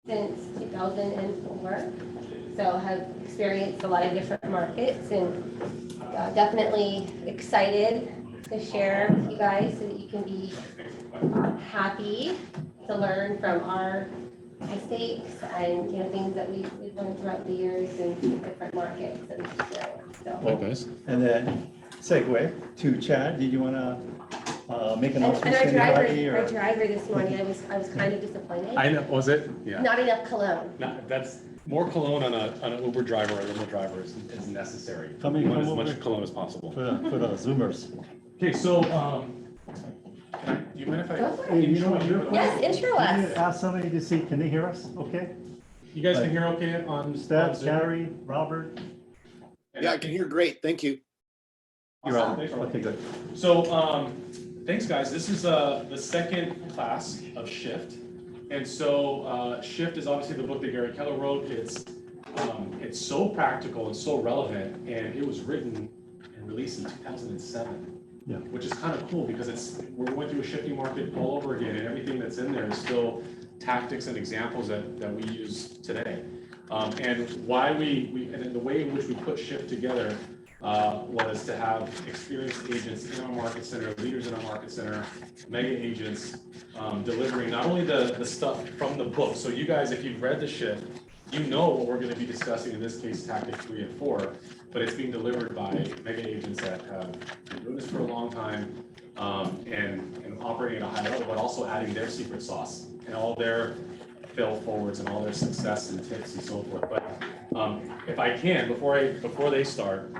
since 2004, so have experienced a lot of different markets, and definitely excited to share with you guys so that you can be happy to learn from our mistakes and things that we've learned throughout the years in different markets that we've experienced. So. Well, guys. And then segue to Chad. Did you want to make an announcement? And our driver this morning, I was kind of disappointed. I know. Was it? Yeah. Not enough cologne. That's more cologne on an Uber driver or a limo driver is necessary. Come as over much cologne as possible. for the Zoomers. Okay, so do you mind if I Go for it. intro you? Yes, intro Can you us. ask somebody to see, can they hear us? Okay. You guys can hear okay on Stab, Zoom? Gary, Robert. Yeah, I can hear great. Thank you. You're Awesome. on. Thanks, Robert. Okay, good. So, thanks guys. This is the second class of Shift. And so Shift is obviously the book that Gary Keller wrote. It's so practical and so relevant, and it was written and released in 2007. Yeah. Which is kind of cool because we're going through a shifting market all over again, and everything that's in there is still tactics and examples that we use today. And why and the way in which we put Shift together was to have experienced agents in our market center, leaders in our market center, mega agents, delivering not only the stuff from the book. So you guys, if you've read the Shift, you know what we're going to be discussing, in this case, tactic 3 and 4, but it's being delivered by mega agents that have been doing this for a long time and operating at a high level, but also adding their secret sauce and all their fail forwards and all their success and tips and so forth. But if I can, before they start,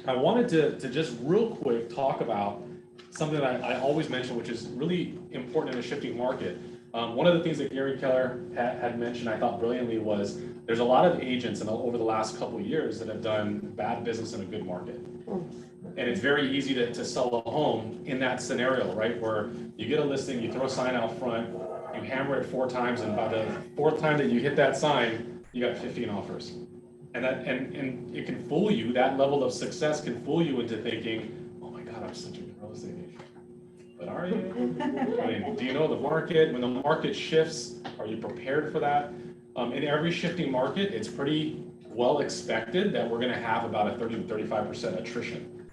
I wanted to just real quick talk about something that I always mention, which is really important in a shifting market. One of the things that Gary Keller had mentioned, I thought brilliantly, was there's a lot of agents over the last couple of years that have done bad business in a good market. And it's very easy to sell a home in that scenario, right? Where you get a listing, you throw a sign out front, you hammer it 4 times, and by the 4th time that you hit that sign, you got 15 offers. And it can fool you. That level of success can fool you into thinking, oh my God, I'm such a good real estate agent. But are you? I mean, do you know the market? When the market shifts, are you prepared for that? In every shifting market, it's pretty well expected that we're going to have about a 30 to 35% attrition.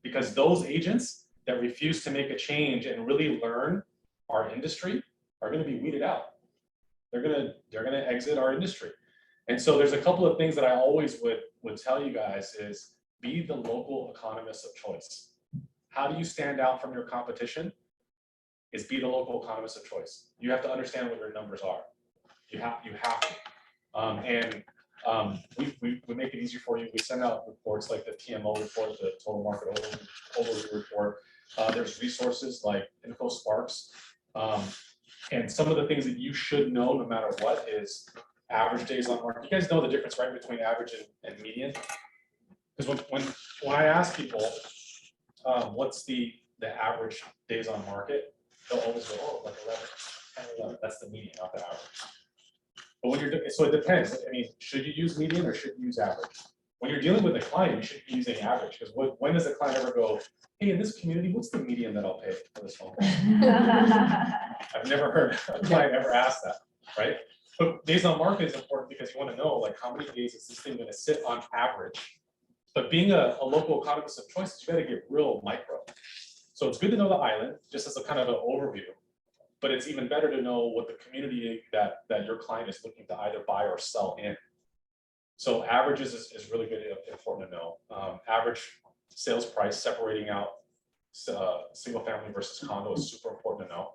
Because those agents that refuse to make a change and really learn our industry are going to be weeded out. They're going to exit our industry. And so there's a couple of things that I always would tell you guys is be the local economist of choice. How do you stand out from your competition? Is be the local economist of choice. You have to understand what your numbers are. You have to. We make it easy for you. We send out reports like the TMO report, the Total Market Overview report. There's resources like InfoSparks. And some of the things that you should know no matter what is average days on market. You guys know the difference, right, between average and median? Because when I ask people, what's the average days on market, they'll always go, oh, like 11, 10, 11. That's the median, not the average. But when so it depends. I mean, should you use median or should you use average? When you're dealing with a client, you should be using average, because when does the client ever go, hey, in this community, what's the median that I'll pay for this home? I've never heard a client ever ask that, right? But days on market is important because you want to know, like, how many days is this thing going to sit on average? But being a local economist of choice, you got to get real micro. So it's good to know the island, just as a kind of an overview. But it's even better to know what the community that your client is looking to either buy or sell in. So averages is really good, important to know. Average sales price, separating out single family versus condo, is super important to know.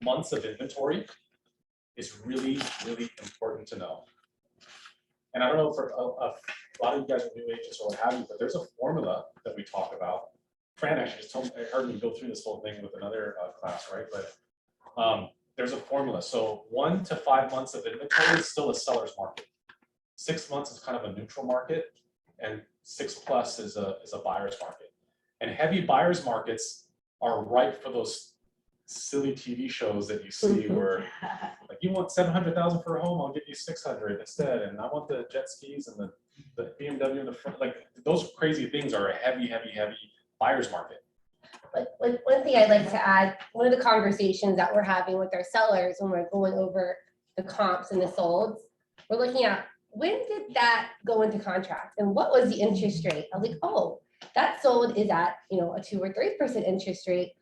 Months of inventory is really, really important to know. And I don't know if for a lot of you guys are new agents or what have you, but there's a formula that we talk about. Fran actually just heard me go through this whole thing with another class, right? But there's a formula. So 1 to 5 months of inventory is still a seller's market. 6 months is kind of a neutral market, and 6+ is a buyer's market. And heavy buyer's markets are ripe for those silly TV shows that you see where, like, you want 700,000 for a home, I'll give you 600 instead, and I want the jet skis and the BMW in the front. Like, those crazy things are a heavy buyer's market. One thing I'd like to add, one of the conversations that we're having with our sellers when we're going over the comps and the solds, we're looking at when did that go into contract and what was the interest rate? I was like, oh, that sold is at, a 2 or 3% interest rate.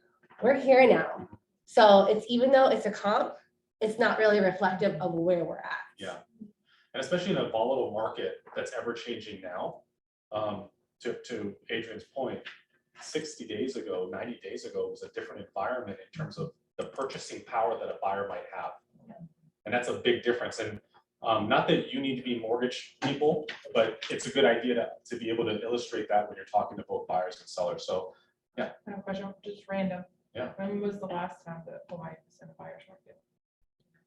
We're here now. So it's, even though it's a comp, it's not really reflective of where we're at. Yeah, and especially in a volatile market that's ever changing now, to Adrienne's point, 60 days ago, 90 days ago was a different environment in terms of the purchasing power that a buyer might have. And that's a big difference. And not that you need to be mortgage people, but it's a good idea to be able to illustrate that when you're talking to both buyers and sellers. So, I have a question, just random. Yeah. When was the last time that Hawaii was in a buyer's market?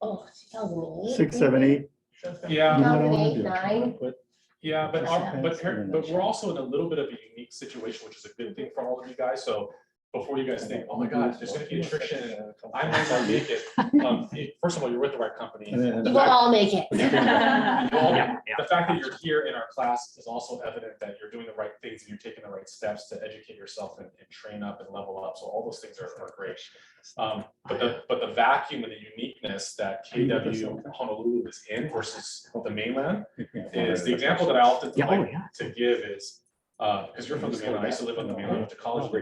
Oh, 2008. 6, 7, 8. So it's been- yeah, 2008, 9. yeah, but Participants but we're also in a little bit of a unique situation, which is a good thing for all of you guys. So before you guys think, oh my God, there's going to be attrition, and I might not make it. First of all, you're with the right company. And then- The We'll fact- all make it. Well, the fact that you're here in our class is also evident that you're doing the right things and you're taking the right steps to educate yourself and train up and level up. So all those things are great. But the vacuum and the uniqueness that KW Honolulu is in versus the mainland is the example that I often like to give is, because you're from the mainland, I used to live on the mainland, went to college in the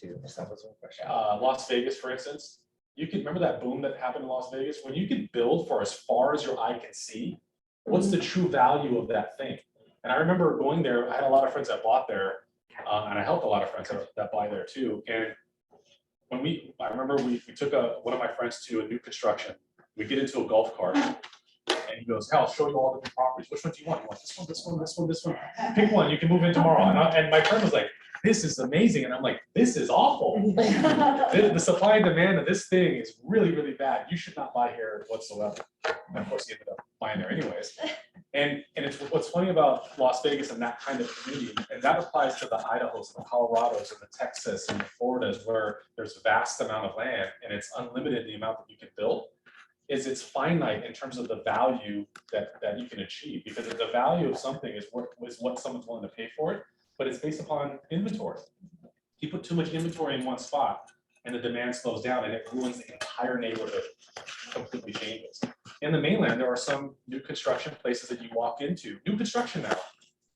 mainland. Las Vegas, for instance, you can remember that boom that happened in Las Vegas when you can build for as far as your eye can see. What's the true value of that thing? And I remember going there. I had a lot of friends that bought there, and I helped a lot of friends that buy there too. And when I remember we took one of my friends to a new construction. We get into a golf cart, and he goes, "Hell, I'll show you all the new properties. Which one do you want? You want this one, this one, this one, this one? Pick one. You can move in tomorrow." And my friend was like, "This is amazing," and I'm like, "This is awful. The supply and demand of this thing is really, really bad. You should not buy here whatsoever." And of course, he ended up buying there anyways. And it's what's funny about Las Vegas and that kind of community, and that applies to the Idahos and the Colorados and the Texas and the Floridas, where there's vast amount of land and it's unlimited the amount that you can build. Is it's finite in terms of the value that you can achieve, because the value of something is what someone's willing to pay for it, but it's based upon inventory. You put too much inventory in one spot and the demand slows down and it ruins the entire neighborhood, completely changes. In the mainland, there are some new construction places that you walk into, new construction now,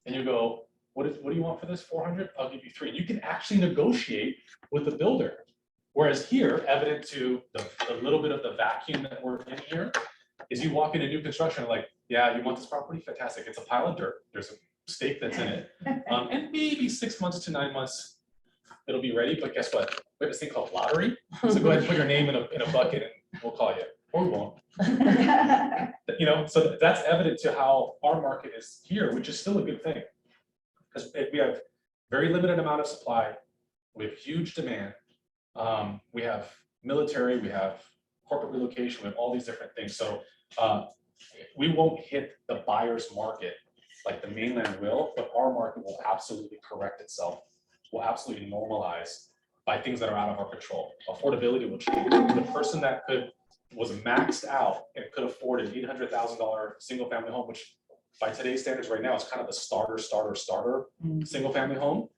and you go, what do you want for this? 400? I'll give you 3. You can actually negotiate with the builder. Whereas here, evident to the little bit of the vacuum that we're in here, is you walk into new construction, like, yeah, you want this property? Fantastic. It's a pile of dirt. There's a stake that's in it. And maybe 6 months to 9 months, it'll be ready. But guess what? We have this thing called lottery. So go ahead and put your name in a bucket and we'll call you. Or we won't. So that's evident to how our market is here, which is still a good thing. Because we have very limited amount of supply. We have huge demand. We have military, we have corporate relocation, we have all these different things. So we won't hit the buyer's market like the mainland will, but our market will absolutely correct itself, will absolutely normalize by things that are out of our control. Affordability will change. The person that was maxed out and could afford an $800,000 single family home, which by today's standards right now is kind of the starter single family home.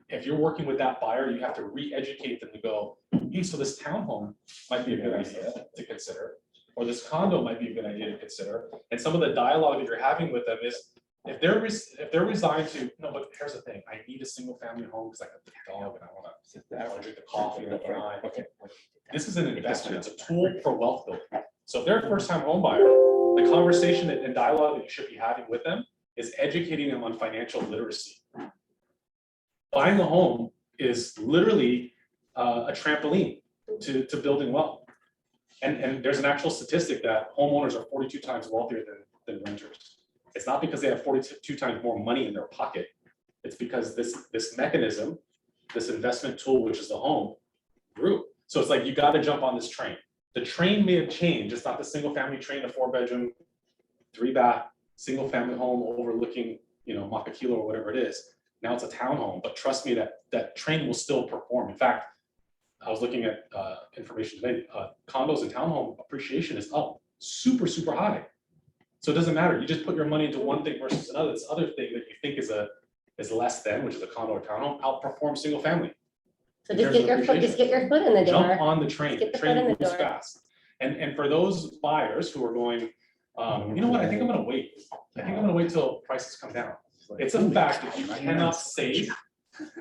If you're working with that buyer, you have to re-educate them to go, hey, so this townhome might be a good idea to consider, or this condo might be a good idea to consider. And some of the dialogue that you're having with them is, if they're resigned to, no, but here's the thing, I need a single family home because I have the dog and I want to drink the coffee and the wine. Okay. This is an investment. It's a tool for wealth building. So if they're a first-time home buyer, the conversation and dialogue that you should be having with them is educating them on financial literacy. Buying a home is literally a trampoline to building wealth. And there's an actual statistic that homeowners are 42 times wealthier than renters. It's not because they have 42 times more money in their pocket. It's because this mechanism, this investment tool, which is the home, grew. So it's like, you got to jump on this train. The train may have changed. It's not the single family train, the 4-bedroom, 3-bath, single family home overlooking, Makakilo or whatever it is. Now it's a townhome, but trust me, that train will still perform. In fact, I was looking at information today. Condos and townhome appreciation is up super, super high. So it doesn't matter. You just put your money into one thing versus another. This other thing that you think is less than, which is a condo or townhome, outperforms single family. So in just terms get of your foot, appreciation. just get your foot in the door. Jump on the train. Get the Train foot in the moves door. fast. And for those buyers who are going, you know what, I think I'm gonna wait. I think I'm gonna wait till prices come down. It's a fact that you cannot save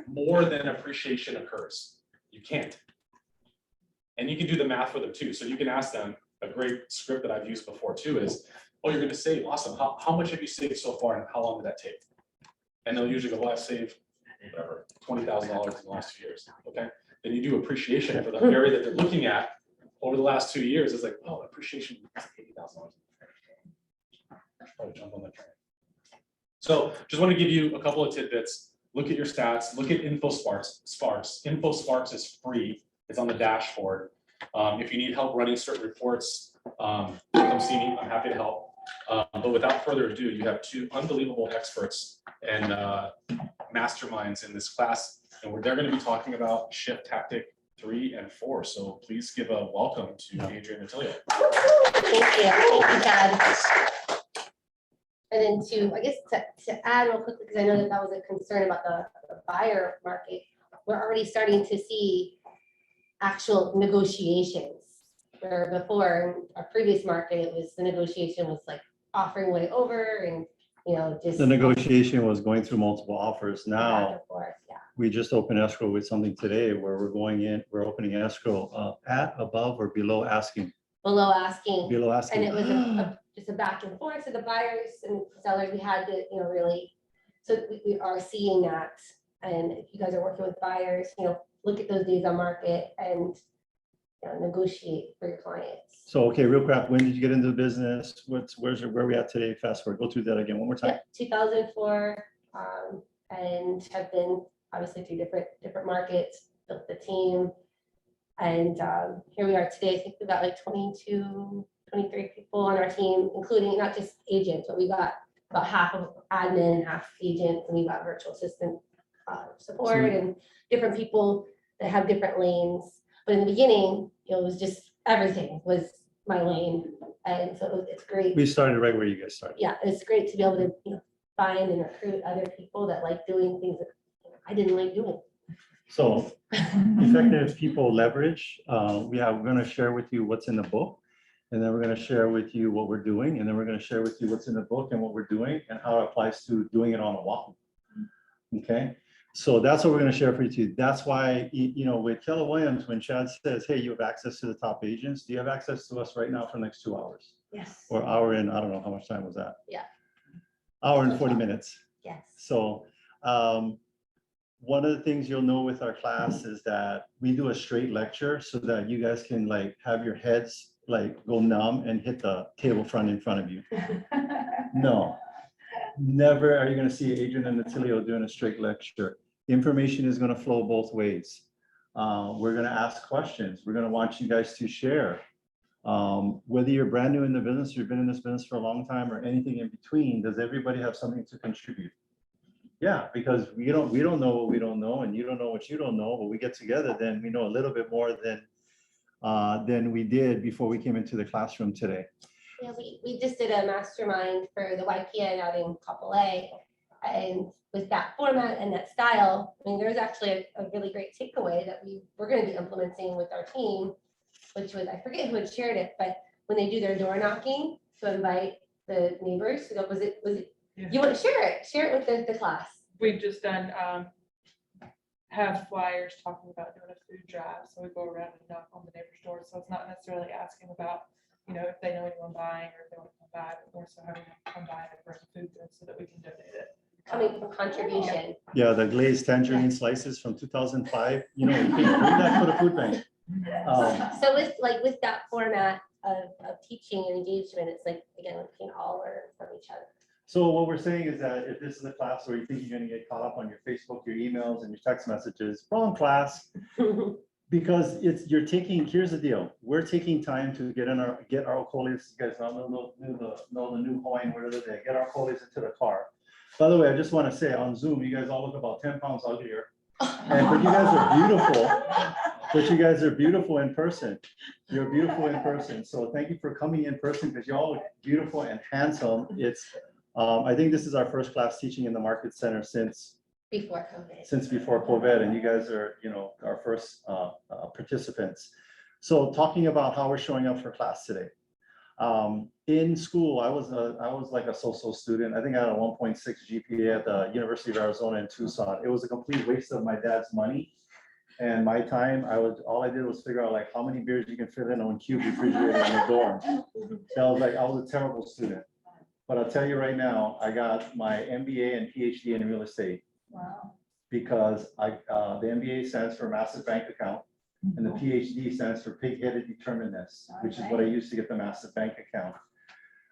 more than appreciation occurs. You can't. And you can do the math for them too. So you can ask them, a great script that I've used before too is, oh, you're gonna save, awesome. How much have you saved so far and how long did that take? And they'll usually go, well, I've saved whatever, $20,000 in the last 2 years, okay? Then you do appreciation for the area that they're looking at over the last 2 years. It's like, oh, appreciation is $80,000. Probably jump on the train. So just want to give you a couple of tidbits. Look at your stats, look at InfoSparks. InfoSparks is free. It's on the dashboard. If you need help running certain reports, come see me, I'm happy to help. But without further ado, you have two unbelievable experts and masterminds in this class, and they're going to be talking about shift tactic 3 and 4. So please give a welcome to Adrienne Atillio. Thank you, Chad. And then I guess to add real quickly, because I know that was a concern about the buyer market, we're already starting to see actual negotiations, where before in our previous market, it was the negotiation was like offering way over and, just. The negotiation was going through multiple offers. back Now, and forth, yeah. we just opened escrow with something today where we're opening escrow at, above, or below asking. Below asking. Below asking. And it was just a back and forth. So the buyers and sellers, we had to, really, so we are seeing that. And if you guys are working with buyers, look at those days on market and negotiate for your clients. So, okay, real quick, when did you get into the business? Where are we at today? Fast forward, go through that again one more time. Yep, 2004, and have been obviously through different markets, built the team. And here we are today. I think we've got like 22, 23 people on our team, including not just agents, but we got about half of admin, half agents, and we got virtual assistant support and different people that have different lanes. But in the beginning, it was just everything was my lane. And so it's great. We started right where you guys started. Yeah, it's great to be able to find and recruit other people that like doing things that I didn't like doing. So effective people leverage. We're going to share with you what's in the book, and then we're going to share with you what we're doing, and then we're going to share with you what's in the book and what we're doing and how it applies to doing it on a walk. Okay, so that's what we're going to share for you too. That's why, with Keller Williams, when Chad says, hey, you have access to the top agents, do you have access to us right now for the next 2 hours? Yes. Or hour and I don't know how much time was that? Yeah. Hour and 40 minutes. Yes. So one of the things you'll know with our class is that we do a straight lecture so that you guys can have your heads go numb and hit the table front in front of you. No, never are you going to see Adrienne Atillio doing a straight lecture. Information is going to flow both ways. We're going to ask questions. We're going to want you guys to share. Whether you're brand new in the business, you've been in this business for a long time, or anything in between, does everybody have something to contribute? Yeah, because we don't know what we don't know, and you don't know what you don't know, but we get together, then we know a little bit more than we did before we came into the classroom today. Yeah, we just did a mastermind for the YPN out in Couple A, and with that format and that style, there's actually a really great takeaway that we're going to be implementing with our team, which was, I forget who had shared it, but when they do their door knocking to invite the neighbors to go, was it Yeah. you want to share it with the class? We've just done, have flyers talking about doing a food drive. So we go around and knock on the neighbor's door. So it's not necessarily asking about, if they know anyone buying or if they want to come by, but more so having them come by and bring food to us so that we can donate it. Coming from contribution. Yeah, the glazed tangerine slices from 2005, you can bring that for the food bank. So with that format of teaching and engagement, it's again, we can all learn from each other. So what we're saying is that if this is a class where you think you're going to get caught up on your Facebook, your emails, and your text messages, wrong class, because here's the deal. We're taking time to get our colis, you guys know the new Hawaiian word of the day, get our colis into the car. By the way, I just want to say on Zoom, you guys all look about 10 pounds uglier, but you guys are beautiful. But you guys are beautiful in person. You're beautiful in person. So thank you for coming in person, because you're all beautiful and handsome. I think this is our first class teaching in the Market Center since Before COVID. since before COVID, and you guys are, our first participants. So talking about how we're showing up for class today. In school, I was like a so-so student. I think I had a 1.6 GPA at the University of Arizona in Tucson. It was a complete waste of my dad's money and my time. All I did was figure out like how many beers you can fit in one cube refrigerator in the dorm. So I was a terrible student. But I'll tell you right now, I got my MBA and PhD in real estate. Wow. Because the MBA stands for massive bank account and the PhD stands for pig-headed determinedness, which is what I used to get the massive bank account.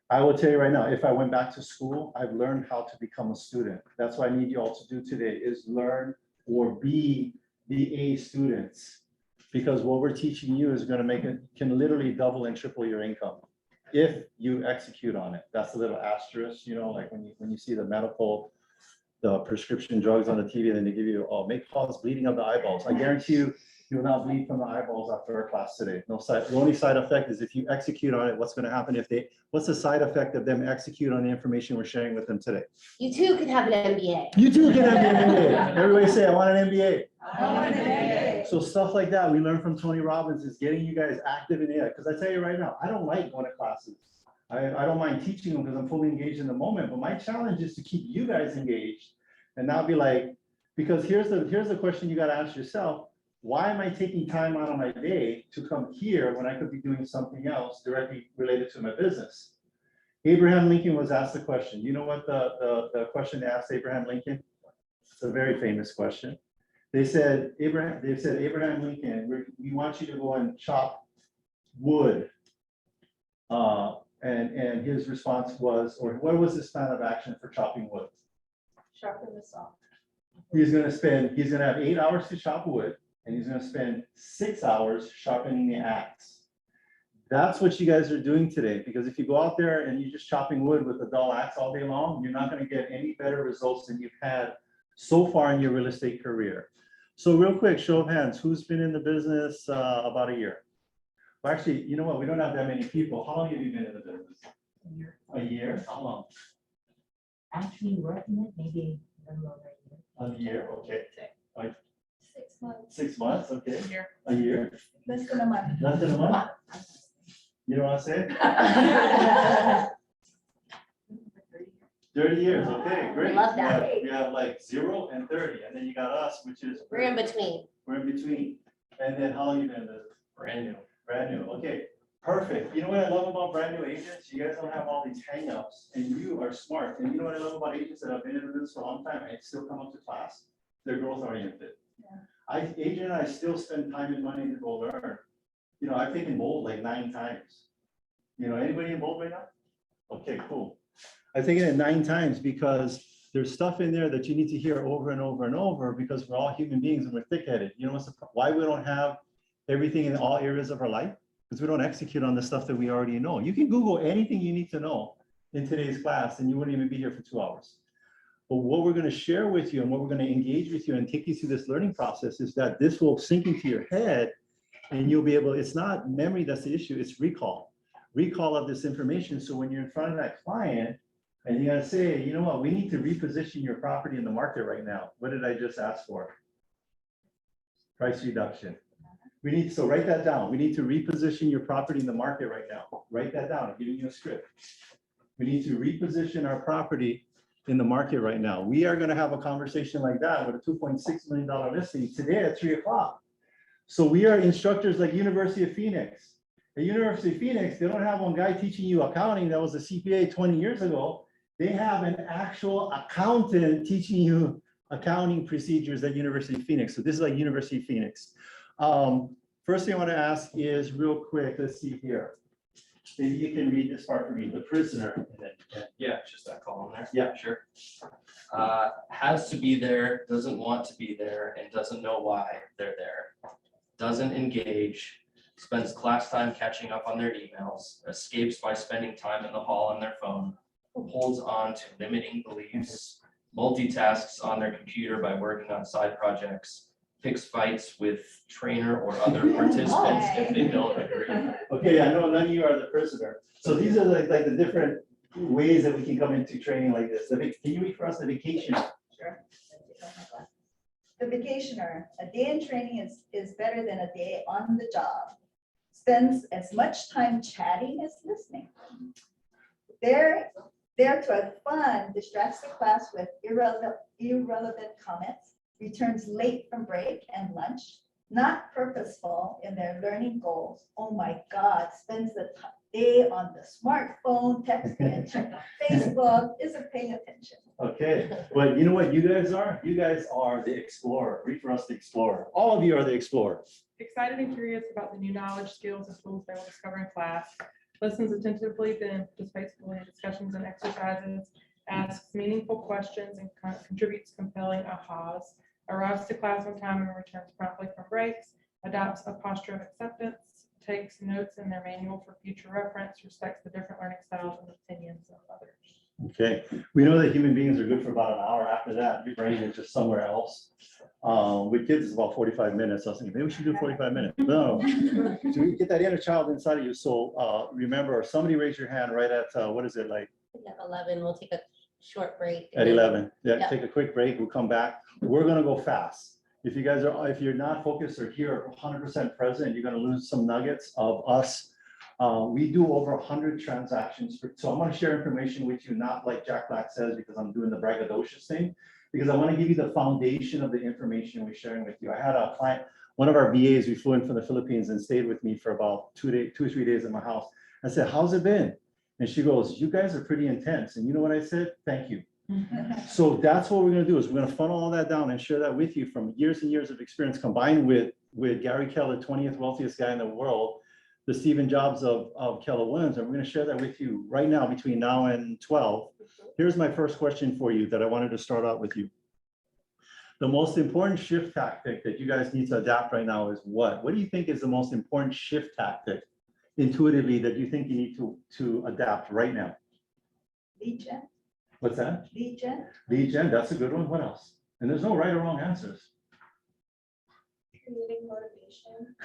I will tell you right now, if I went back to school, I've learned how to become a student. That's what I need you all to do today is learn or be the A students. Because what we're teaching you is going to can literally double and triple your income if you execute on it. That's a little asterisk, like when you see the prescription drugs on the TV, then they give you, may cause bleeding of the eyeballs. I guarantee you, you will not bleed from the eyeballs after our class today. The only side effect is if you execute on it, what's going to happen what's the side effect of them execute on the information we're sharing with them today? You too can have an MBA. You too can have an MBA. Everybody say, I want an MBA. I want an MBA. So stuff like that, we learned from Tony Robbins is getting you guys active in it. Because I tell you right now, I don't like going to classes. I don't mind teaching them because I'm fully engaged in the moment, but my challenge is to keep you guys engaged and not be like, because here's the question you got to ask yourself. Why am I taking time out of my day to come here when I could be doing something else directly related to my business? Abraham Lincoln was asked the question. You know what the question they asked Abraham Lincoln? It's a very famous question. They said, Abraham Lincoln, we want you to go and chop wood. And his response was, or what was his plan of action for chopping wood? Sharpen the saw. He's going to have 8 hours to chop wood, and he's going to spend 6 hours sharpening the axe. That's what you guys are doing today, because if you go out there and you're just chopping wood with a dull axe all day long, you're not going to get any better results than you've had so far in your real estate career. So real quick, show of hands, who's been in the business about a year? Well, actually, you know what? We don't have that many people. How long have you been in the business? A year. A year? How long? Actually working it maybe a little over A year, okay. 6 months. 6 months, okay. Here. A year? Less than a month. Less than a month? You know what I'm saying? 30 years, okay, great. Love that. You have like 0 and 30, and then you got us, which is. We're in between. We're in between. And then how long you been in this? Brand new. Brand new, okay, perfect. You know what I love about brand new agents? You guys don't have all these hangups, and you are smart. And you know what I love about agents that have been in this for a long time and still come up to class? They're growth oriented. Yeah. Adrienne and I still spend time and money to go learn. I've taken Bold like 9 times. Anybody in Bold right now? Okay, cool. I've taken it 9 times because there's stuff in there that you need to hear over and over and over because we're all human beings and we're thick-headed. Why we don't have everything in all areas of our life? Because we don't execute on the stuff that we already know. You can Google anything you need to know in today's class and you wouldn't even be here for 2 hours. But what we're going to share with you and what we're going to engage with you and take you through this learning process is that this will sink into your head and you'll be able, it's not memory that's the issue, it's recall of this information. So when you're in front of that client and you got to say, you know what, we need to reposition your property in the market right now. What did I just ask for? Price reduction. So write that down. We need to reposition your property in the market right now. Write that down. I'm giving you a script. We need to reposition our property in the market right now. We are going to have a conversation like that with a $2.6 million listing today at 3 o'clock. So we are instructors like University of Phoenix. At University of Phoenix, they don't have one guy teaching you accounting that was a CPA 20 years ago. They have an actual accountant teaching you accounting procedures at University of Phoenix. So this is like University of Phoenix. First thing I want to ask is real quick, let's see here. Maybe you can read this part for me, the prisoner. And then, Yeah, just that column there. Yeah. Sure. Has to be there, doesn't want to be there, and doesn't know why they're there. Doesn't engage, spends class time catching up on their emails, escapes by spending time in the hall on their phone, holds on to limiting beliefs, multitasks on their computer by working on side projects, picks fights with trainer or other participants if they don't agree. okay, I know none of you are the prisoner. So these are like the different ways that we can come into training like this. Can you read for us the vacation? Sure. on my glasses. The vacationer, a day in training is better than a day on the job. Spends as much time chatting as listening. There to have fun, distracts the class with irrelevant comments, returns late from break and lunch, not purposeful in their learning goals. Oh my God, spends the day on the smartphone, texting and checking Facebook, isn't paying attention. Okay, but you know what you guys are? You guys are the explorer. Read for us, the explorer. All of you are the explorers. Excited and curious about the new knowledge, skills, and tools they will discover in class. Listens attentively, then participates fully in discussions and exercises, asks meaningful questions, and contributes compelling ahas. Arrives to class on time and returns promptly from breaks. Adopts a posture of acceptance. Takes notes in their manual for future reference. Respects the different learning styles and opinions of others. Okay, we know that human beings are good for about an hour. After that, your brain is just somewhere else. With kids, it's about 45 minutes. I was thinking, maybe we should do 45 minutes. No, so you get that inner child inside of you. So remember, somebody raise your hand right at, what is it, like At 11, we'll take a short break. at 11? Yeah, Yeah. take a quick break. We'll come back. We're gonna go fast. If you guys are, if you're not focused or here 100% present, you're gonna lose some nuggets of us. We do over 100 transactions. So I'm gonna share information with you, not like Jack Black says, because I'm doing the braggadocious thing, because I wanna give you the foundation of the information we're sharing with you. I had a client, one of our VAs, we flew in from the Philippines and stayed with me for about 2 or 3 days at my house. I said, how's it been? And she goes, you guys are pretty intense. And you know what I said? Thank you. So that's what we're gonna do, is we're gonna funnel all that down and share that with you from years and years of experience, combined with Gary Keller, 20th wealthiest guy in the world, the Stephen Jobs of Keller Williams, and we're gonna share that with you right now between now and 12. Here's my first question for you that I wanted to start out with you. The most important shift tactic that you guys need to adapt right now is what? What do you think is the most important shift tactic intuitively that you think you need to adapt right now? Lead gen, What's that? lead gen, Lead gen, that's a good one. What else? And there's no right or wrong answers. Creating motivation.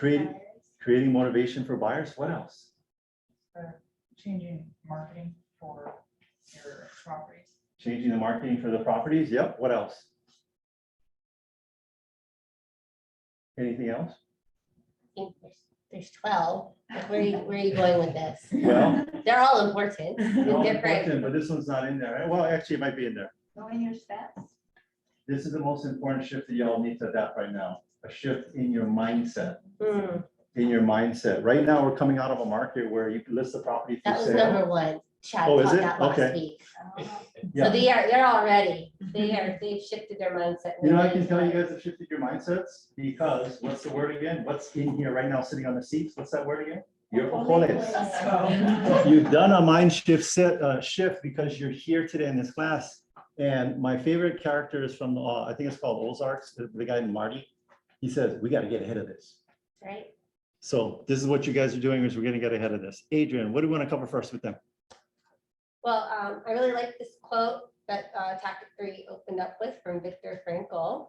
Creating motivation for buyers. What else? Changing marketing for your properties. Changing the marketing for the properties. Yep. What else? Anything else? I think there's 12. Like, where are you going with this? Well, They're all important they're in all different. important, but this one's not in there. Well, actually, it might be in there. knowing your stats. This is the most important shift that y'all need to adapt right now. A shift in your mindset. In your mindset. Right now, we're coming out of a market where you can list the property for That was sale. number one. Chad Oh, is taught it? that last Okay. week. So Yeah. they're all ready. They've shifted their mindset. You know, I can tell you guys have shifted your mindsets because what's the word again? What's in here right now sitting on the seats? What's that word again? Your cojones. You've done a mind shift because you're here today in this class. And my favorite character is from, I think it's called Ozarks, the guy Marty. He says, we got to get ahead of this. Right? So this is what you guys are doing, is we're going to get ahead of this. Adrienne, what do we want to cover first with them? Well, I really like this quote that Tactic 3 opened up with from Viktor Frankl.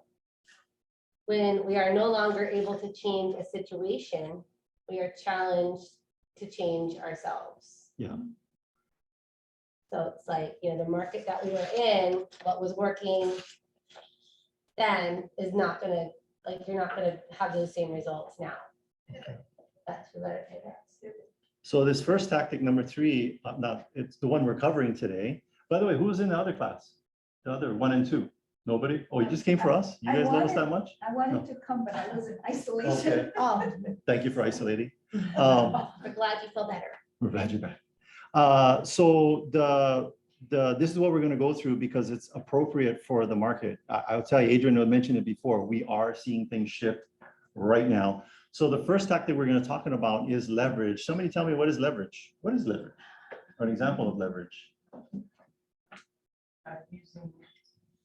When we are no longer able to change a situation, we are challenged to change ourselves. Yeah. So it's like, the market that we were in, what was working then is not gonna, you're not gonna have those same results now. That's the better thing. So this first tactic, number 3, it's the one we're covering today. By the way, who was in the other class? The other 1 and 2? Nobody? Oh, you just came for us? You guys love us that much? I wanted to come, but I was in isolation. Okay. Oh, Thank you for isolating. we're glad you feel better. We're glad you're back. So this is what we're going to go through because it's appropriate for the market. I'll tell you, Adrienne mentioned it before. We are seeing things shift right now. So the first tactic we're going to talk about is leverage. Somebody tell me, what is leverage? What is leverage? An example of leverage. Using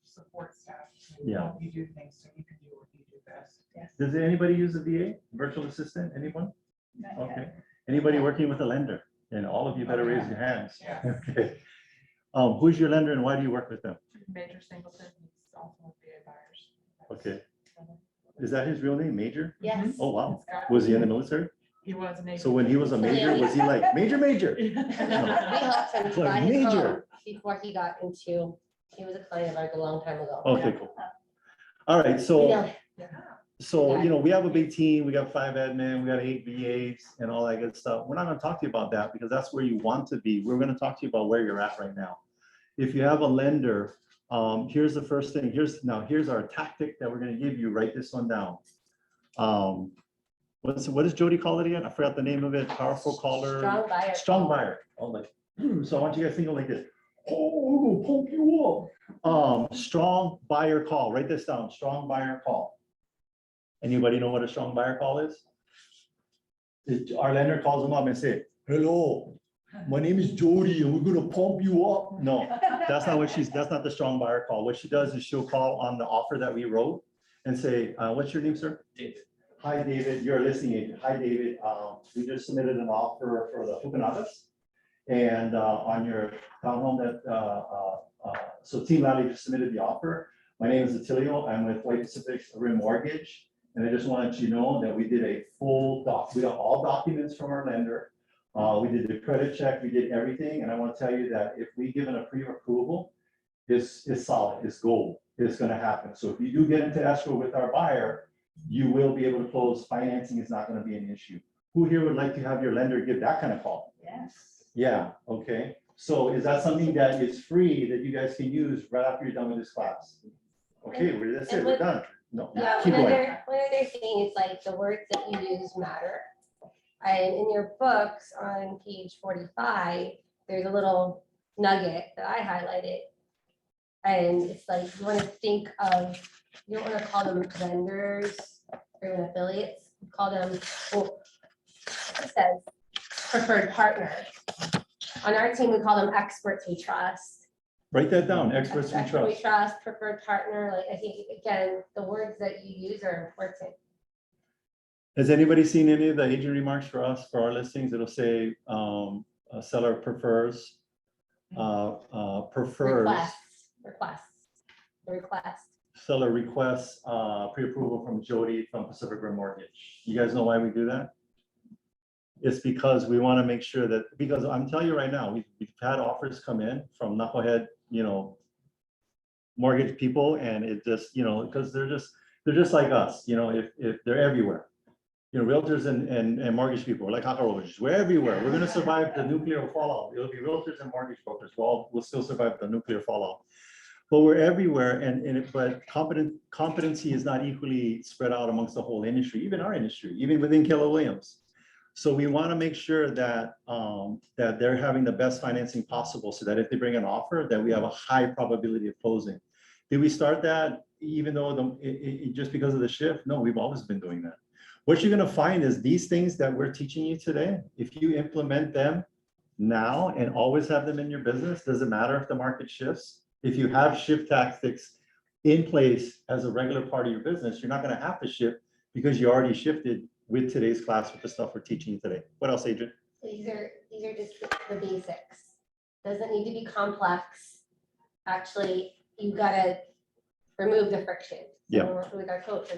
support staff to Yeah. help you do things so you can do what you do best. Yes. Does anybody use a VA, virtual assistant? Anyone? Okay. Anybody working with a lender? And all of you better raise your hands. Yeah. Okay. Who's your lender and why do you work with them? Major Singleton, he's also with VA buyers. Okay. Is that his real name, Major? Yes. Oh, wow. It's got- Was he in the military? He was a Navy. So when he was a major, was he like, major? We helped him to Like buy his major. home before he got into, he was a client of ours a long time ago. Okay, cool. All right, You so, know, we have a big team, we got 5 admin, we got 8 VAs and all that good stuff. We're not gonna talk to you about that because that's where you want to be. We're gonna talk to you about where you're at right now. If you have a lender, here's the first thing. Here's our tactic that we're gonna give you. Write this one down. What does Jody call it again? I forgot the name of it. Powerful caller. Strong buyer. Strong buyer. Oh, like, so I want you guys to think of like this. Oh, pump you up. Strong buyer call. Write this down. Strong buyer call. Anybody know what a strong buyer call is? Our lender calls them up and say, hello, my name is Jody and we're gonna pump you up. No, that's not the strong buyer call. What she does is she'll call on the offer that we wrote and say, what's your name, sir? David. Hi, David, you're a listing agent. Hi, David. We just submitted an offer for the Fukunagas. And on your townhome so Team Lally just submitted the offer. My name is Atillio. I'm with White Pacific Rim Mortgage. And I just wanted you to know that we did a full we got all documents from our lender. We did the credit check, we did everything. And I want to tell you that if we give it a pre-approval, it's solid, it's gold, it's going to happen. So if you do get into escrow with our buyer, you will be able to close. Financing is not going to be an issue. Who here would like to have your lender give that kind of call? Yes. Yeah, okay. So is that something that is free that you guys can use right after you're done with this class? Okay, that's it, we're done. No, Yeah, keep when going. they're saying it's like the words that you use matter. And in your books on page 45, there's a little nugget that I highlighted. And it's like, you want to think of, you don't want to call them vendors or even affiliates, you call them, well, it says preferred partners. On our team, we call them experts we trust. Write that down, experts we Expert trust. preferred partner, like, I think, again, the words that you use are important. Has anybody seen any of the agent remarks for us, for our listings? It'll say, a seller prefers, Request. seller requests, pre-approval from Jody from Pacific Rim Mortgage. You guys know why we do that? It's because we want to make sure that, because I'm telling you right now, we've had offers come in from knucklehead, mortgage people, and it just, because they're just like us, if they're everywhere. Realtors and mortgage people, we're like cockroaches. We're everywhere. We're going to survive the nuclear fallout. It'll be realtors and mortgage brokers. We'll still survive the nuclear fallout. But we're everywhere, but competency is not equally spread out amongst the whole industry, even our industry, even within Keller Williams. So we want to make sure that that they're having the best financing possible, so that if they bring an offer, that we have a high probability of closing. Did we start that even though just because of the shift? No, we've always been doing that. What you're going to find is these things that we're teaching you today, if you implement them now and always have them in your business, doesn't matter if the market shifts. If you have shift tactics in place as a regular part of your business, you're not going to have to shift because you already shifted with today's class with the stuff we're teaching you today. What else, Adrienne? These are just the basics. Doesn't need to be complex. Actually, you gotta remove the friction. Yeah. So we're working with our coach,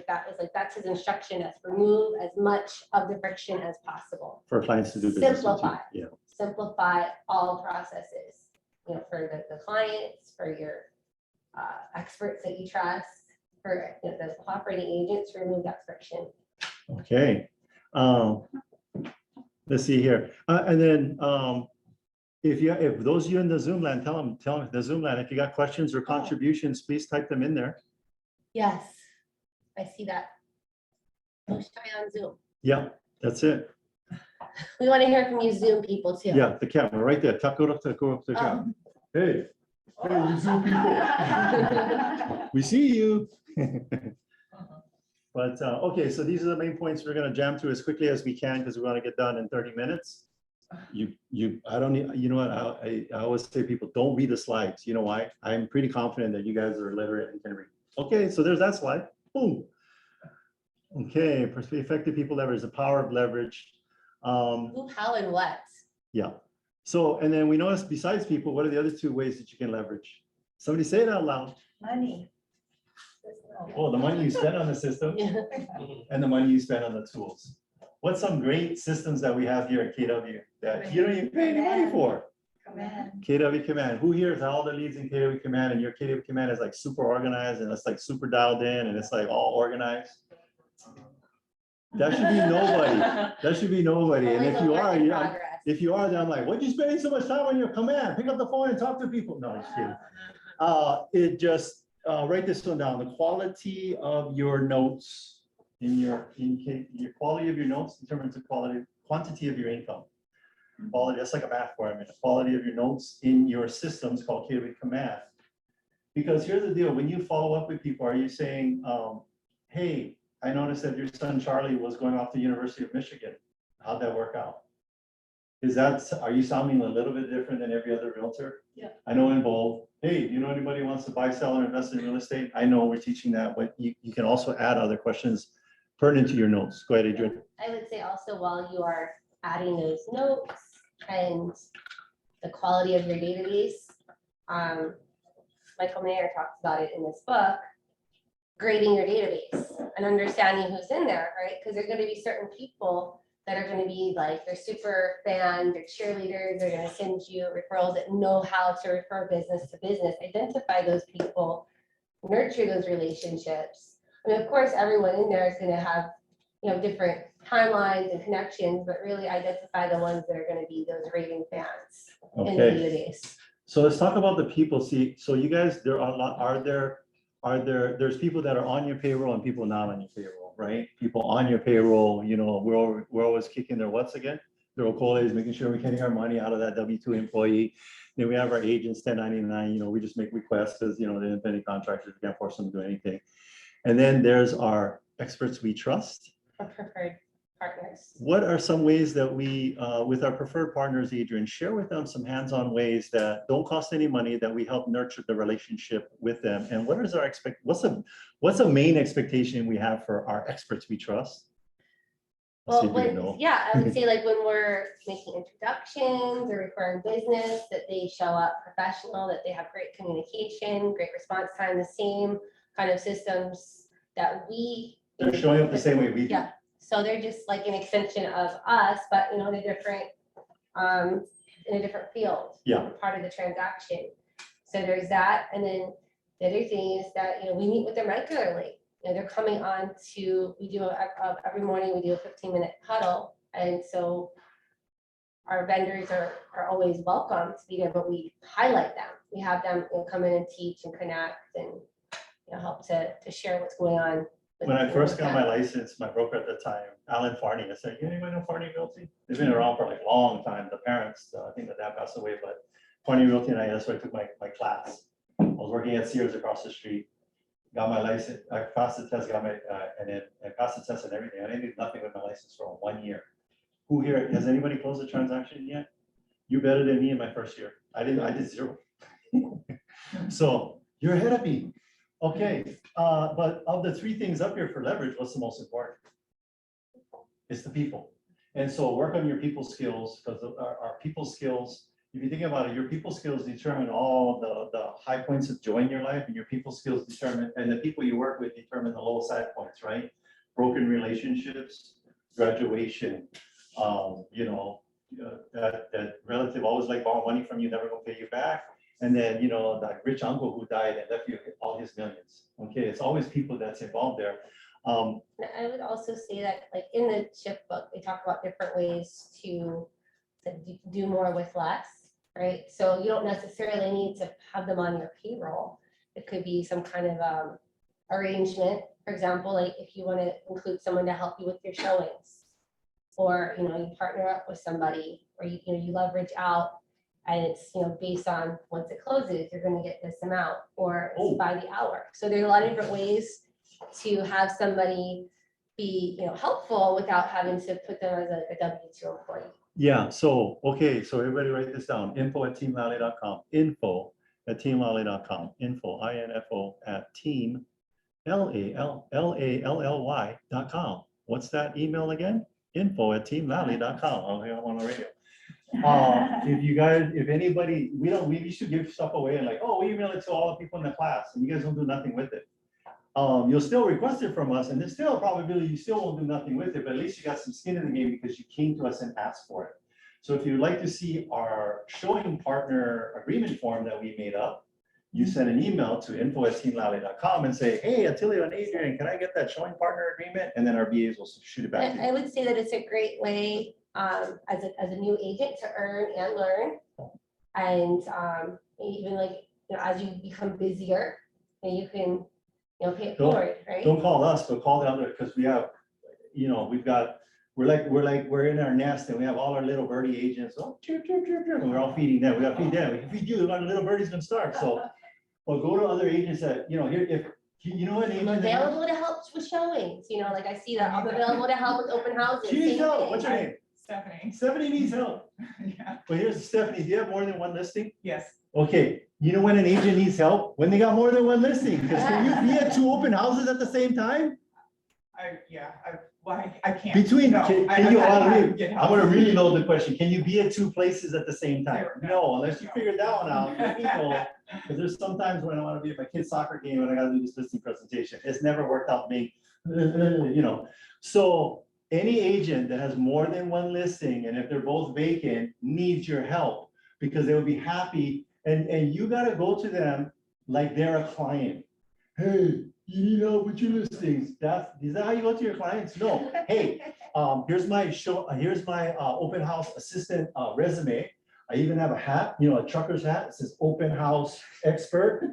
that's his instruction, is remove as much of the friction as possible. For clients to do business with you. Simplify. Yeah. Simplify all processes, for the clients, for your experts that you trust, for the operating agents, remove that friction. Okay. Let's see here. And then if those of you in the Zoom land, tell them the Zoom land, if you got questions or contributions, please type them in there. Yes, I see that. Let's try on Zoom. Yeah, that's it. We want to hear from you Zoom people too. Yeah, the camera right there. Go up to the camera. Hey, you Zoom people. We see you. But okay, so these are the main points we're going to jam through as quickly as we can because we want to get done in 30 minutes. I don't need, you know what, I always say people don't read the slides. You know why? I'm pretty confident that you guys are literate and can read. Okay, so there's that slide. Boom. Okay, effective people leverage, the power of leverage. Who, how, and what? Yeah. So, and then we notice besides people, what are the other two ways that you can leverage? Somebody say it out loud. Money. Oh, the money you spend on the system and the money you spend on the tools. What's some great systems that we have here at KW that you don't even pay any money for? Command. KW Command. Who here has all the leads in KW Command, and your KW Command is like super organized and it's like super dialed in and it's like all organized? That should be nobody. That should be nobody. And if you are, yeah, if you are, then I'm like, what are you spending so much time on your command? Pick up the phone and talk to people. No, I'm just kidding. It just, write this one down. The quality of your notes in your quality of your notes determines the quantity of your income. Quality, that's like a math formula. The quality of your notes in your systems called KW Command. Because here's the deal, when you follow up with people, are you saying, hey, I noticed that your son Charlie was going off to University of Michigan. How'd that work out? Are you sounding a little bit different than every other realtor? Yeah. I know in bold, hey, you know anybody who wants to buy, sell, or invest in real estate? I know we're teaching that, but you can also add other questions pertinent to your notes. Go ahead, Adrienne. I would say also while you are adding those notes and the quality of your database, Michael Mayer talks about it in this book, grading your database and understanding who's in there, right? Because there are going to be certain people that are going to be like, they're super fans, they're cheerleaders, they're going to send you referrals that know how to refer business to business. Identify those people, nurture those relationships. I mean, of course, everyone in there is going to have, you know, different timelines and connections, but really identify the ones that are going to be those raving fans in the Okay, database. so let's talk about the people. See, so you guys, there's people that are on your payroll and people not on your payroll, right? People on your payroll, you know, we're always kicking their what's again? Their okoles, making sure we're getting our money out of that W-2 employee. Then we have our agents, 1099, you know, we just make requests because, you know, the independent contractors, we can't force them to do anything. And then there's our experts we trust. Or preferred partners. What are some ways that we, with our preferred partners, Adrienne, share with them some hands-on ways that don't cost any money, that we help nurture the relationship with them? And what is our what's the main expectation we have for our experts we trust? Let's see Well, if you know. yeah, I would say like when we're making introductions or referring business, that they show up professional, that they have great communication, great response time, the same kind of systems that we. They're showing up the same way we do. Yeah, so they're just like an extension of us, but you know, in a different field. Yeah. Part of the transaction. So there's that, and then the other thing is that, you know, we meet with them regularly. You know, they're coming on to, we do every morning, we do a 15-minute huddle. And so our vendors are always welcome to be there, but we highlight them. We have them, you know, come in and teach and connect and, you know, help to share what's going on. When I first got my license, my broker at the time, Alan Farney, I said, you anybody know Farney Realty? They've been around for like a long time. The parents, I think the dad passed away, but Farney Realty, and that's where I took my class. I was working at Sears across the street, got my license, I passed the test, got my, and then I passed the test and everything. I didn't do nothing with my license for 1 year. Who here, has anybody closed a transaction yet? You're better than me in my first year. I did zero. So you're ahead of me. Okay, but of the three things up here for leverage, what's the most important? It's the people. And so work on your people skills, because our people skills, if you think about it, your people skills determine all the high points of joy in your life, and your people skills determine, and the people you work with determine the low side points, right? Broken relationships, graduation, you know, that relative always like borrow money from you, never gonna pay you back. And then, you know, that rich uncle who died and left you all his millions. Okay, it's always people that's involved there. I would also say that, like in the shift book, they talk about different ways to do more with less, right? So you don't necessarily need to have them on your payroll. It could be some kind of arrangement. For example, like if you want to include someone to help you with your showings, or you know, you partner up with somebody, or you know, you leverage out. And it's, you know, based on once it closes, you're going to get this amount, or it's by the hour. So there's a lot of different ways to have somebody be, you know, helpful without having to put them as a W-2 employee. Yeah, so, okay, so everybody write this down, info@teamlally.com, info@teamlally.com, info, I-N-F-O @team, L-A-L-L-Y.com. What's that email again? info@teamlally.com. Oh, I'm on the radio. If you guys, if anybody, we used to give stuff away and like, oh, we email it to all the people in the class and you guys don't do nothing with it. You'll still request it from us, and there's still a probability you still won't do nothing with it, but at least you got some skin in the game because you came to us and asked for it. So if you'd like to see our showing partner agreement form that we made up, you send an email to info@teamlally.com and say, hey, Atillio and Adrienne, can I get that showing partner agreement? And then our BAs will shoot it back to I you. would say that it's a great way, as a new agent to earn and learn. And, even like, as you become busier, then you can, pay it Don't- forward, right? Don't call us, but call the other, because we have, we're in our nest and we have all our little birdie agents, oh, chirp, chirp, chirp, chirp, and we're all feeding them, we gotta feed them, we can feed you, our little birdie's gonna start, so. Well, go to other agents that, here, if, an I'm agent. that- available to help with showings, like I see that I'm available to help with open houses. She needs same help, thing. what's your name? Stephanie. Stephanie needs help. Yeah. Well, here's Stephanie, do you have more than one listing? Yes. Okay, you know when an agent needs help? When they got more than one listing, because can you be at 2 open houses at the same time? I can't. Between, No, can I- you, I've had to I'm get gonna help. really load the question, can you be at 2 places at the same time? No. No, unless you No. figure that one out, let me know, because there's sometimes when I wanna be at my kid's soccer game and I gotta do this listing presentation, it's never worked out for me, So any agent that has more than one listing, and if they're both vacant, needs your help, because they will be happy, and you gotta go to them like they're a client. Hey, you need help with your listings. Is that how you go to your clients? No. Hey, here's my open house assistant resume. I even have a hat, a trucker's hat. It says open house expert.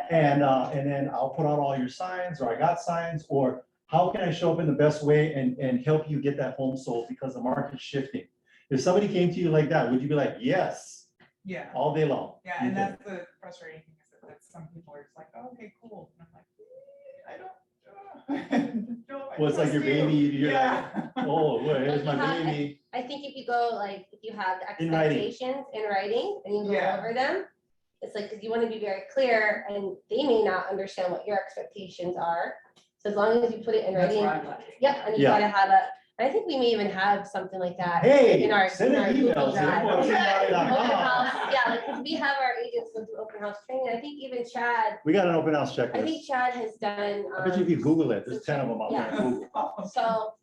And then I'll put out all your signs, or I got signs, or how can I show up in the best way and help you get that home sold because the market's shifting. If somebody came to you like that, would you be like, yes, Yeah, all day long? yeah, and that's the frustrating thing is that some people are just like, oh, okay, cool. And I'm like, I don't. Well, it's like your baby, you're like, Yeah. oh, well, here's my Yeah. baby. I think if you go, if you have the In writing. expectations in writing and you go Yeah. over them, it's like, because you want to be very clear and they may not understand what your expectations are. So as long as you put it in That's writing, where I'm at. yep, and you Yeah. gotta have I think we may even have something like that. Hey, in our- send in our an Google email to Drive. info@teamlally.com. Open house, yeah, because we have our agents go through open house training. I think even Chad, We got an open house I think checklist. Chad has done. I bet you if you Google it, there's 10 of them out there. Yeah. Google. So,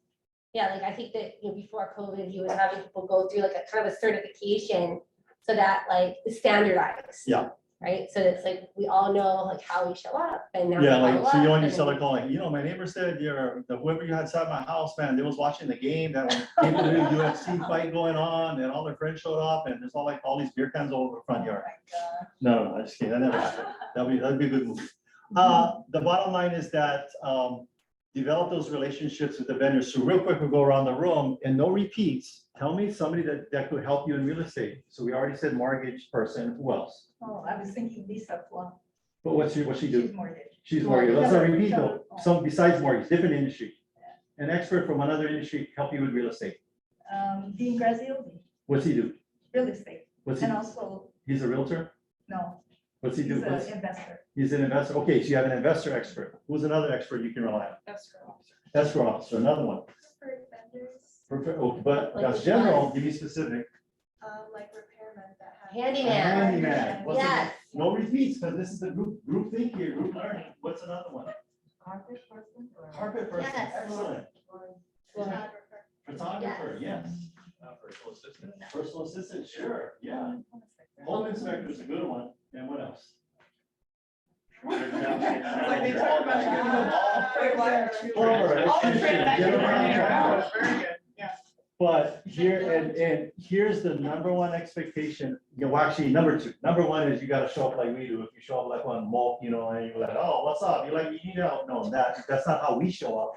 yeah, I think that, before COVID, he was having people go through a kind of a certification so that it's standardized. Yeah. Right, so it's we all know how we show up and now. Yeah, we follow so you up want your and- seller calling, my neighbor said whoever you had inside my house, man, they was watching the game, that when people do UFC fight going on, and all their friends showed up, and there's all these beer cans all over the front yard. No, I just kidding, that never happened. That'd be a good movie. The bottom line is that, develop those relationships with the vendors. So real quick, we'll go around the room and no repeats. Tell me somebody that could help you in real estate. So we already said mortgage person, who else? Oh, I was thinking Lisa Plum. But what's she She's do? mortgage. She's mortgage, let's not repeat though, No. some besides mortgage, different industry. An expert from another industry to help you with real estate. Dean Graziosi, What's he do? real estate, What's he, and also, he's a realtor? no, What's he he's do? an investor. He's an investor. Okay, so you have an investor expert. Who's another expert you can rely on? That's correct. Escrow officer, another one. Perfect, oh, but Like that's which general, ones? give me specific. Like repairmen that have. Handyman, Handyman. What's the- yes. No repeats, because this is the group think here, group learning. What's another one? Carpet person or? Carpet person, Yes. excellent. Well, Photographer, yes. Personal assistant. Personal assistant, sure, yeah. Home inspector is a good one. And what else? Like they talk about it, giving them Plumber, all the electrician, general contractor. Very good, yeah. But here, and here's the number one expectation, well, actually, number two, number one is you gotta show up like we do. If you show up like on Malk, and you're like, oh, what's up? You're like, you need help. No, that's not how we show up.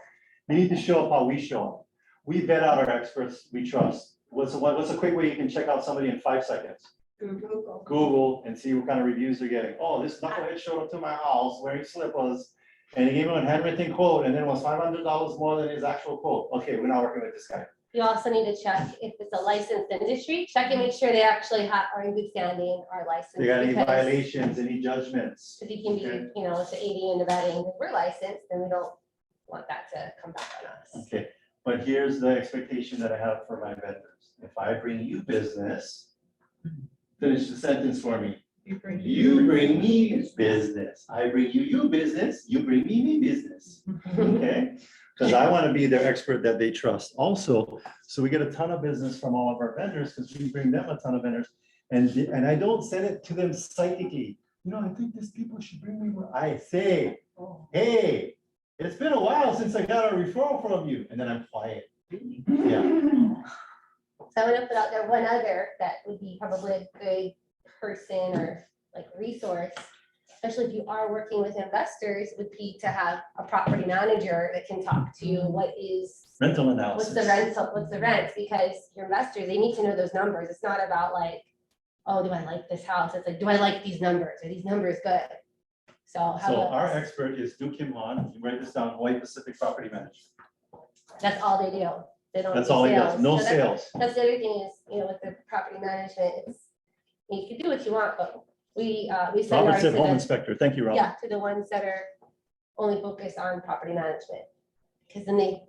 You need to show up how we show up. We vet out our experts we trust. What's a quick way you can check out somebody in 5 seconds? Google. Google and see what kind of reviews they're getting. Oh, this knucklehead showed up to my house wearing slippers and he gave me a handwritten quote and then it was $500 more than his actual quote. Okay, we're not working with this guy. You also need to check if it's a licensed industry, check and make sure they actually are in good standing, are licensed. They got any because violations, any judgments? If you can be, it's the 80 and the vetting, if we're licensed, then we don't want that to come back on us. Okay, but here's the expectation that I have for my vendors. If I bring you business, finish the sentence for me. You bring. You bring me business. I bring you business, you bring me business. Okay, because I want to be their expert that they trust also. So we get a ton of business from all of our vendors because we bring them a ton of vendors. And I don't send it to them psychically. You know, I think these people should bring me more. I say, hey, it's been a while since I got a referral from you. And then I'm quiet. Yeah. So I'm gonna put out there one other that would be probably a good person or like resource, especially if you are working with investors, would be to have a property manager that can talk to you what is, Rental what's the analysis. what's the rent, because your investors, they need to know those numbers. It's not about like, oh, do I like this house? It's like, do I like these numbers? Are these numbers good? So how So about, our expert is Du Kim Han. You write this down, Hawaii Pacific Property Management. that's all they do. They don't That's do all he does. sales. No So that's- sales. That's the other thing is, you know, with the property management, it's, you can do what you want, but we send Robert ours said to home the, inspector. Thank you, Robert. yeah, to the ones that are only focused on property management. Because then they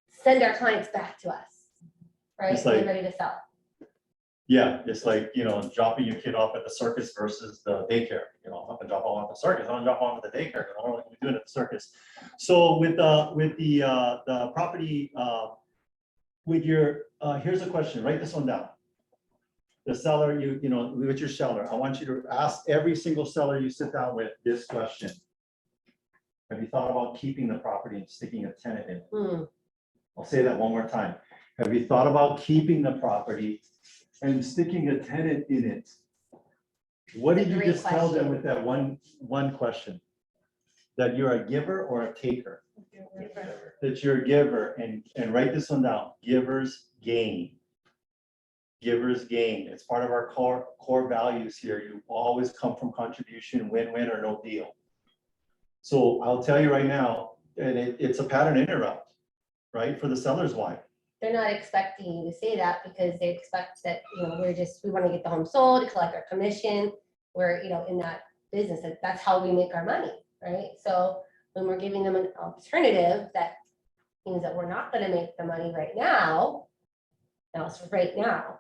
send our clients back to us, right? It's When they're like- ready to sell. Yeah, it's like, you know, dropping your kid off at the circus versus the daycare. You know, I'm not gonna drop off at the circus, I'm gonna drop off at the daycare, because I don't know what we're doing at the circus. So with the property, with your, here's a question, write this one down. The seller, you know, with your seller, I want you to ask every single seller you sit down with this question. Have you thought about keeping the property and sticking a tenant in it? Hmm. I'll say that one more time. Have you thought about keeping the property and sticking a tenant in it? What That's did a you great just tell them question. with that one question? That you're a giver or a taker? That you're a giver, and write this one down. Givers gain. Givers gain. It's part of our core values here. You always come from contribution, win-win or no deal. So I'll tell you right now, and it's a pattern interrupt, right? For the seller's wife. They're not expecting you to say that because they expect that, you know, we want to get the home sold, collect our commission. We're, you know, in that business, that's how we make our money, right? So when we're giving them an alternative, that means that we're not gonna make the money right now. Now it's right now.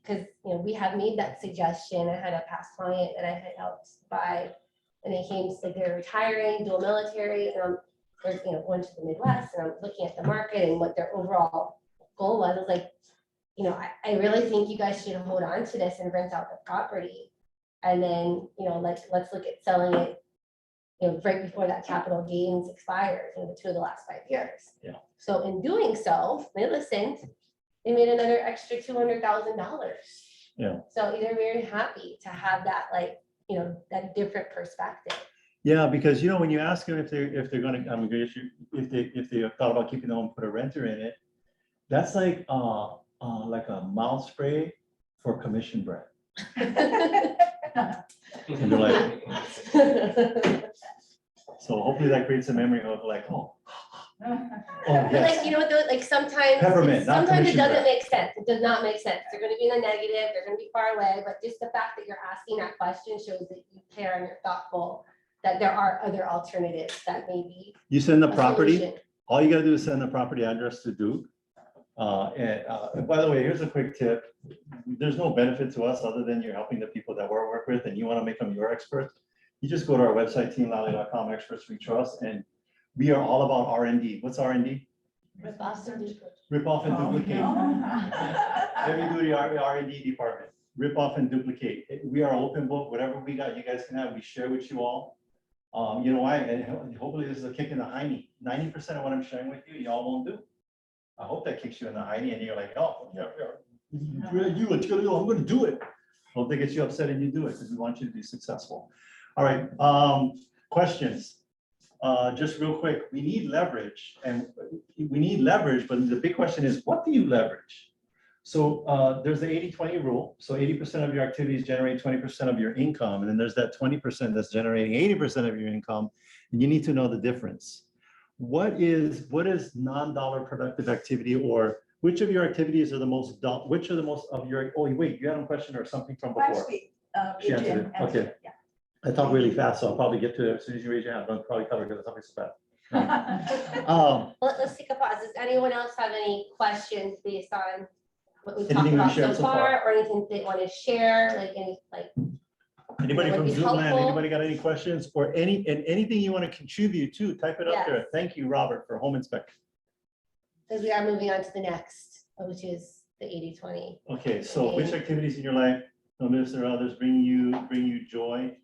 Because, you know, we have made that suggestion. I had a past client that I had helped buy, and they came, like they're retiring, dual military, and they're, you know, going to the Midwest, and I'm looking at the market and what their overall goal was. I was like, you know, I really think you guys should hold on to this and rent out the property. And then, you know, let's look at selling it, you know, right before that capital gains expires in the 2 of the last 5 years. Yeah. So in doing so, they listened, they made another extra $200,000. Yeah. So they're very happy to have that, like, you know, that different perspective. Yeah, because you know, when you ask them if they're gonna, if they thought about keeping the home, put a renter in it, that's like a mouth spray for commission bread. And they're like, so hopefully that creates a memory of like, oh, But yes. like, you know, like sometimes, Peppermint, not sometimes it commission doesn't bread. make sense. It does not make sense. They're gonna be in the negative, they're gonna be far away, but just the fact that you're asking that question shows that you care and you're thoughtful, that there are other alternatives that may be You send the a property, solution. all you gotta do is send the property address to Duke. And by the way, here's a quick tip. There's no benefit to us other than you're helping the people that we work with and you wanna make them your experts. You just go to our website, teamlally.com, experts we trust, and we are all about R&D. What's R&D? Rip off some dude. Rip off and duplicate. Oh. Heavy duty R&D department, rip off and duplicate. We are open book, whatever we got, you guys can have, we share with you all. You know why? And hopefully this is a kick in the hiney. 90% of what I'm sharing with you, y'all won't do. I hope that kicks you in the hiney and you're like, oh, yeah, I'm gonna do it. Hope that gets you upset and you do it because we want you to be successful. All right, questions. Just real quick, we need leverage but the big question is, what do you leverage? So there's the 80-20 rule. So 80% of your activities generate 20% of your income. And then there's that 20% that's generating 80% of your income. And you need to know the difference. What is non-dollar productive activity, or which of your activities are the most, which are the most of your, oh, wait, you had a question or something from before? Actually, She answered Adrienne it. Okay. answered, yeah. I talk really fast, so I'll probably get to it as soon as you raise your hand. I'll probably cover because the topic's so fast. Let's take a pause. Does anyone else have any questions based on what we talked Anything we about shared so so far? far, or anything they want to share, like any, like Anybody That from would be Zoom land, helpful. anybody got any questions or anything you want to contribute to, type it up there. Yes. Thank you, Robert, for home inspection. Because we are moving on to the next, which is the 80-20. Okay, so which activities in your life, notice or others, bring you joy?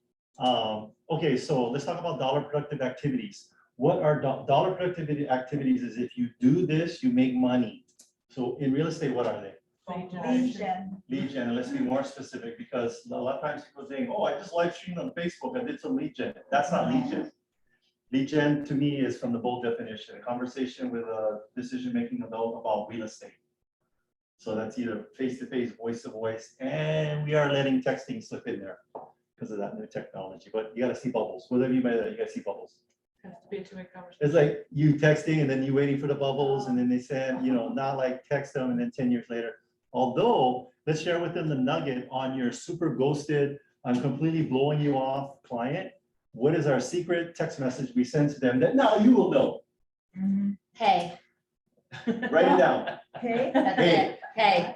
Okay, so let's talk about dollar productive activities. What are dollar productivity activities is if you do this, you make money. So in real estate, what are they? Lead gen. Lead gen, and let's be more specific, because a lot of times people think, oh, I just live streamed on Facebook, I did some lead gen. That's not lead gen. Lead gen to me is from the bold definition, a conversation with a decision-making adult about real estate. So that's either face-to-face, voice-to-voice, and we are letting texting slip in there because of that new technology, but you gotta see bubbles. What do I mean by that? You gotta see bubbles. Has to be a two-way conversation. It's like you texting and then you waiting for the bubbles and then they send, not like text them and then 10 years later. Although, let's share with them the nugget on your super ghosted, I'm completely blowing you off client. What is our secret text message we send to them that now you will know? Hey, Write it down. Okay, that's Hey. it. Hey,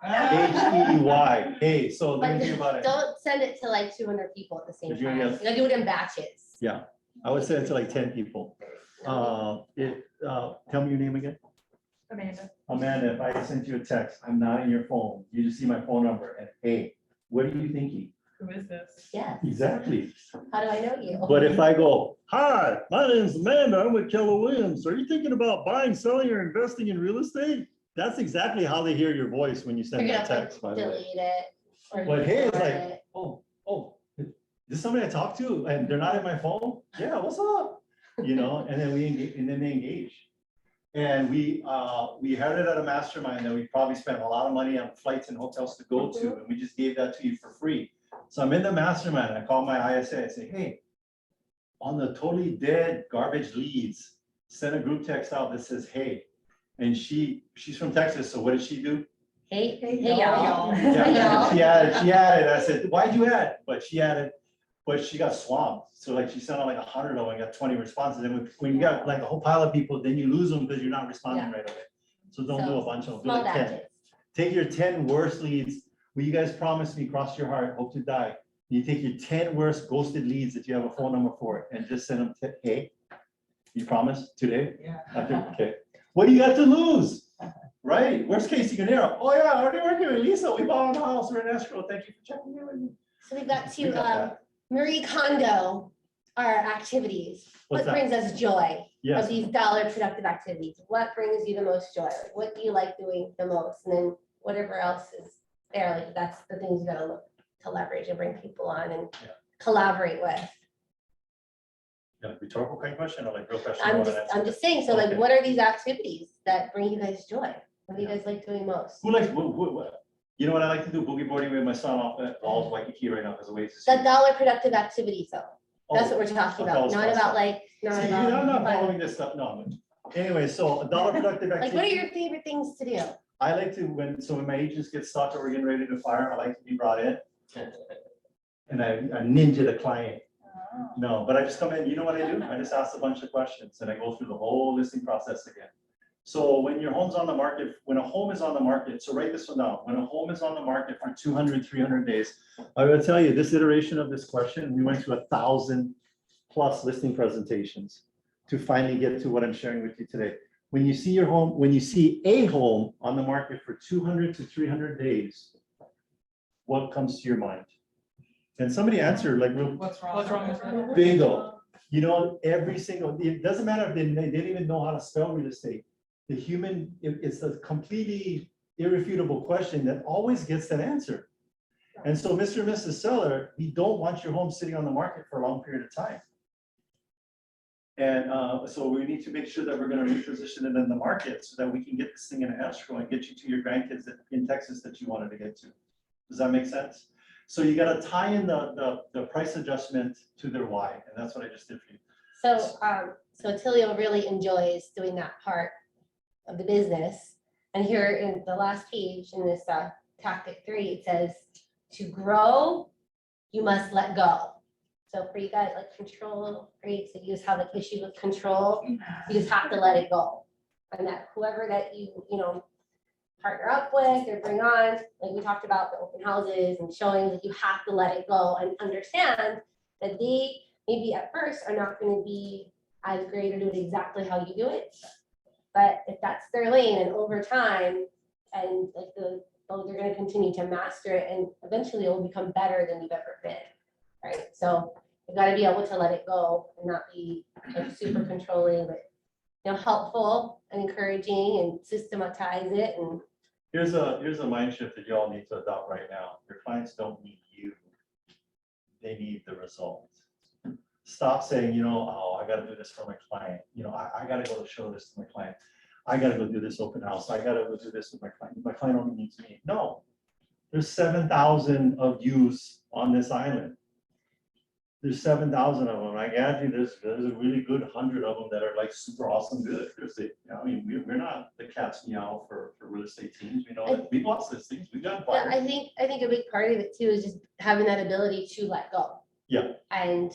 H-E-Y. Hey, so let me but think about it. don't send it to like 200 people at the same If you're time. You gonna- gotta do it in batches. Yeah, I would say it's like 10 people. Tell me your name again. Amanda. Amanda, if I sent you a text, I'm not in your phone. You just see my phone number and hey, what are you thinking? Who is this? Yes. Exactly. How do I know you? But if I go, hi, my name's Amanda, I'm with Keller Williams. Are you thinking about buying, selling, or investing in real estate? That's exactly how they hear your voice when you You're send gonna that have text, to by the way. delete it. or But hey, it's ignore like, it. oh, this is somebody I talk to and they're not in my phone? Yeah, what's up? And then we engage, and then they engage. And we had it at a mastermind that we probably spent a lot of money on flights and hotels to go to, and we just gave that to you for free. So I'm in the mastermind, I call my ISA, I say, hey, on the totally dead garbage leads, send a group text out that says, hey, and she's from Texas, so what did she do? Hey, Hey, hey, y'all. y'all. Hey, Yeah, y'all. she added, I said, why'd you add? But she added, but she got swamped. So like she sent out like 100 of them, got 20 responses. And when you got like a whole pile of people, then you lose them because you're not responding right away. So don't do a bunch of them, do Small like 10. batches. Take your 10 worst leads. Will you guys promise me, cross your heart, hope to die? You take your 10 worst ghosted leads that you have a phone number for and just send them to, hey, you promise today? Yeah. Okay. What do you got to lose? Right? Worst case scenario. Oh yeah, I already working with Lisa. We bought the house. We're in escrow. Thank you for checking in with me. So we've got We got to that. Marie Kondo, our activities. What's What that? brings us joy of Yes. these dollar productive activities? What brings you the most joy? Like, what do you like doing the most? And then whatever else is there, like that's the things you gotta look to leverage and bring people on and Yeah. collaborate with. Yeah, rhetorical kind of question or like real question? I'm just saying, so like, Okay. what are these activities that bring you guys joy? What do you guys like doing most? Who likes, what? You know what I like to do? Boogie boarding with my son off at Walls Waikiki right now because the waves. The dollar productive activities though. That's Oh, what we're talking I about, thought it was not fun about stuff. like, not See, I'm not about. following this stuff. No. Anyway, so a dollar productive Like, activity. what are your favorite things to do? I like to, when my agents get stuck or we're getting ready to fire, I like to be brought in and I ninja the client. Oh. No, but I just come in, you know what I do? I just ask a bunch of questions and I go through the whole listing process again. So when your home's on the market, when a home is on the market, so write this one down. When a home is on the market for 200, 300 days, I will tell you this iteration of this question, we went to 1,000+ listing presentations to finally get to what I'm sharing with you today. When you see your home, when you see a home on the market for 200 to 300 days, what comes to your mind? And somebody answered like real What's wrong with it? bingo. You know, every single, it doesn't matter if they didn't even know how to spell real estate. The human, it's a completely irrefutable question that always gets that answer. And so, Mr. and Mrs. Seller, we don't want your home sitting on the market for a long period of time. And so we need to make sure that we're going to reposition it in the market so that we can get this thing in escrow and get you to your grandkids in Texas that you wanted to get to. Does that make sense? So you got to tie in the price adjustment to their why, and that's what I just did for you. So Atillio really enjoys doing that part of the business. And here in the last page in this tactic 3, it says to grow, you must let go. So for you guys, like control freaks, if you just have an issue with control, you just have to let it go. And that whoever that you partner up with or bring on, like we talked about the open houses and showing that you have to let it go and understand that they maybe at first are not going to be as great or do it exactly how you do it. But if that's their lane and over time and like they're going to continue to master it and eventually it will become better than you've ever been. Right. So you've got to be able to let it go and not be like super controlling, but helpful and encouraging and systematize it. And Here's a mind shift that y'all need to adopt right now. Your clients don't need you. They need the results. Stop saying, oh, I gotta do this for my client. I gotta go show this to my client. I gotta go do this open house. I gotta go do this with my client. My client only needs me. No, there's 7,000 of yous on this island. There's 7,000 of them. I guarantee there's a really good 100 of them that are like super awesome good. We're not the cat's meow for real estate teams. We know that we lost these things. We got yeah, fired. I think a big part of it too is just having that ability to let go. Yeah. And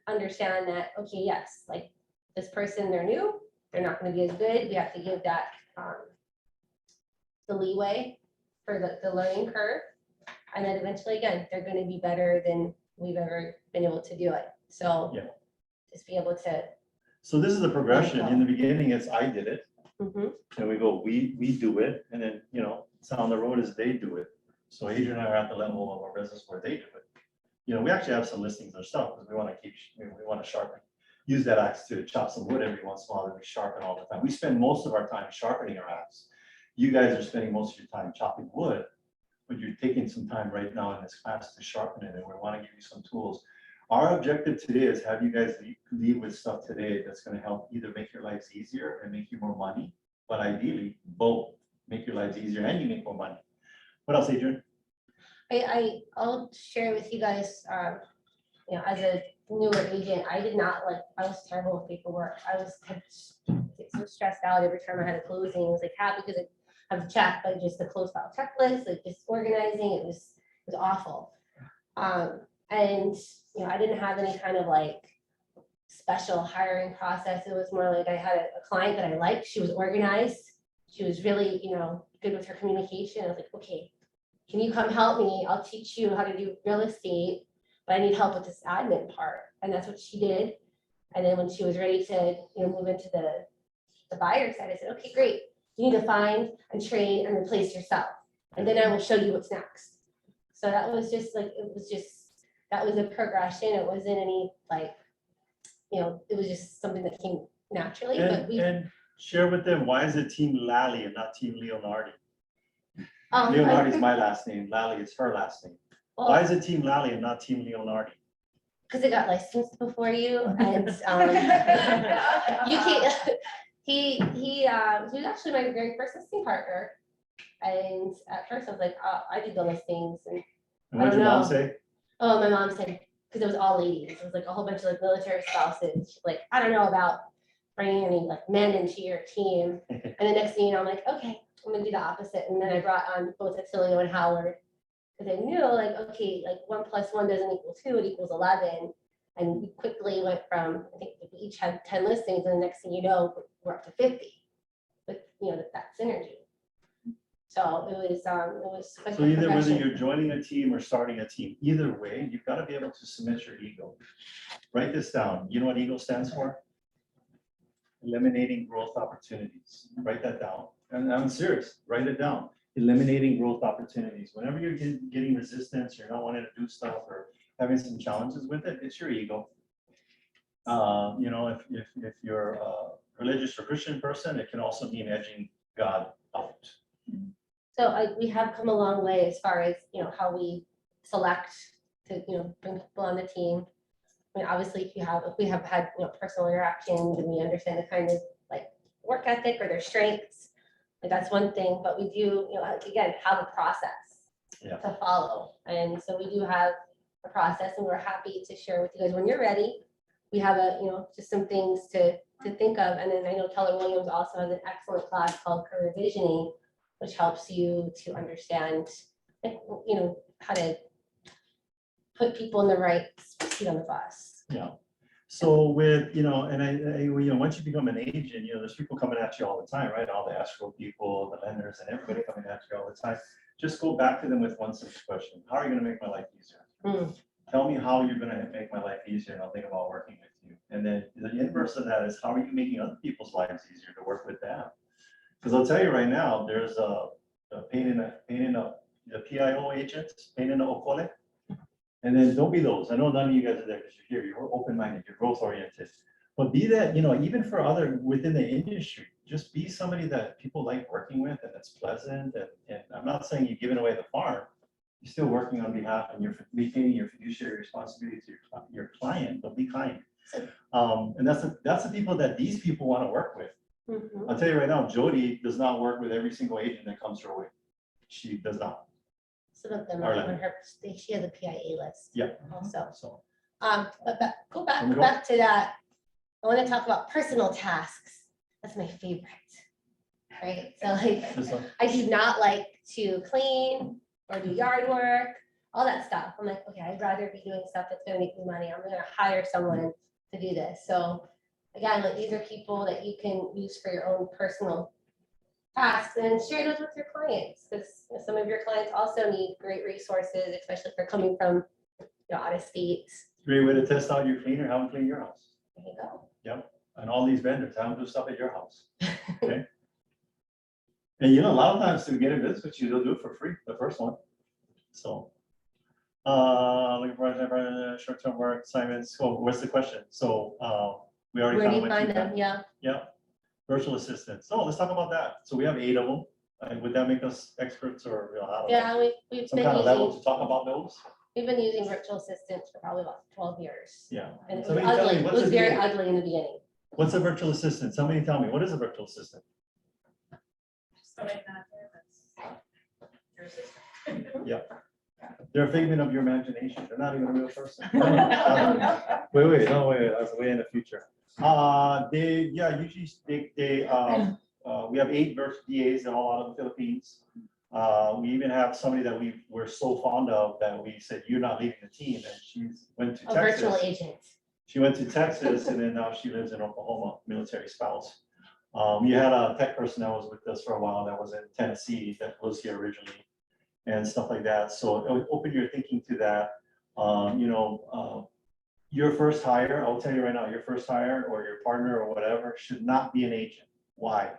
understand that, okay, yes, like this person, they're new, they're not going to be as good. We have to give that the leeway for the learning curve. And then eventually, again, they're going to be better than we've ever been able to do it. So Yeah. just be able to. So this is the progression. In the beginning, it's I did it. Mhm. And we go, we do it. And then, down the road is they do it. So Adrienne and I are at the level of our business where they do it. We actually have some listings ourselves because we want to sharpen, use that axe to chop some wood every once in a while that we sharpen all the time. We spend most of our time sharpening our axe. You guys are spending most of your time chopping wood, but you're taking some time right now in this class to sharpen it, and we want to give you some tools. Our objective today is have you guys leave with stuff today that's going to help either make your lives easier and make you more money, but ideally both make your lives easier and you make more money. What else, Adrienne? I'll share with you guys, as a newer agent, I was terrible with paperwork. I was so stressed out every time I had a closing. It was like happy because I have to check, but just the close file checklist, like just organizing, it was awful. And I didn't have any kind of like special hiring process. It was more like I had a client that I liked. She was organized. She was really, good with her communication. I was like, okay, can you come help me? I'll teach you how to do real estate, but I need help with this admin part. And that's what she did. And then when she was ready to move into the buyer side, I said, okay, great. You need to find and train and replace yourself. And then I will show you what's next. So that was just that was a progression. It wasn't any it was just something that came naturally. And share with them, why is it Team Lally and not Team Leonardi? Oh, Leonardi is my last name. Lally is her last name. Why is it Team Lally and not Team Leonardi? Because it got licensed before you, and you can't. He was actually my very first listing partner, and at first I was like, oh, I did the listings, and What did your mom say? oh, my mom said because it was all ladies. It was like a whole bunch of like military spouses. She's like, I don't know about bringing any like men into your team, and the next thing you know, I'm like, okay, I'm gonna do the opposite, and then I brought on both Atillio and Howard. Because I knew like, okay, like 1 + 1 doesn't equal 2, it equals 11. And we quickly went from, I think we each had 10 listings, and the next thing you know, we're up to 50 with, that synergy. So it was quite So the either whether progression. you're joining a team or starting a team, either way, you've got to be able to submit your ego. Write this down. You know what ego stands for? Eliminating growth opportunities. Write that down. And I'm serious, write it down. Eliminating growth opportunities. Whenever you're getting resistance, you're not wanting to do stuff or having some challenges with it, it's your ego. If you're a religious or Christian person, it can also mean edging God out. So we have come a long way as far as, how we select to, bring people on the team. I mean, obviously if we have had, personal interactions and we understand the kind of like work ethic or their strengths, like that's one thing, but we do, again, have a process to follow. And so we do have a process, and we're happy to share with you guys when you're ready. We have just some things to think of. And then I know Keller Williams also has an excellent class called Career Visioning, which helps you to understand, how to put people in the right seat on the bus. Yeah. So with, once you become an agent, there's people coming at you all the time, right? All the escrow people, the lenders and everybody coming at you all the time. Just go back to them with one simple question. How are you gonna make my life easier? Tell me how you're gonna make my life easier and I'll think about working with you. And then the inverse of that is how are you making other people's lives easier to work with them? Because I'll tell you right now, there's a pain in the PIO agents, pain in the okole. And then don't be those. I know none of you guys are there because you're here, you're open-minded, you're growth-oriented. But be that, even for other within the industry, just be somebody that people like working with and that's pleasant. And I'm not saying you're giving away the farm. You're still working on behalf and you're maintaining your fiduciary responsibility to your client, but be kind. And that's the people that these people want to work with. I'll tell you right now, Jody does not work with every single agent that comes her way. She does not. Some of them Or are like- on her, she has a PIA list. Yeah. Also, So but go Can we go? back to that. I want to talk about personal tasks. That's my favorite. Right, so like, this one. I do not like to clean or do yard work, all that stuff. I'm like, okay, I'd rather be doing stuff that's gonna make me money. I'm gonna hire someone to do this. So again, like these are people that you can use for your own personal tasks and share those with your clients. Because some of your clients also need great resources, especially if they're coming from out of state. Great way to test out your cleaner, have them clean your house. There you go. And all these vendors, have them do stuff at your house. Okay. And a lot of times to get in business with you, they'll do it for free, the first one. So. Looking for short-term work assignments. So what's the question? So we already Where do found you what find you them? got. Yeah. Yeah. Virtual assistants. So let's talk about that. So we have 8 of them. Would that make us experts or I don't know, Yeah, we've some been kind of level using, to talk about those? we've been using virtual assistants for probably about 12 years. Yeah. And it was Somebody tell me, ugly. It what's was a very VA? ugly in the beginning. What's a virtual assistant? Somebody tell me, what is a virtual assistant? Somebody not there, that's your assistant. They're a figment of your imagination. They're not even a real person. Wait, that's way in the future. We have 8 virtual VAs, they're all out of the Philippines. We even have somebody that we're so fond of that we said, you're not leaving the team, and she went to A virtual Texas. agent. She went to Texas and then now she lives in Oklahoma, military spouse. We had a tech person that was with us for a while that was in Tennessee that was here originally and stuff like that. So open your thinking to that. Your first hire, I'll tell you right now, your first hire or your partner or whatever should not be an agent. Why?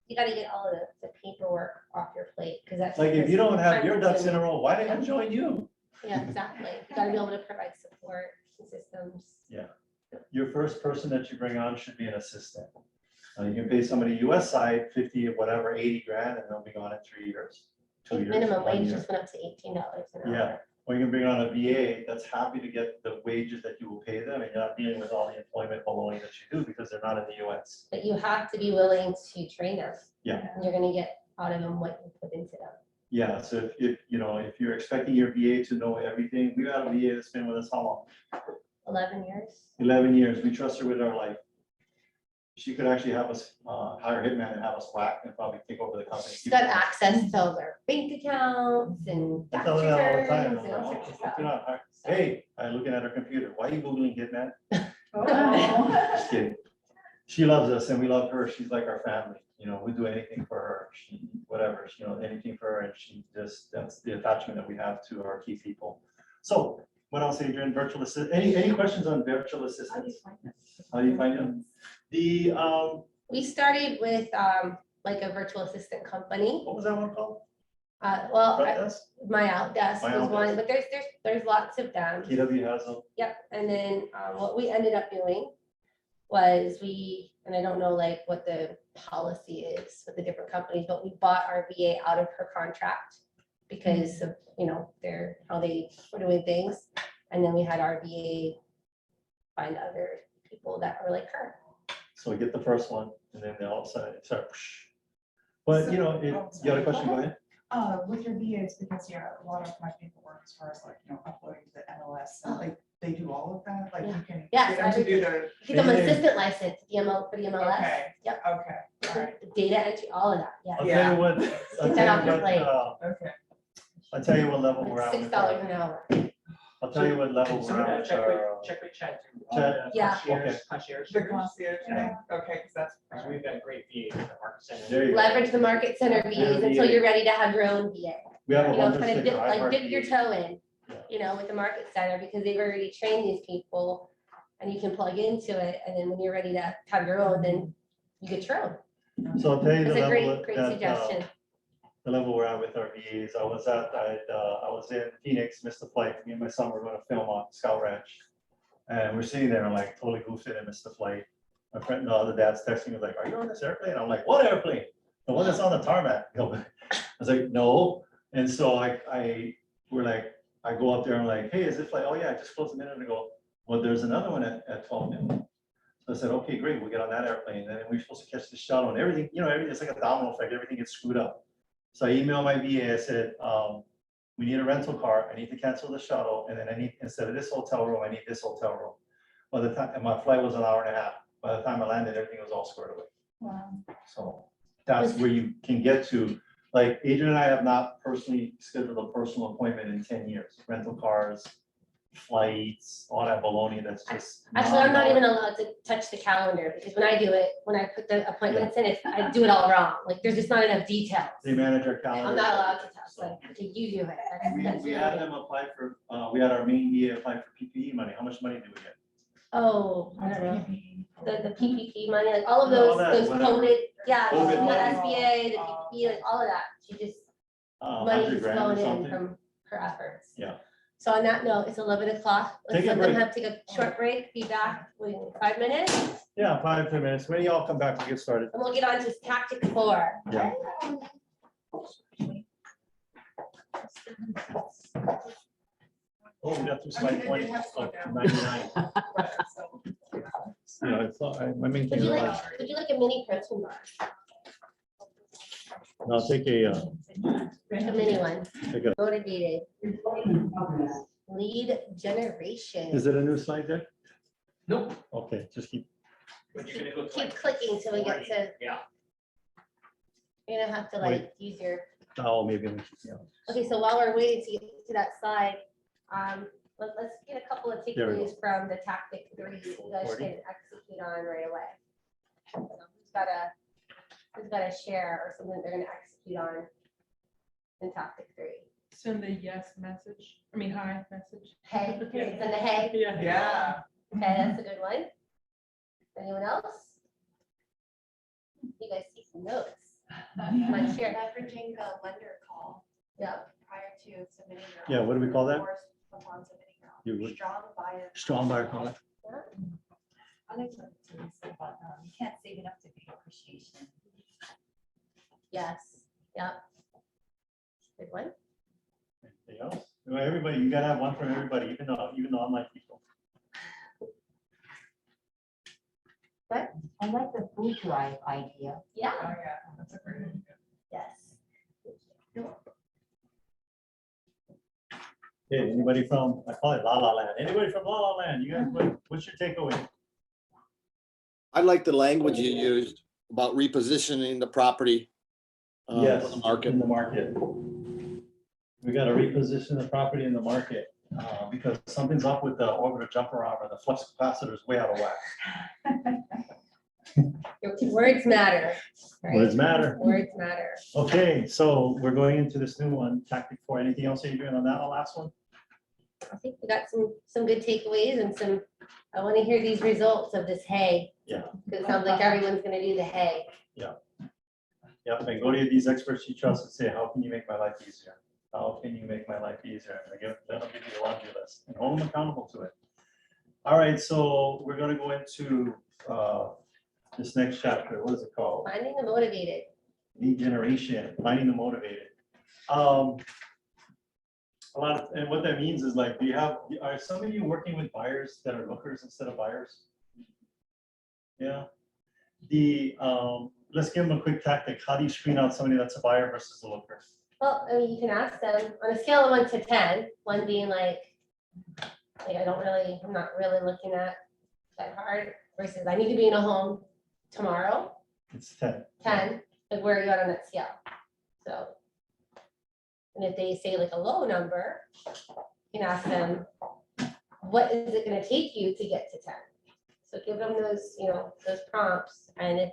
You gotta get all of the paperwork off your plate, because that's. Like if you don't have your ducks in a time-consuming. row, why did I join you? Yeah, exactly. You gotta be able to provide support and systems. Your first person that you bring on should be an assistant. You can pay somebody US side 50 or whatever, 80 grand, and they'll be gone in 3 years. 2 years. Minimum 1 wage year. just went up to $18 an Yeah. hour. Or you can bring on a VA that's happy to get the wages that you will pay them, and you're not dealing with all the employment baloney that you do because they're not in the US. But you have to be willing to train them. Yeah. And you're gonna get out of them what you put into them. Yeah, so if you're expecting your VA to know everything, we've had a VA that's been with us how long? 11 years. 11 years. We trust her with our life. She could actually have us hire a hitman and have us whack and probably take over the company. She's got access to their bank accounts and I tax tell her that all the returns time. and all sorts of stuff. Hey, I'm looking at her computer. Why are you Googling hitman? Oh. Just kidding. She loves us and we love her. She's like our family. We do anything for her. Whatever, anything for her. And that's the attachment that we have to our key people. So what else, Adrienne? Virtual assistant. Any questions on virtual assistants? How do you find them? We started with like a virtual assistant company. What was that one called? Well, Front desk? My Outdesk My was one, Outdesk. but there's lots of them. KW has them. Yep, and then what we ended up doing was and I don't know like what the policy is with the different companies, but we bought our VA out of her contract because of, how they were doing things. And then we had our VA find other people that were like her. So we get the first one and then all of a sudden it's like, whoosh. But if you got a question, go ahead. With your VAs, because a lot of my paperwork as far as uploading to the MLS, and they do all of that, Yeah. you can Yes, get them to do everything. their. Become an Yeah. assistant license, for the MLS. Okay. Yep. Okay, all right, The data entry, all of that, yeah. I'll tell you what, Get that off your plate. okay. I'll tell you what level we're at. $6 an hour. I'll I'll tell you what level we're at with our. Check with Chad. Chad? Yeah. Concierge. The concierge thing, okay, because that's. So we've got a great VA at the Market Center. There you go. Leverage the market center VAs until you're ready to have your own VA. We have a You know, bumper kind of sticker. dip, I like heart dip your VA. toe in, Yeah. you know, with the market center, because they've already trained these people. And you can plug into it, and then when you're ready to have your own, then you get your own. So I'll tell you the That's a level great, great that, suggestion. the level we're at with our VAs. I was in Phoenix, missed the flight. Me and my son were going to film on Scout Ranch. And we're sitting there and like totally goofed it and missed the flight. My friend, the other dad's texting me like, are you on this airplane? I'm like, what airplane? The one that's on the tarmac. I was like, no. And so I go up there and I'm like, hey, is it flight? Oh yeah, I just closed a minute ago. Well, there's another one at 12 noon. So I said, okay, great, we'll get on that airplane. And then we're supposed to catch the shuttle and everything, you know, everything, it's like a domino effect, everything gets screwed up. So I emailed my VA, I said, we need a rental car, I need to cancel the shuttle, and then I need, instead of this hotel room, I need this hotel room. By the time, and my flight was an hour and a half. By the time I landed, everything was all squared away. Wow. So that's where you can get to. Like Adrienne and I have not personally scheduled a personal appointment in 10 years. Rental cars, flights, all that baloney that's just. Actually, I'm not even allowed to touch the calendar, because when I do it, when I put the appointments in, I do it all wrong. Like, there's just not enough details. They manage our calendar. I'm not allowed to touch, like, okay, you do it. That's We really had good. them apply for, we had our main VA apply for PPE money. How much money do we get? Oh, I don't know, the PPP money, like all of All those, that, those whatever. COVID, yeah, the COVID money. SBA, the PPP, like all of that, she just, money 100 is grand or flowing in something? from her efforts. Yeah. So on that note, it's 11 o'clock. Take Let's a let them break. have, take a short break, be back in 5 minutes, Yeah, 5-10 minutes. When y'all come back, we'll get started. and we'll get on to tactic 4. Yeah. Oh, we got through slide 20, oh, 99. Yeah, I thought, my main Would thing you was, like a mini protein bar? I'll take a, A mini one, take a, motivated. Lead generation. is it a new slide deck? Nope. Okay, just keep, But you're gonna go. Keep clicking till we get to, Yeah. you're gonna have to like use your, oh, maybe. we should, yeah. okay, so while we're waiting to get to that slide, let's get a couple of There we go. takeaways from the tactic 3 you guys 40. can execute on right away. Who's got a share or something they're gonna execute on in tactic 3? Send the yes message, hi message. Hey, send the hey. Yeah. Okay, that's a good one. Anyone else? You guys see some notes. My share. Leveraging the lender call Yeah. prior to submitting your. Yeah, what do we call that? Or upon submitting your offer. You would- Strong buyer. Strong buyer call it. I like what you said about, you can't save enough to pay appreciation. Yes. Yep. Good one. Anything else? Well, everybody, you gotta have one from everybody, even the online people. I like the food drive idea. Yeah. Oh, yeah, that's a great idea. Yes. Okay, anybody from, I call it La La Land, anybody from La La Land, you guys, what's your takeaway? I like the language you used about repositioning the property. For the market. In the market. We gotta reposition the property in the market, because something's up with the orbital jumper arm or the flux capacitor is way out of whack. Your words matter. right? Words matter. Words matter. Okay, so we're going into this new one, tactic 4. Anything else, Adrienne, on that last one? I think we got some good takeaways and some, I want to hear these results of this hay. Yeah. Because it sounds like everyone's gonna do the hay. Yep, and go to these experts you trust and say, how can you make my life easier? How can you make my life easier? And that'll give you a laundry list and hold them accountable to it. All right, so we're gonna go into this next chapter. What is it called? Finding the motivated. Lead generation, finding the motivated. And what that means is like, are some of you working with buyers that are lookers instead of buyers? Yeah. Let's give them a quick tactic. How do you screen out somebody that's a buyer versus a looker? Well, I mean, you can ask them on a scale of 1 to 10, 1 being like I'm not really looking at that hard versus I need to be in a home tomorrow. It's 10. 10, like where are you at on that scale? So, and if they say like a low number, you can ask them, what is it gonna take you to get to 10? So give them those, those prompts, and if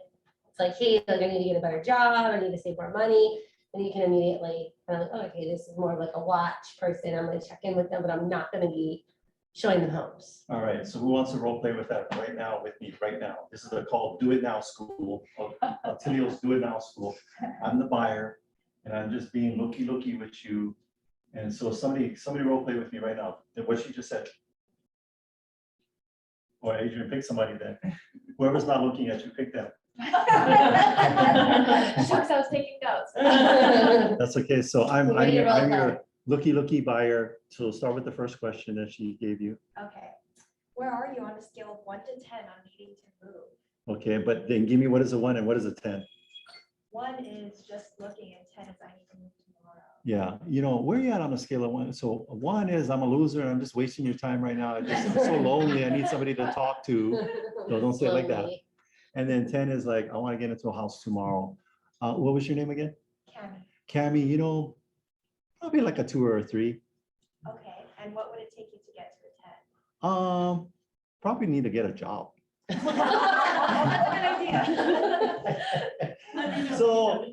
it's like, hey, like, I need to get a better job, I need to save more money, then you can immediately kind of like, oh, okay, this is more like a watch person, I'm gonna check in with them, but I'm not gonna be showing them homes. All right, so who wants to role play with that right now with me, right now? This is a called Do It Now School, Atillio's Do It Now School. I'm the buyer, and I'm just being looky with you. And so somebody role play with me right now, what she just said. Or Adrienne, pick somebody then. Whoever's not looking at you, pick them. Shucks, I was taking notes. That's okay, so I'm Ready to roll your looky buyer. So start with the first question that she gave you. Okay, where are you on a scale of 1 to 10 on needing to move? Okay, but then give me what is a 1 and what is a 10? 1 is just looking and 10 is I need to move tomorrow. Yeah, where are you at on a scale of 1? So 1 is I'm a loser and I'm just wasting your time right now. I'm so lonely. I need somebody to talk to. No, don't say it like that. Slowly. And then 10 is like, I want to get into a house tomorrow. What was your name again? Cammy. Cami, probably like a 2 or a 3. Okay, and what would it take you to get to a 10? Probably need to get a job. That's a good idea. So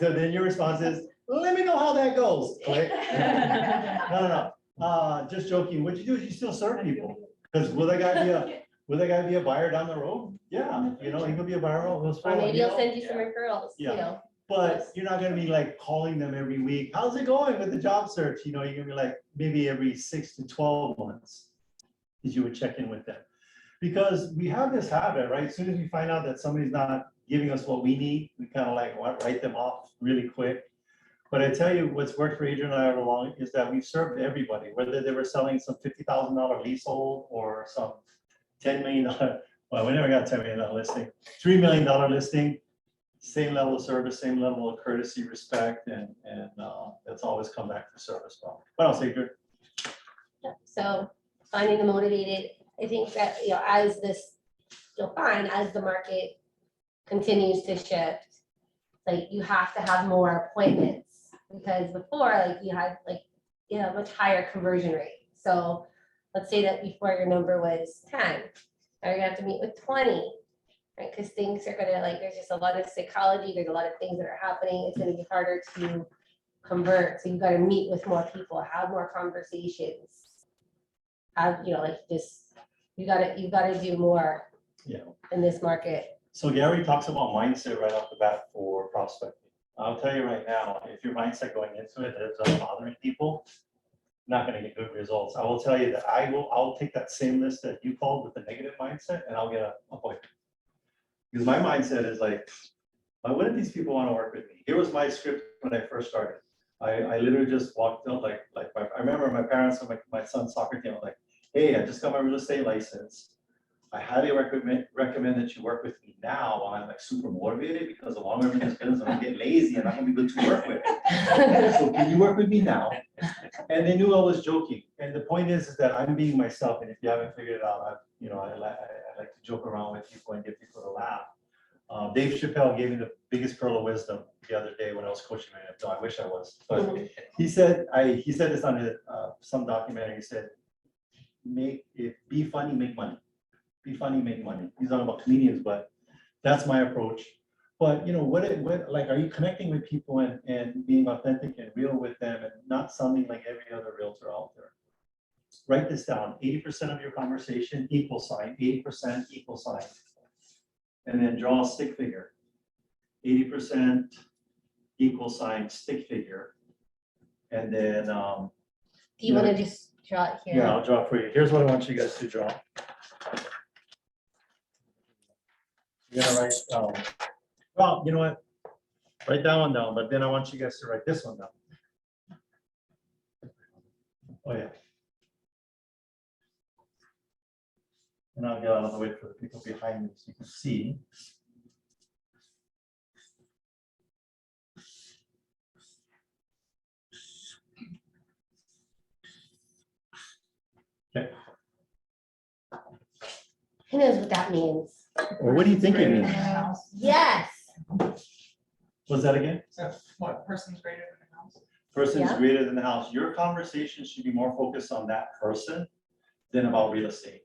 then your response is, let me know how that goes. Right? No. Just joking. What you do is you still serve people. Because will that guy be a buyer down the road? Yeah, he could be a buyer. Or maybe I'll send you some referrals, Yeah. But you're not gonna be like calling them every week. How's it going with the job search? You're gonna be like maybe every 6 to 12 months is you would check in with them. Because we have this habit, right? As soon as we find out that somebody's not giving us what we need, we kind of like write them off really quick. But I tell you, what's worked for Adrienne and I all along is that we've served everybody, whether they were selling some $50,000 leasehold or some $10 million, well, we never got $10 million listing, $3 million listing, same level of service, same level of courtesy, respect, and that's always come back for service. Well, what else, Adrienne? So finding the motivated, I think that, as this, you'll find as the market continues to shift, like you have to have more appointments, because before, like you had a much higher conversion rate. So let's say that before your number was 10, now you're gonna have to meet with 20, right? Because things are gonna there's just a lot of psychology, there's a lot of things that are happening. It's gonna be harder to convert. So you've got to meet with more people, have more conversations. You gotta do more in this market. So Gary talks about mindset right off the bat for prospecting. I'll tell you right now, if your mindset going into it is bothering people, not going to get good results. I will tell you that I'll take that same list that you called with the negative mindset and I'll get an appointment. Because my mindset is like, why wouldn't these people want to work with me? Here was my script when I first started. I literally just walked up I remember my parents and my son's soccer team. I was like, hey, I just got my real estate license. I highly recommend that you work with me now while I'm super motivated, because the longer I'm in this business, I'm gonna get lazy and I'm gonna be good to work with. So can you work with me now? And they knew I was joking. And the point is that I'm being myself. And if you haven't figured it out, I like to joke around with people and get people to laugh. Dave Chappelle gave me the biggest pearl of wisdom the other day when I was coaching him. No, I wish I was. But he said this on some documentary. He said, be funny, make money. Be funny, make money. He's talking about comedians, but that's my approach. But are you connecting with people and being authentic and real with them and not sounding like every other realtor out there? Write this down. 80% of your conversation, equal sign, 80% equal sign. And then draw a stick figure. 80% equal sign, stick figure. And then Do you want to just draw it here? yeah, I'll draw it for you. Here's what I want you guys to draw. You're gonna write, well, you know what? Write that one down, but then I want you guys to write this one down. Oh, yeah. And I'll get out of the way for the people behind me so you can see. Okay. Who knows what that means? Or what do you think it means? Yes. What's that again? So what, person's greater than the house? Person's Yeah. greater than the house. Your conversation should be more focused on that person than about real estate.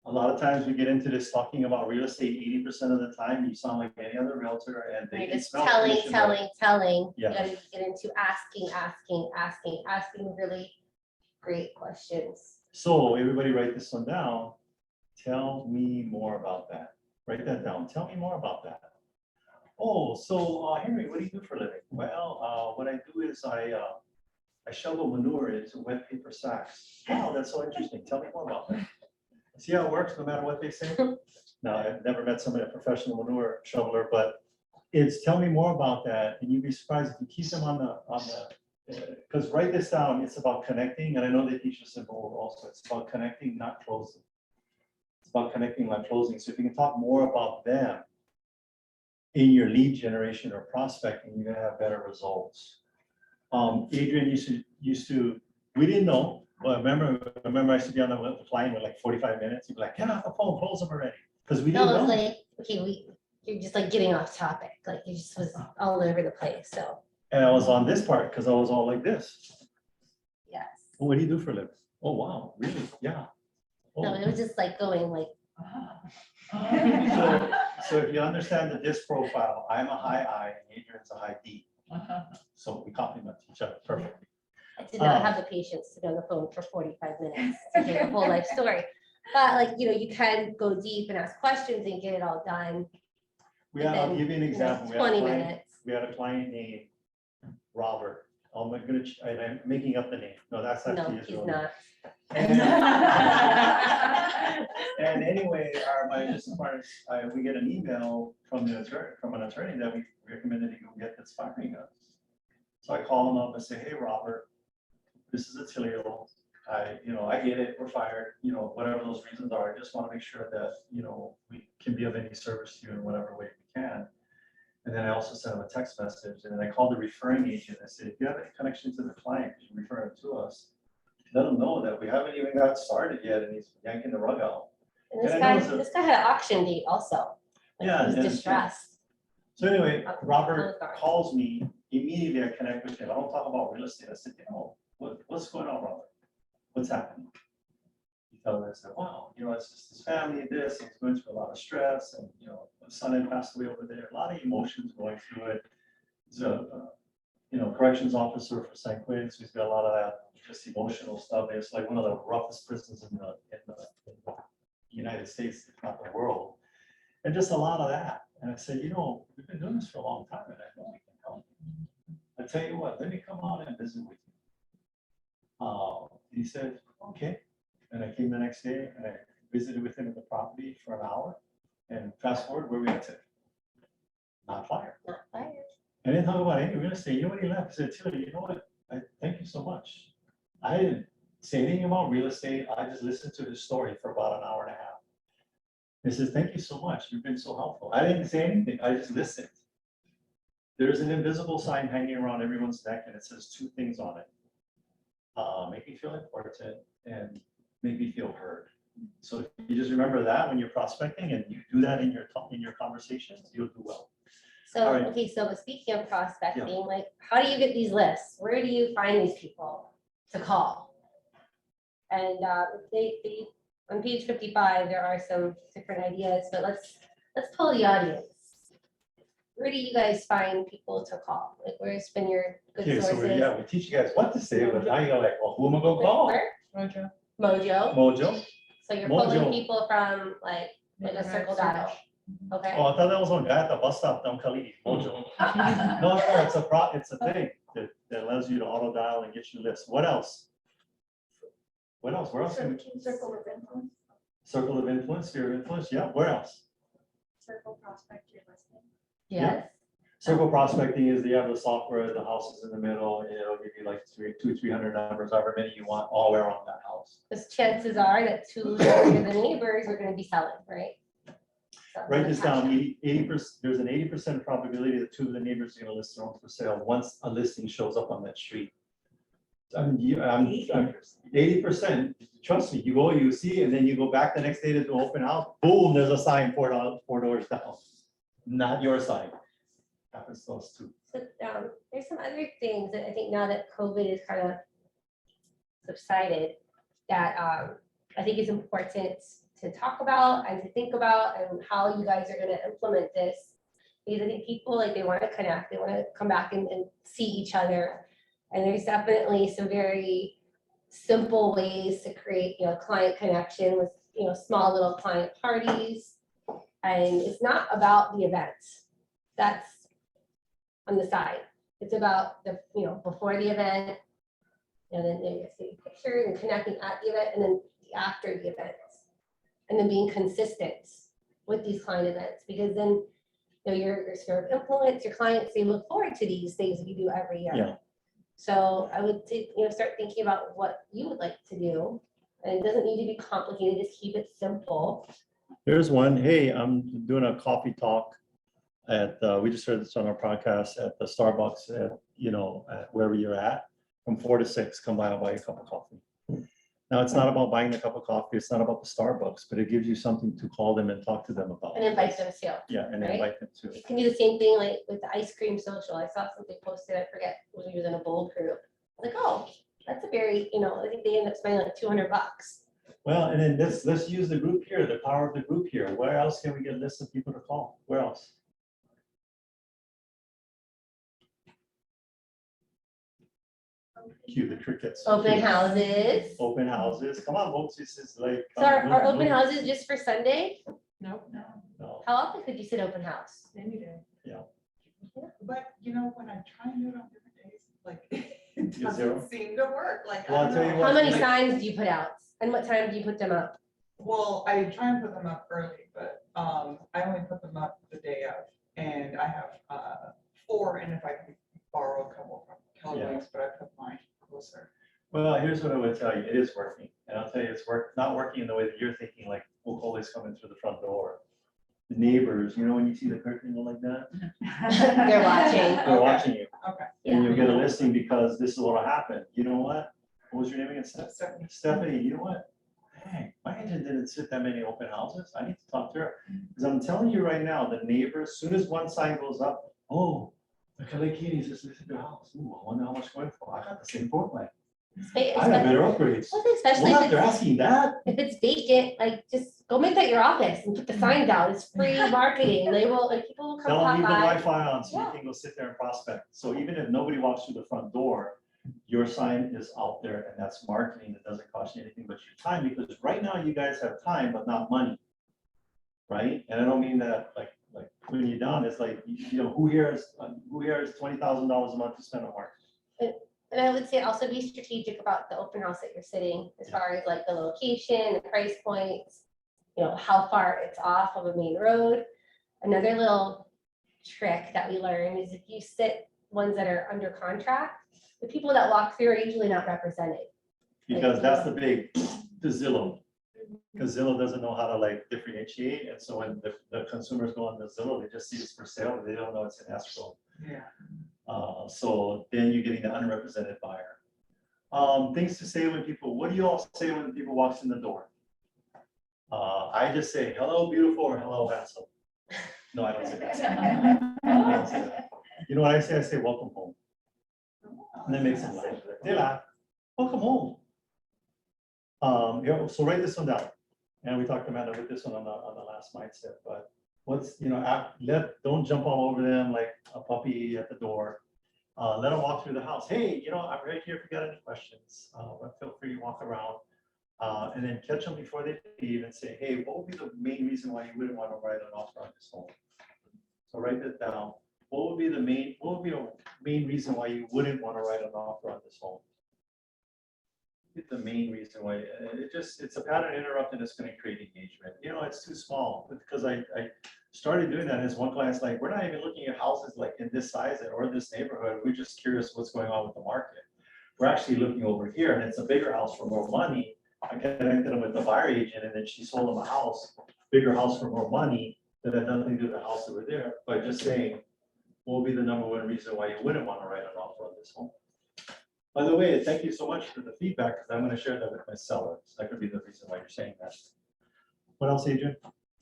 A lot of times we get into this talking about real estate, 80% of the time, you sound like any other realtor and they You're can just smell telling, commission, but- telling. You Yeah. gotta get into asking really great questions. So everybody write this one down. Tell me more about that. Write that down. Tell me more about that. Oh, so Henry, what do you do for a living? Well, what I do is I shovel manure into wet paper sacks. Wow, that's so interesting. Tell me more about that. See how it works no matter what they say? No, I've never met somebody, a professional manure shoveler, but it's tell me more about that. And you'd be surprised if you keep them on the, because write this down, it's about connecting. And I know they teach us in Bowl also. It's about connecting, not closing. It's about connecting, not closing. So if you can talk more about them in your lead generation or prospecting, you're gonna have better results. Adrienne used to, we didn't know. Well, I remember I used to be on the line with like 45 minutes. You'd be like, get off the phone, close them already. Because we No, didn't it's know. like, okay, you're just like getting off topic, like you just was all over the place, so, And I was on this part because I was all like this. yes. Oh, what do you do for a living? Oh, wow, really? Yeah. No, Oh. it was just like going like, So if you understand the disc profile, I'm a high I and Adrienne's a high D. So we complement each other perfectly. I did not have the patience to be on the phone for 45 minutes to hear the whole life story. But like, you can go deep and ask questions and get it all done. I'll give you an example. We had a 20 client- minutes. We had a client named Robert. I'm making up the name. No, that's No, actually his he's real name. not. And anyway, my business partners, we get an email from an attorney that we recommended he go get that's firing us. So I call him up and say, hey, Robert, this is Atillio. I get it, we're fired, whatever those reasons are. I just want to make sure that, we can be of any service to you in whatever way we can. And then I also sent him a text message, and then I called the referring agent. I said, if you have any connection to the client, you refer him to us. Let him know that we haven't even got started yet, and he's yanking the rug out. And this And I know guy, it's a- this guy had an auction date also. Like, Yeah, he was and- distressed. So anyway, Okay. Robert calls me, immediately I connect with him. I don't talk about real estate. I said, what's going on, Robert? What's happening? He told me, I said, wow, it's just his family, this, he's going through a lot of stress, and, his son had passed away over there, a lot of emotions going through it. He's a, corrections officer for St. Quinn, so he's got a lot of that, just emotional stuff. It's like one of the roughest prisons in the United States, if not the world. And just a lot of that. And I said, we've been doing this for a long time, and I know we can help. I tell you what, let me come out and visit with you. He said, okay. And I came the next day and I visited with him at the property for an hour. And fast forward, where we at today? Not fired. Not fired. I didn't talk about any real estate. You know what he left? He said, Tilly, you know what? Thank you so much. I didn't say anything about real estate. I just listened to his story for about an hour and a half. He says, thank you so much. You've been so helpful. I didn't say anything. I just listened. There's an invisible sign hanging around everyone's neck, and it says two things on it. Make me feel important and make me feel heard. So if you just remember that when you're prospecting and you do that in your conversations, you'll do well. So, All right. okay, so speaking of prospecting, like, how do you get these lists? Where do you find these people to call? And they on page 55, there are some different ideas, but let's pull the audience. Where do you guys find people to call? Like, where's been your good Okay, so sources? we teach you guys what to say, but now you're like, well, who am I gonna call? Where? Mojo. Mojo. Mojo? So you're pulling Mojo. people from like a Neighborhood circle search. dial. Okay. Oh, I thought that was one guy at the bus stop down Kalidi, Mojo. No, it's a thing that allows you to auto dial and get you lists. What else? Where else can we? Circle of influence, Circle of influence, sphere of influence, yeah, where else? circle prospect you're listening. Yes. Circle prospecting is you have the software, the house is in the middle, and it'll give you like 300 numbers, however many you want, all around that house. Because chances are that 2 of the neighbors are gonna be selling, right? So Write this down, attach 80%, there's an 80% probability that 2 of the neighbors are gonna list their own for sale once a listing shows up on that street. I'm 80%, trust me, you see, and then you go back the next day to do open house, boom, there's a sign 4 doors down. Not your sign. Happens to us too. So there's some other things that I think now that COVID is kind of subsided, that I think it's important to talk about and to think about and how you guys are gonna implement this. Because I think people, like, they wanna connect, they wanna come back and see each other. And there's definitely some very simple ways to create, client connection with, small little client parties. And it's not about the events. That's on the side. It's about the, before the event, and then maybe taking pictures and connecting at the event, and then after the events. And then being consistent with these client events, because then, your sphere of influence, your clients, they look forward to these things that you do every year. Yeah. So I would, start thinking about what you would like to do. And it doesn't need to be complicated, just keep it simple. Here's one. Hey, I'm doing a coffee talk at, we just heard this on our podcast at the Starbucks at, at wherever you're at, from 4 to 6, come by, I'll buy you a cup of coffee. Now, it's not about buying a cup of coffee. It's not about the Starbucks, but it gives you something to call them and talk to them about. And invite them too. Yeah, and right? invite them to. You can do the same thing like with the ice cream social. I saw something posted, I forget, when he was in a bowl group. Like, oh, that's a very, I think they end up spending like $200. Well, and then let's use the group here, the power of the group here. Where else can we get lists of people to call? Where else? Cue the crickets. Open houses. Open houses. Come on, folks. This is like. So are open houses just for Sunday? Nope. No. How often could you sit open house? Any day. But when I try and do it on different days, like, it Is there- doesn't seem to work, like, Well, I I'll don't tell you know. what, How many like- signs do you put out? And what time do you put them up? Well, I try and put them up early, but, I only put them up the day of, and I have, 4, and if I can borrow a couple from Keller Yeah. Williams, but I put mine closer. Well, here's what I would tell you. It is working. And I'll tell you, it's not working in the way that you're thinking, like, we'll always come in through the front door. The neighbors, when you see the curtain go like that, They're watching. they're watching you. Okay. And you'll get a listing because this is what'll happen. You know what? What was your name again? Stephanie. Stephanie, you know what? Hey, my agent didn't sit that many open houses. I need to talk to her. Because I'm telling you right now, the neighbors, as soon as one sign goes up, oh, the Kelly Kitties just listed their house. Ooh, I wonder how much going for. I got the same floor plan. I got better upgrades. Especially What? if They're it's, asking that? if it's vacant, like, just go make that your office and put the signs out. It's free marketing. They will, like, people will come Tell them pop leave the by. Wi-Fi on so you Yeah. can go sit there and prospect. So even if nobody walks through the front door, your sign is out there and that's marketing that doesn't cost you anything but your time, because right now you guys have time, but not money. Right? And I don't mean that like putting you down. It's like, who here has $20,000 a month to spend on marketing? And I would say also be strategic about the open house that you're sitting, as far as like the location, the price points, how far it's off of a main road. Another little trick that we learned is if you sit ones that are under contract, the people that walk through are usually not represented. Because that's the Zillow. Because Zillow doesn't know how to like differentiate. And so when the consumers go on the Zillow, they just see it's for sale, but they don't know it's an escrow. Yeah. So then you're getting the unrepresented buyer. Things to say when people, what do you all say when people walks in the door? I just say, hello, beautiful, or hello, handsome. No, I don't say that. I don't say that. You know what I say? I say, welcome home. And that makes them laugh. They laugh. Welcome home. So write this one down. And we talked about with this one on the last mindset, but don't jump all over them like a puppy at the door. Let them walk through the house. Hey, I'm right here if you got any questions. Feel free to walk around. And then catch them before they leave and say, hey, what would be the main reason why you wouldn't want to write an offer on this home? So write that down. What would be a main reason why you wouldn't want to write an offer on this home? It's the main reason why. It's a pattern interrupt and it's going to create engagement. It's too small, because I started doing that as one client's like, we're not even looking at houses like in this size or this neighborhood. We're just curious what's going on with the market. We're actually looking over here and it's a bigger house for more money. I connected them with the buyer agent and then she sold them a house, bigger house for more money that had nothing to do with the house over there. But just saying, what will be the number one reason why you wouldn't want to write an offer on this home? By the way, thank you so much for the feedback, because I'm going to share that with my seller. So that could be the reason why you're saying that. What else, Adrienne?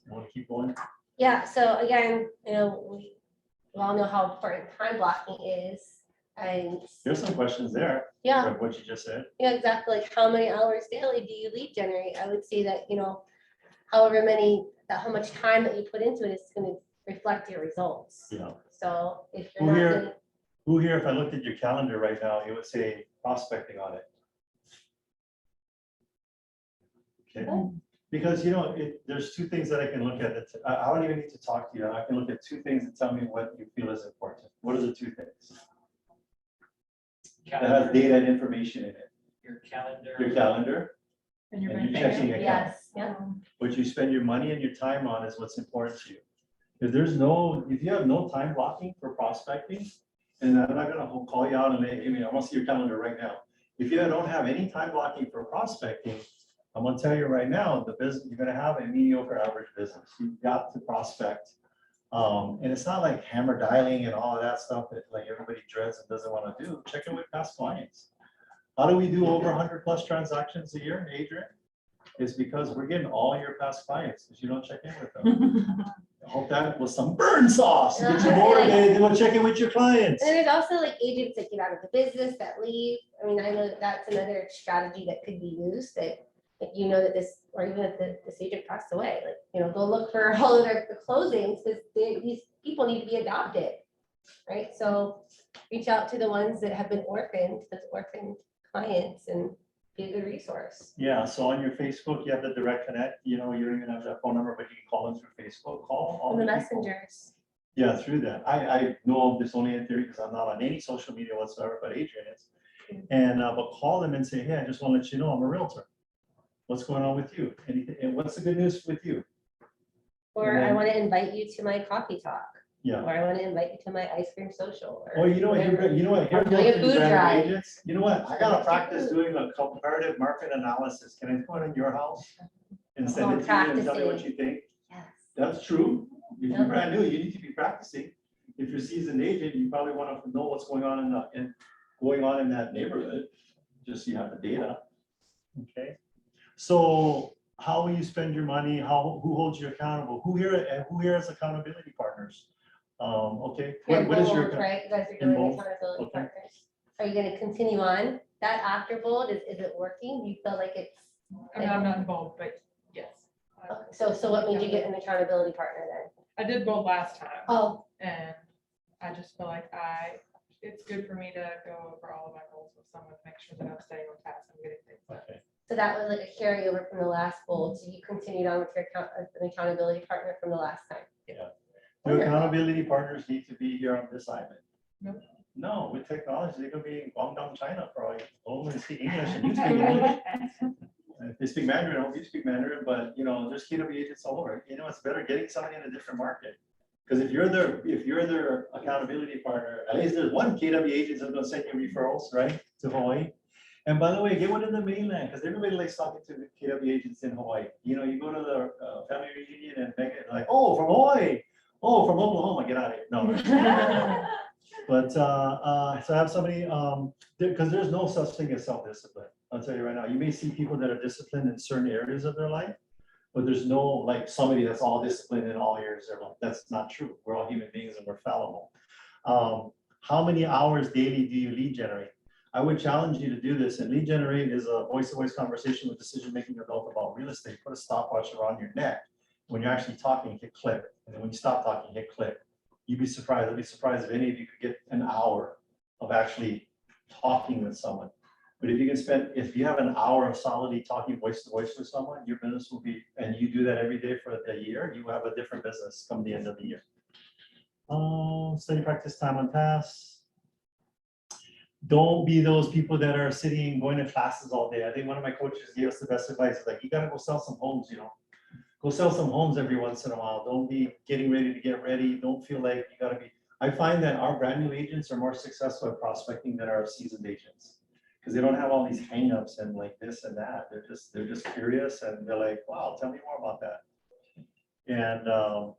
You want to keep going? Yeah, so again, we all know how important time blocking is. There's some questions there. Yeah. Of what you just said. Yeah, exactly. Like how many hours daily do you lead generate? I would say that, however many, that how much time that you put into it is gonna reflect your results. Yeah. So if you're Who not here, getting, who here, if I looked at your calendar right now, it would say prospecting on it. Okay, because there's two things that I can look at. I don't even need to talk to you. I can look at two things and tell me what you feel is important. What are the two things? That has Calendar, data and information in it. your calendar. Your calendar, And your and bank your checking account. account. yes, yeah. What you spend your money and your time on is what's important to you. If you have no time blocking for prospecting, and I'm not gonna call you out and say, hey, I want to see your calendar right now. If you don't have any time blocking for prospecting, I'm gonna tell you right now, the business, you're gonna have a mediocre average business. You've got to prospect. And it's not like hammer dialing and all of that stuff that like everybody dreads and doesn't want to do. Check in with past clients. How do we do over 100+ transactions a year, Adrienne? It's because we're getting all your past clients because you don't check in with them. I hope that was some burn sauce to get you motivated to go check in with your clients. And there's also like agents that get out of the business that leave. I mean, I know that that's another strategy that could be used, that if you know that this, or even if this agent passed away, like, go look for all of their closings, because these people need to be adopted, right? So reach out to the ones that have been orphaned, those orphaned clients, and be a good resource. Yeah, so on your Facebook, you have the direct connect, you don't even have that phone number, but you can call them through Facebook, call all And the the people. messengers. Yeah, through that. I know of this only in theory because I'm not on any social media whatsoever, but Adrienne is. And, but call them and say, hey, I just want to let you know I'm a realtor. What's going on with you? Anything, and what's the good news with you? Or And I then- want to invite you to my coffee talk, Yeah. or I want to invite you to my ice cream social. Or you know what, whatever. here's Or one doing a thing food to brand drive. agents. You know what? I gotta practice doing a comparative market analysis. Can I put it in your house? And send it to you and tell me what you think? Yes. That's true. If Yeah. you're brand new, you need to be practicing. If you're seasoned agent, you probably want to know what's going on in that neighborhood, just so you have the data. Okay. So how will you spend your money? Who holds you accountable? Who here has accountability partners? Okay. You're What is bold, your? right? You guys are in doing bold? accountability Okay. partners. Are you gonna continue on that after bold? Is it working? Do you feel like it's? I'm not involved, but yes. So what made you get an accountability partner then? I did bold last time. Oh, And I just feel like it's good for me to go over all of my goals with someone, make sure that I'm staying on task and getting things done. Okay. so that was like a carryover from the last bold. So you continued on with your an accountability partner from the last time. Your accountability partners need to be here on this island. Nope. No, with technology, they could be in Guangdong, China, probably. Only speak English and you speak English. If they speak Mandarin, I hope you speak Mandarin, but there's KW agents all over. It's better getting somebody in a different market. Because if you're their accountability partner, at least there's one KW agent that's gonna send you referrals, right, to Hawaii. And by the way, get one in the mainland, because everybody likes talking to the KW agents in Hawaii. You go to the family reunion and make it like, oh, from Hawaii, oh, from Oklahoma, get out of here. No. But so I have somebody, because there's no such thing as self-discipline. I'll tell you right now, you may see people that are disciplined in certain areas of their life, but there's no like somebody that's all disciplined in all areas of their life. That's not true. We're all human beings and we're fallible. How many hours daily do you lead generate? I would challenge you to do this. And lead generate is a voice-to-voice conversation with decision-making adult about real estate. Put a stopwatch around your neck. When you're actually talking, hit click. And then when you stop talking, hit click. You'd be surprised. I'd be surprised if any of you could get an hour of actually talking with someone. But if you have an hour of solidly talking voice to voice with someone, your business will be, and you do that every day for a year, you have a different business come the end of the year. Study practice time on task. Don't be those people that are sitting going to classes all day. I think one of my coaches gave us the best advice. Like, you got to go sell some homes, Go sell some homes every once in a while. Don't be getting ready to get ready. Don't feel like you got to be. I find that our brand new agents are more successful at prospecting than our seasoned agents because they don't have all these hangups and like this and that. They're just curious and they're like, wow, tell me more about that. And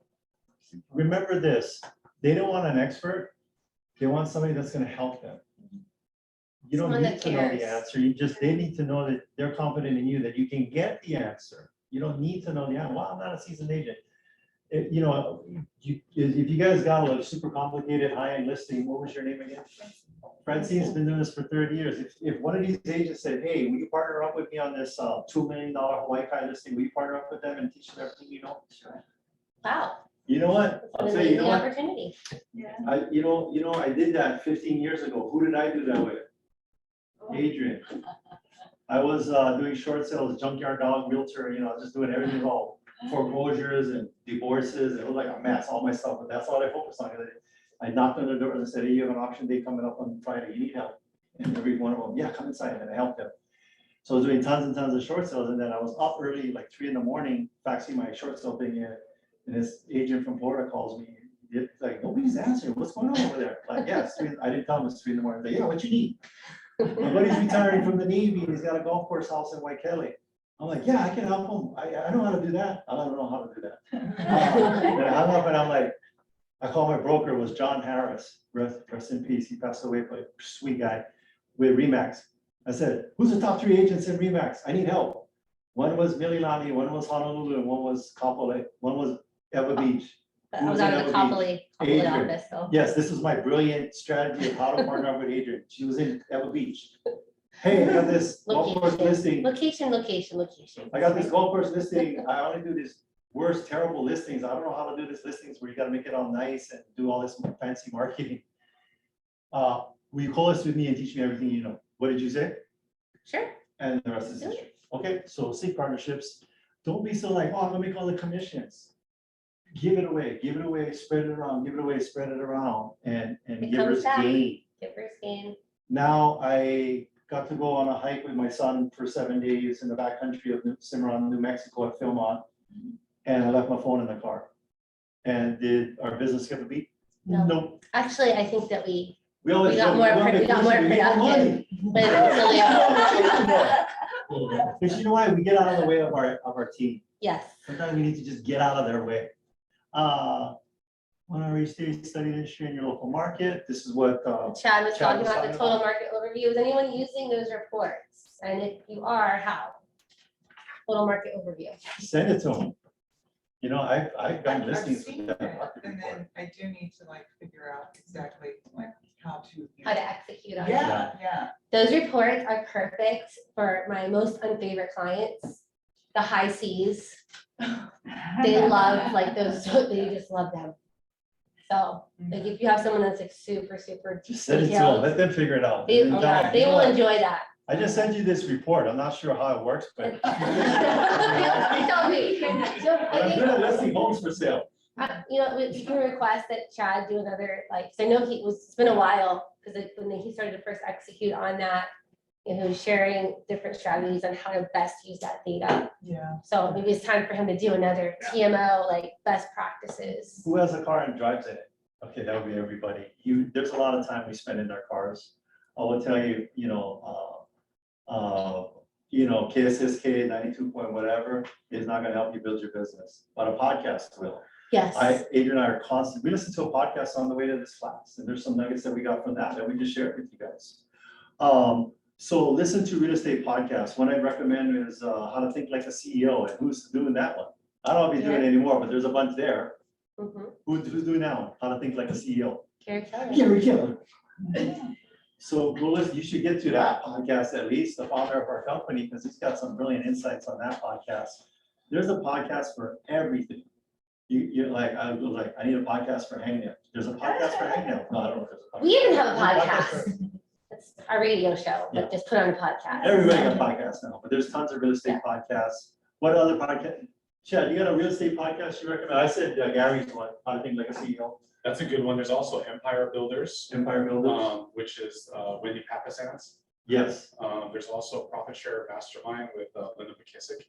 remember this, they don't want an expert. They want somebody that's going to help them. You don't Someone need that to know the cares. answer. They need to know that they're confident in you, that you can get the answer. You don't need to know the answer. Well, I'm not a seasoned agent. If you guys got a super complicated high-end listing, what was your name again? Francine's been doing this for 30 years. If one of these agents said, hey, will you partner up with me on this $2 million Hawaii Kai listing? Will you partner up with them and teach them everything you know? Sure. Wow. You know what? It's I'll an tell you, you know amazing what? opportunity. Yeah. I did that 15 years ago. Who did I do that with? Adrienne. I was doing short sales, junkyard dog, realtor, just doing everything all foreclosures and divorces. It was like a mess, all my stuff, but that's all I focused on. I knocked on the doors and said, hey, you have an auction day coming up on Friday. You need help. And every one of them, yeah, come inside. And I helped them. So I was doing tons and tons of short sales. And then I was up early, like 3 a.m, faxing my short sale thing in. And this agent from Florida calls me. It's like, nobody's answering. What's going on over there? Like, yeah, I didn't tell him it's 3 a.m. Like, yeah, what you need? My buddy's retiring from the Navy. He's got a golf course house in White Kelly. I'm like, yeah, I can help him. I know how to do that. I don't know how to do that. And I hung up and I'm like, I called my broker, it was John Harris, rest in peace. He passed away, but sweet guy with Remax. I said, who's the top 3 agents in Remax? I need help. One was Mililani, one was Honolulu, and one was Kapolei, one was Eva Beach. I was out of the Copley Adrienne. office, so. Yes, this was my brilliant strategy of how to partner up with Adrienne. She was in Eva Beach. Hey, I got this golf course listing. Location. I got this golf course listing. I only do these worst, terrible listings. I don't know how to do these listings where you gotta make it all nice and do all this fancy marketing. Will you co-list with me and teach me everything you know? What did you say? Sure. And the rest is history. Okay, so seek partnerships. Don't be so like, oh, I'm gonna make all the commissions. Give it away, spread it around, give it away, spread it around, and It givers comes back. gain. Givers gain. Now I got to go on a hike with my son for 7 days in the backcountry of Cimarron, New Mexico at Philmont. And I left my phone in the car. And did our business skip a beat? No. Nope. Actually, I think that we always got joke, more we go on we got more vacation, we make more productive. money. But it's Because you know why? We get out of the way of our team. yes. Sometimes we need to just get out of their way. When I restate study industry in your local market, this is what Chad was Chad talking was about the talking total market overview. Is anyone using those reports? And if you are, how? Total market overview. send it to them. I've I've done listings seen with it, that. and then I do need to like figure out exactly like how to. How to execute on it. Yeah. Those reports are perfect for my most unfavorite clients, the high Cs. They love like those, they just love them. So like if you have someone that's like super Just send it to them, detailed, let them figure it out. they, And then tell yeah, them, they "You know will what? enjoy that. I just sent you this report. I'm not sure how it works, but Tell me. So I I'm think, good at listing homes for sale. you can request that Chad do another, like, 'cause I know it's been a while, because when he started to first execute on that, he was sharing different strategies on how to best use that data. Yeah. So maybe it's time for him to do another TMO, like best practices. Who has a car and drives in it? Okay, that would be everybody. There's a lot of time we spend in our cars. I will tell you, KSSK 92 point whatever is not gonna help you build your business, but a podcast will. Yes. Adrienne and I are constant. We listen to a podcast on the way to this class, and there's some nuggets that we got from that we just shared with you guys. So listen to real estate podcasts. One I'd recommend is How to Think Like a CEO, and who's doing that one? I don't know if he's doing it anymore, but there's a bunch there. Mhm. Who's doing that one? How to Think Like a CEO? Gary Keller. Gary Keller. So go listen, you should get to that podcast at least, the founder of our company, because he's got some brilliant insights on that podcast. There's a podcast for everything. You're like, I was like, I need a podcast for hangnail. There's a podcast for hangnail. No, I don't know if there's a podcast. We even have a There's podcast. It's our radio show, Yeah. but just put on a podcast. Everybody got podcasts now, but there's tons of real estate podcasts. What other podcast? Chad, you got a real estate podcast you recommend? I said Gary's one, How to Think Like a CEO. That's a good one. There's also Empire Builders, Empire Builders. which is Wendy Papasan's. Yes. There's also Profit Share Mastermind with Linda McKissick.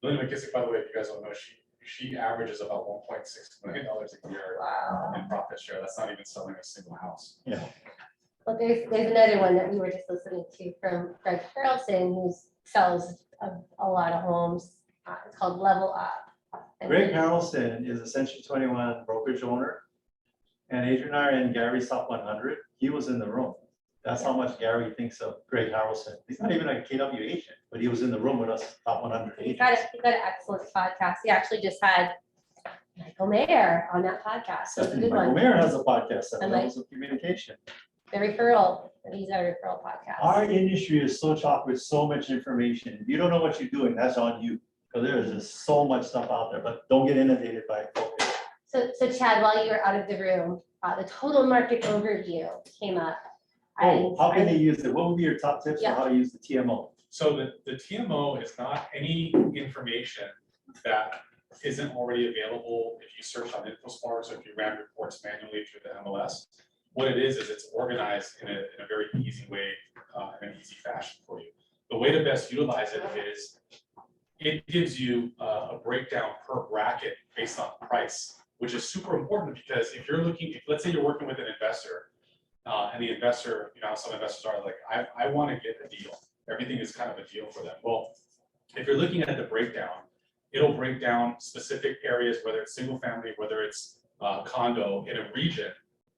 Linda McKissick, by the way, if you guys don't know, she averages about $1.6 million a year Wow. in profit share. That's not even selling a single house. Yeah. Well, there's another one that we were just listening to from Greg Carlson, who sells a lot of homes. It's called Level Up. And Greg Harrelson is a Century 21 brokerage owner. And Adrienne and I are in Gary's top 100. He was in the room. That's how much Gary thinks of Greg Harrelson. He's not even a KW agent, but he was in the room with us, top 100 He's agents. got an excellent podcast. He actually just had Michael Mayer on that podcast. So it's a good Michael one. Mayer has a podcast, Seven And like- Levels of Communication. The referral, these are referral podcasts. Our industry is so chock with so much information. If you don't know what you're doing, that's on you. Because there is just so much stuff out there, but don't get inundated by it. So Chad, while you were out of the room, the total market overview came up. Oh, And how can I- they use it? What would be your top tips Yeah. on how to use the TMO? So the TMO is not any information that isn't already available if you search on InfoSparks or if you ran reports manually through the MLS. What it is it's organized in a very easy way, in an easy fashion for you. The way to best utilize it is it gives you a breakdown per bracket based on price, which is super important because if you're looking, let's say you're working with an investor, and the investor, you know, some investors are like, I want to get a deal. Everything is kind of a deal for them. Well, if you're looking at the breakdown, it'll break down specific areas, whether it's single family, whether it's condo in a region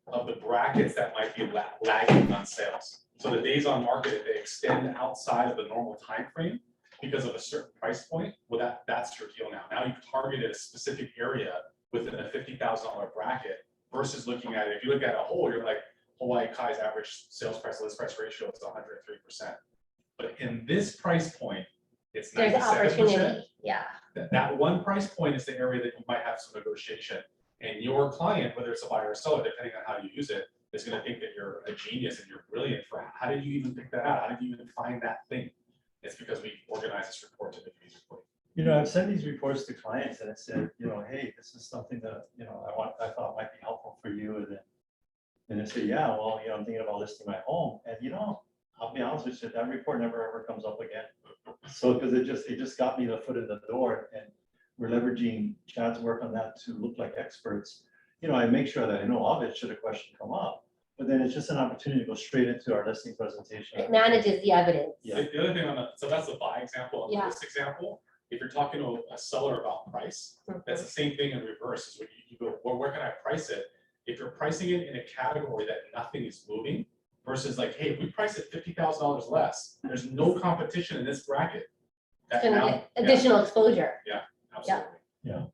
of the brackets that might be lagging on sales. So the days on market, if they extend outside of the normal time frame because of a certain price point, well, that's your deal now. Now you've targeted a specific area within a $50,000 bracket versus looking at it. If you look at a whole, you're like, Hawaii Kai's average sales price to list price ratio is 103%. But in this price point, it's There's 97%. opportunity, yeah. That one price point is the area that you might have some negotiation. And your client, whether it's a buyer or seller, depending on how you use it, is going to think that you're a genius and you're brilliant for how did you even pick that out? How did you even find that thing? It's because we organized this report to make it easier for you. You know, I've sent these reports to clients and I said, you know, hey, this is something that, you know, I thought might be helpful for you. And they say, yeah, well, you know, I'm thinking about listing my home. And, you know, I'll be honest with you, that report never ever comes up again. So, because it just got me the foot in the door, and we're leveraging Chad's work on that to look like experts. You know, I make sure that I know of it should a question come up, but then it's just an opportunity to go straight into our listing presentation. It manages the evidence. Yeah. The other thing so that's the buy example. On Yeah. this example, if you're talking to a seller about price, that's the same thing in reverse. Is when you go, well, where can I price it? If you're pricing it in a category that nothing is moving, versus like, hey, if we price it $50,000 less, there's no competition in this bracket. It's gonna get additional exposure. Absolutely. Yeah.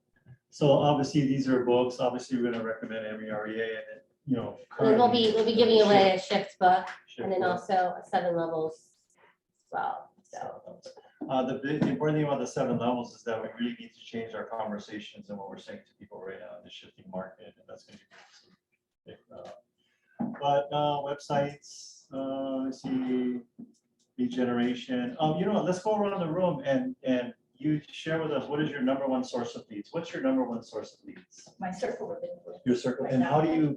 So obviously, these are books. Obviously, we're gonna recommend MEREA and then, you know. And then we'll be giving away a shift book and then book. also 7 levels as well, so. The important thing about the 7 levels is that we really need to change our conversations and what we're saying to people right now in the shifting market, and that's gonna be. But websites, let's see, lead generation. You know what, let's go around the room and you share with us, what is your number one source of leads? What's your number one source of leads? My circle of influence. Your circle, Right and now.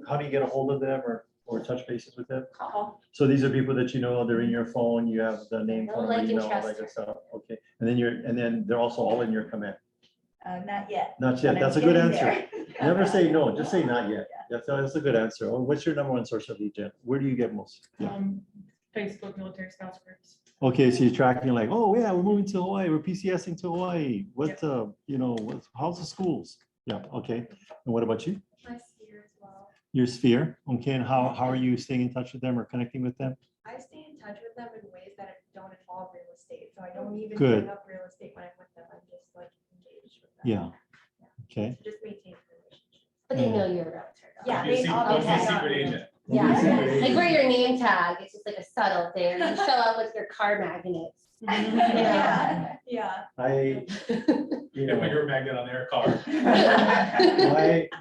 how do you get a hold of them or touch bases with them? Call. So these are people that you know, they're in your phone, you have the name, Know, phone, like, and email, all trust that good her. stuff, okay. And then they're also all in your command. Not yet. Not yet, but that's a I'm good getting answer. there. Never say no, just say not yet. That's a good answer. What's your number one source of lead gen? Where do you get most? Yeah. Facebook military spouse groups. Okay, so you're tracking like, oh yeah, we're moving to Hawaii, we're PCSing to Hawaii. What, you know, how's the schools? Yeah, okay. And what about you? My sphere as well. Your sphere, okay, and how are you staying in touch with them or connecting with them? I stay in touch with them in ways that don't involve real estate. So I don't even Good. bring up real estate when I'm with them. I'm just like engaged with them. Yeah, okay. So just maintain the relationship. But they know you're a realtor. though. Yeah, You're they a obviously okay. secret got me. agent. Yeah, like wear your name tag, it's just like a subtle thing. You show up with your car magnets. Yeah, yeah. I, you And when know, you're a magnet on their car.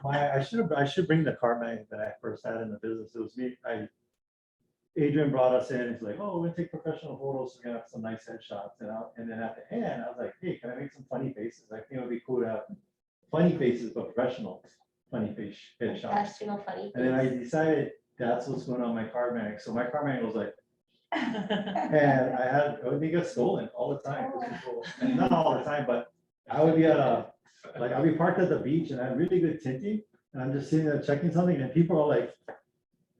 I should bring the car mag that I first had in the business. It was me, Adrienne brought us in, it's like, oh, we're gonna take professional photos, we're gonna have some nice headshots, and then at the end, I was like, hey, can I make some funny faces? I think it would be cool to have funny faces, but professional funny face headshots. Professional funny. And then I decided that's what's going on my car mag. So my car mag was like, and it would get stolen all the time. And not all the time, but I would be I'll be parked at the beach and I have really good tinting. And I'm just sitting there checking something and people are like,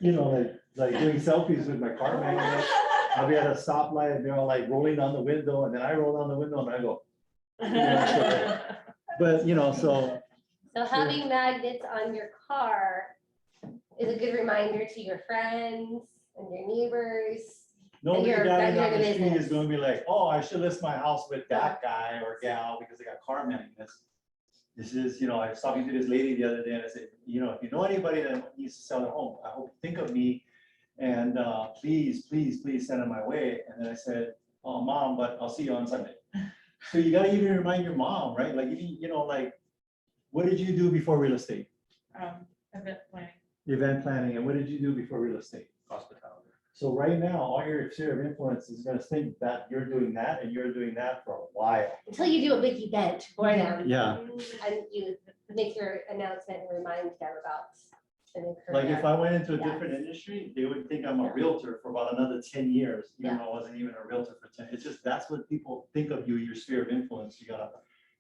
you know, like doing selfies with my car mag. I'll be at a stoplight and they're all like rolling down the window and then I roll down the window and I go, but you know, so. So having magnets on your car is a good reminder to your friends and your neighbors. Nobody you're down in the street business. is gonna be like, oh, I should list my house with that guy or gal because they got car magnets. This is, you know, I was talking to this lady the other day and I said, you know, if you know anybody that needs to sell a home, I hope you think of me. And please, please, please send them my way. And then I said, oh, Mom, but I'll see you on Sunday. So you gotta even remind your mom, right? Like, you know, like, what did you do before real estate? Event planning. Event planning, and what did you do before real estate? Hospitality. So right now, all your sphere of influence is gonna think that you're doing that and you're doing that for a while. Until you do a big event for them. Yeah. And you make your announcement and remind them about an Like if I went into a Yes. different industry, they would think I'm a Yeah. realtor for about another 10 years, even Yeah. though I wasn't even a realtor for 10. It's just, that's what people think of you, your sphere of influence. You gotta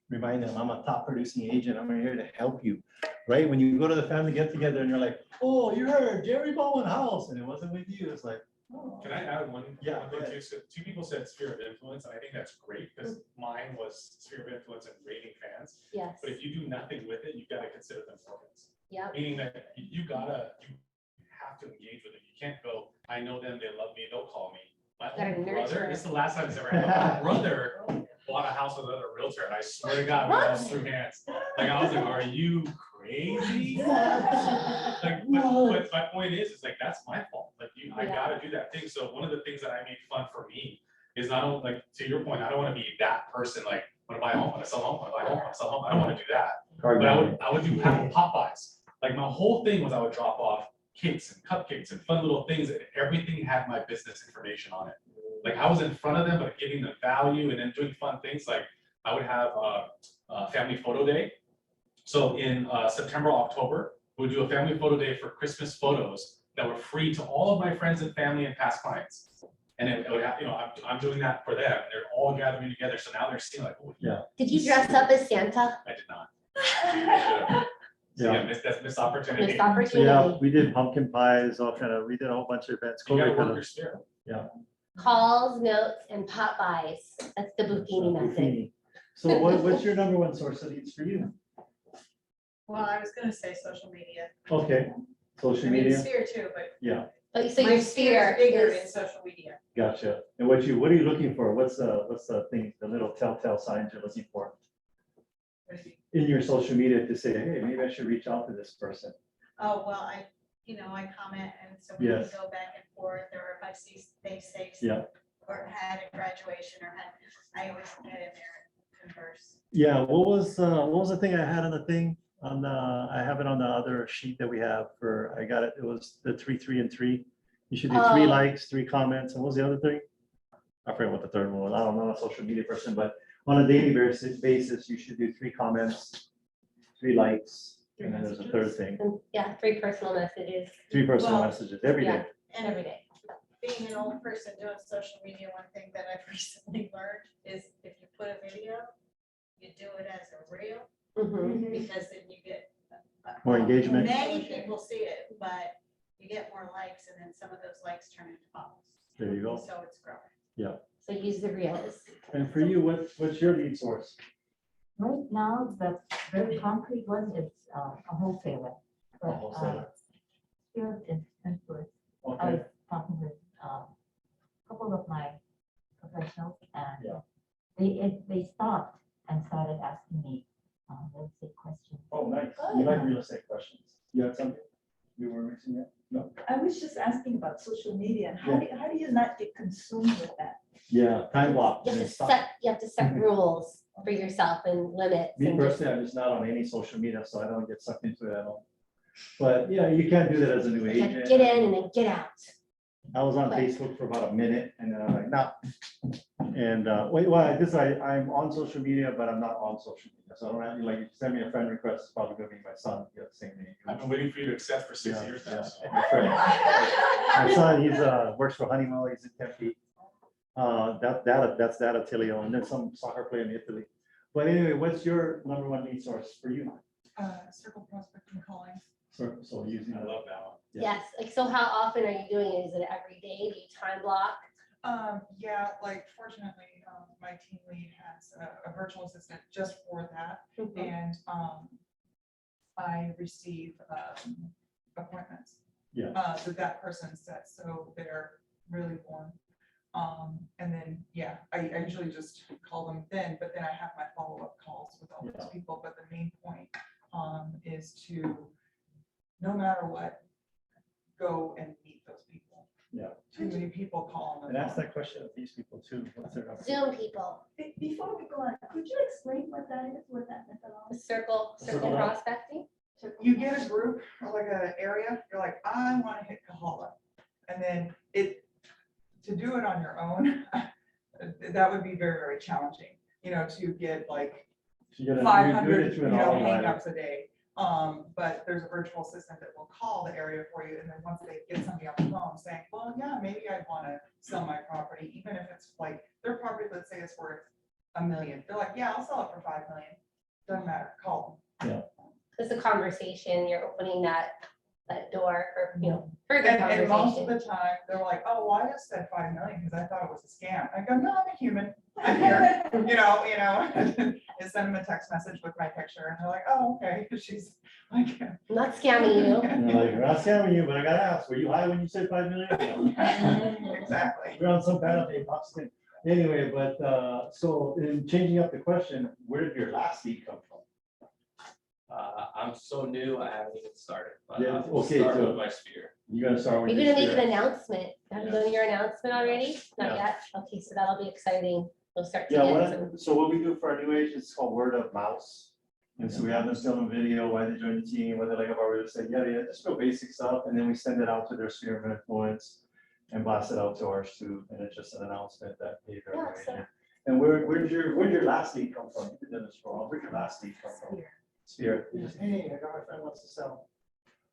remind them, I'm a top producing agent. I'm here to help you, right? When you go to the family get together and you're like, oh, you heard Jerry Bowen house, and it wasn't with you. It's like, oh. Can I add one Yeah, one go thing ahead. too? So two people said sphere of influence, and I think that's great, because mine was sphere of influence and rating fans. Yes, But if you do nothing with it, you gotta consider them friends. yeah, Meaning that you have to engage with it. You can't go, I know them, they love me, they'll call me. My Gotta own nurture brother, it. this is the last time it's ever happened. My brother bought a house with another realtor, and I swear to God, we almost threw hands. Like, I was like, are you crazy? Like, but my point is like, that's my fault. Like, I Yeah. gotta do that thing. So one of the things that I made fun for me is not only, like, to your point, I don't wanna be that person, like, when I buy a home, when I sell a home, when I buy a home, when I sell a home, I don't wanna do that. But I would do Popeyes. Like, my whole thing was I would drop off cakes and cupcakes and fun little things, and everything had my business information on it. Like, I was in front of them, but giving them value and then doing fun things. Like, I would have a family photo day. So in September, October, we'd do a family photo day for Christmas photos that were free to all of my friends and family and past clients. And it would have, you know, I'm doing that for them, and they're all gathering together. So now they're seeing like, oh, Yeah. did you dress up as Santa? I did not. I should've. So, Yeah. that's missed opportunity. Missed So opportunity. yeah, we did pumpkin pies, we did a whole bunch of events. You gotta COVID work kinda- your spirit. Calls, notes, and pop-bys. That's the Buffini method. Buffini. So what's your number one source of leads for you? Well, I was gonna say social media. Okay, I social mean, media, sphere too, but yeah, But so my your sphere sphere is bigger in is, social media. gotcha. And what are you looking for? What's the thing, the little telltale signs you're looking for What do you mean? in your social media to say, hey, maybe I should reach out to this person? Oh, well, I comment, and so we can Yes. go back and forth, or if I see they say. Yeah. Or had a graduation, or had, I always get in there and converse. Yeah, what was the thing I had on the thing on the, I have it on the other sheet that we have for, I got it, it was the 3, 3, and 3. You should do 3 Oh. likes, 3 comments, and what was the other thing? I forget what the third one was. I don't know, I'm not a social media person, but on a daily basis, you should do 3 comments, 3 likes, and then there's a third thing, yeah, 3 personal messages 3 personal Well, messages every day. And every day. being an old person doing social media, one thing that I've recently learned is if you put a video, you do it as a reel, Mhm. because then you get. More engagement. Many people see it, but you get more likes, and then some of those likes turn into follows. There you go. So it's growing. So use the reels. And for you, what's your lead source? Right now, the very concrete one is a wholesaler. But, wholesaler. Sphere of influence, I Okay, was talking with a couple of my professionals, and Yeah. they stopped and started asking me real estate questions. oh, nice. You like real estate questions. You had something you were mixing it? No? I was just asking about social media, and how do you not get consumed with that? Yeah, time block. You and have to stop. set rules for yourself and limits. Me and just- personally, I'm just not on any social media, so I don't get sucked into it at all. But yeah, you can't do that as a new It's like, agent. get in and then get out. I was on Quick. Facebook for about a minute and then I'm like, nah. And I'm on social media, but I'm not on social media. So I don't have, like, if you send me a friend request, it's probably gonna be my son. He has the same name. I've been waiting for you to accept for 6 Yeah, years now. yeah. So. My friend. My son, he's works for Honeywell, he's in Tempe. That's Atillio, and then some soccer player in Italy. But anyway, what's your number one lead source for you? Circle prospecting calling. So using. I love that one. Yeah. Yes, like, so how often are you doing it? Is it every day? Do you time block? Yeah, like fortunately, my team lead has a virtual assistant just for that. Mhm. And I receive appointments. Yeah. That person sets, so they're really warm. And then, yeah, I usually just call them then, but then I have my follow-up calls with all those people. But the main point is to, no matter what, go and meet those people. too many people calling them. And ask that question of these people too. What's their number? Zoom people, Before we go on, could you explain what that is, what that methodology? circle Circle. prospecting. You get a group or like an area, you're like, I want to hit Kahala. And then to do it on your own, that would be very, very challenging, to get like So you're doing 500, it through an autopilot. hangups a day. But there's a virtual assistant that will call the area for you. And then once they get somebody on the phone saying, well, yeah, maybe I want to sell my property, even if it's like their property, let's say it's worth $1 million. They're like, yeah, I'll sell it for $5 million. Doesn't matter, call them. It's a conversation, you're opening that door for, further And most of conversation. the time, they're like, oh, well, I just said 5 million because I thought it was a scam. I go, no, I'm a human. I'm here, and send them a text message with my picture and they're like, oh, okay. She's like, I'm not scamming you. And they're like, we're not scamming you, but I gotta ask, were you high when you said 5 million? exactly. We're on some kind of a pops thing. Anyway, but, so in changing up the question, where did your last lead come from? I'm so new, I haven't even started, but Yeah, I'll okay, start so- with my sphere. You're gonna start with. You're your gonna make an spirit. announcement. Have you done your announcement already? Not Yeah. yet? Okay, so that'll be exciting. We'll start to Yeah, get some. so what we do for our new agents is called word of mouth. And so we have them film a video, why they joined the team, what they like about real estate, yeah, just real basic stuff. And then we send it out to their sphere of influence and blast it out to ours too. And it's just an announcement that, hey, they're Yeah, new so- agent. And where'd your last lead come from? You've been doing this for a while. Where'd your last lead come from? Sphere. You just, hey, I got my friend wants to sell.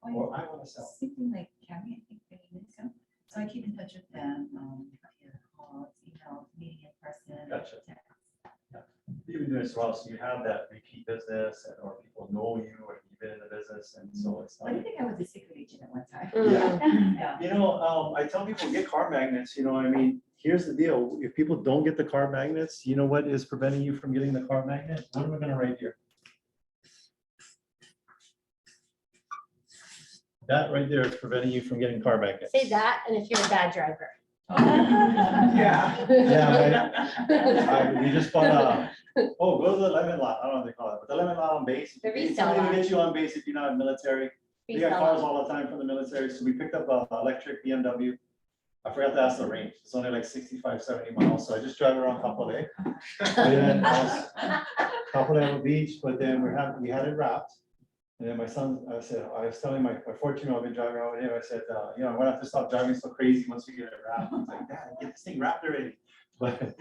Or I want to sell. Something like Cammy, I think, many minutes ago. So I keep in touch with them, calls, emails, meeting in person. Gotcha. text. You've been doing this for a while, so you have that repeat business or people know you or you've been in the business and so it's I not. think I was a secret agent at one time. Mhm. Yeah. You know, I tell people get car magnets, I mean, here's the deal. If people don't get the car magnets, you know what is preventing you from getting the car magnet? What am I gonna write here? That right there is preventing you from getting car magnets. Say that, and if you're a bad driver. Yeah. Yeah, you just bought go to the lemon lot. I don't know what they call it, but the lemon lot on base. The resale Somebody will lot. get you on base if you're not in military. They got Resell cars them. all the time from the military, so we picked up a electric BMW. I forgot to ask the range. It's only like 65, 70 miles, so I just drive around Kapolei. And Kapolei Beach, but then we had it wrapped. And then my son, I was telling my 14-year-old, I've been driving around with him, I said, I'm gonna have to stop driving so crazy once we get it wrapped. He's like, Dad, get this thing wrapped already. But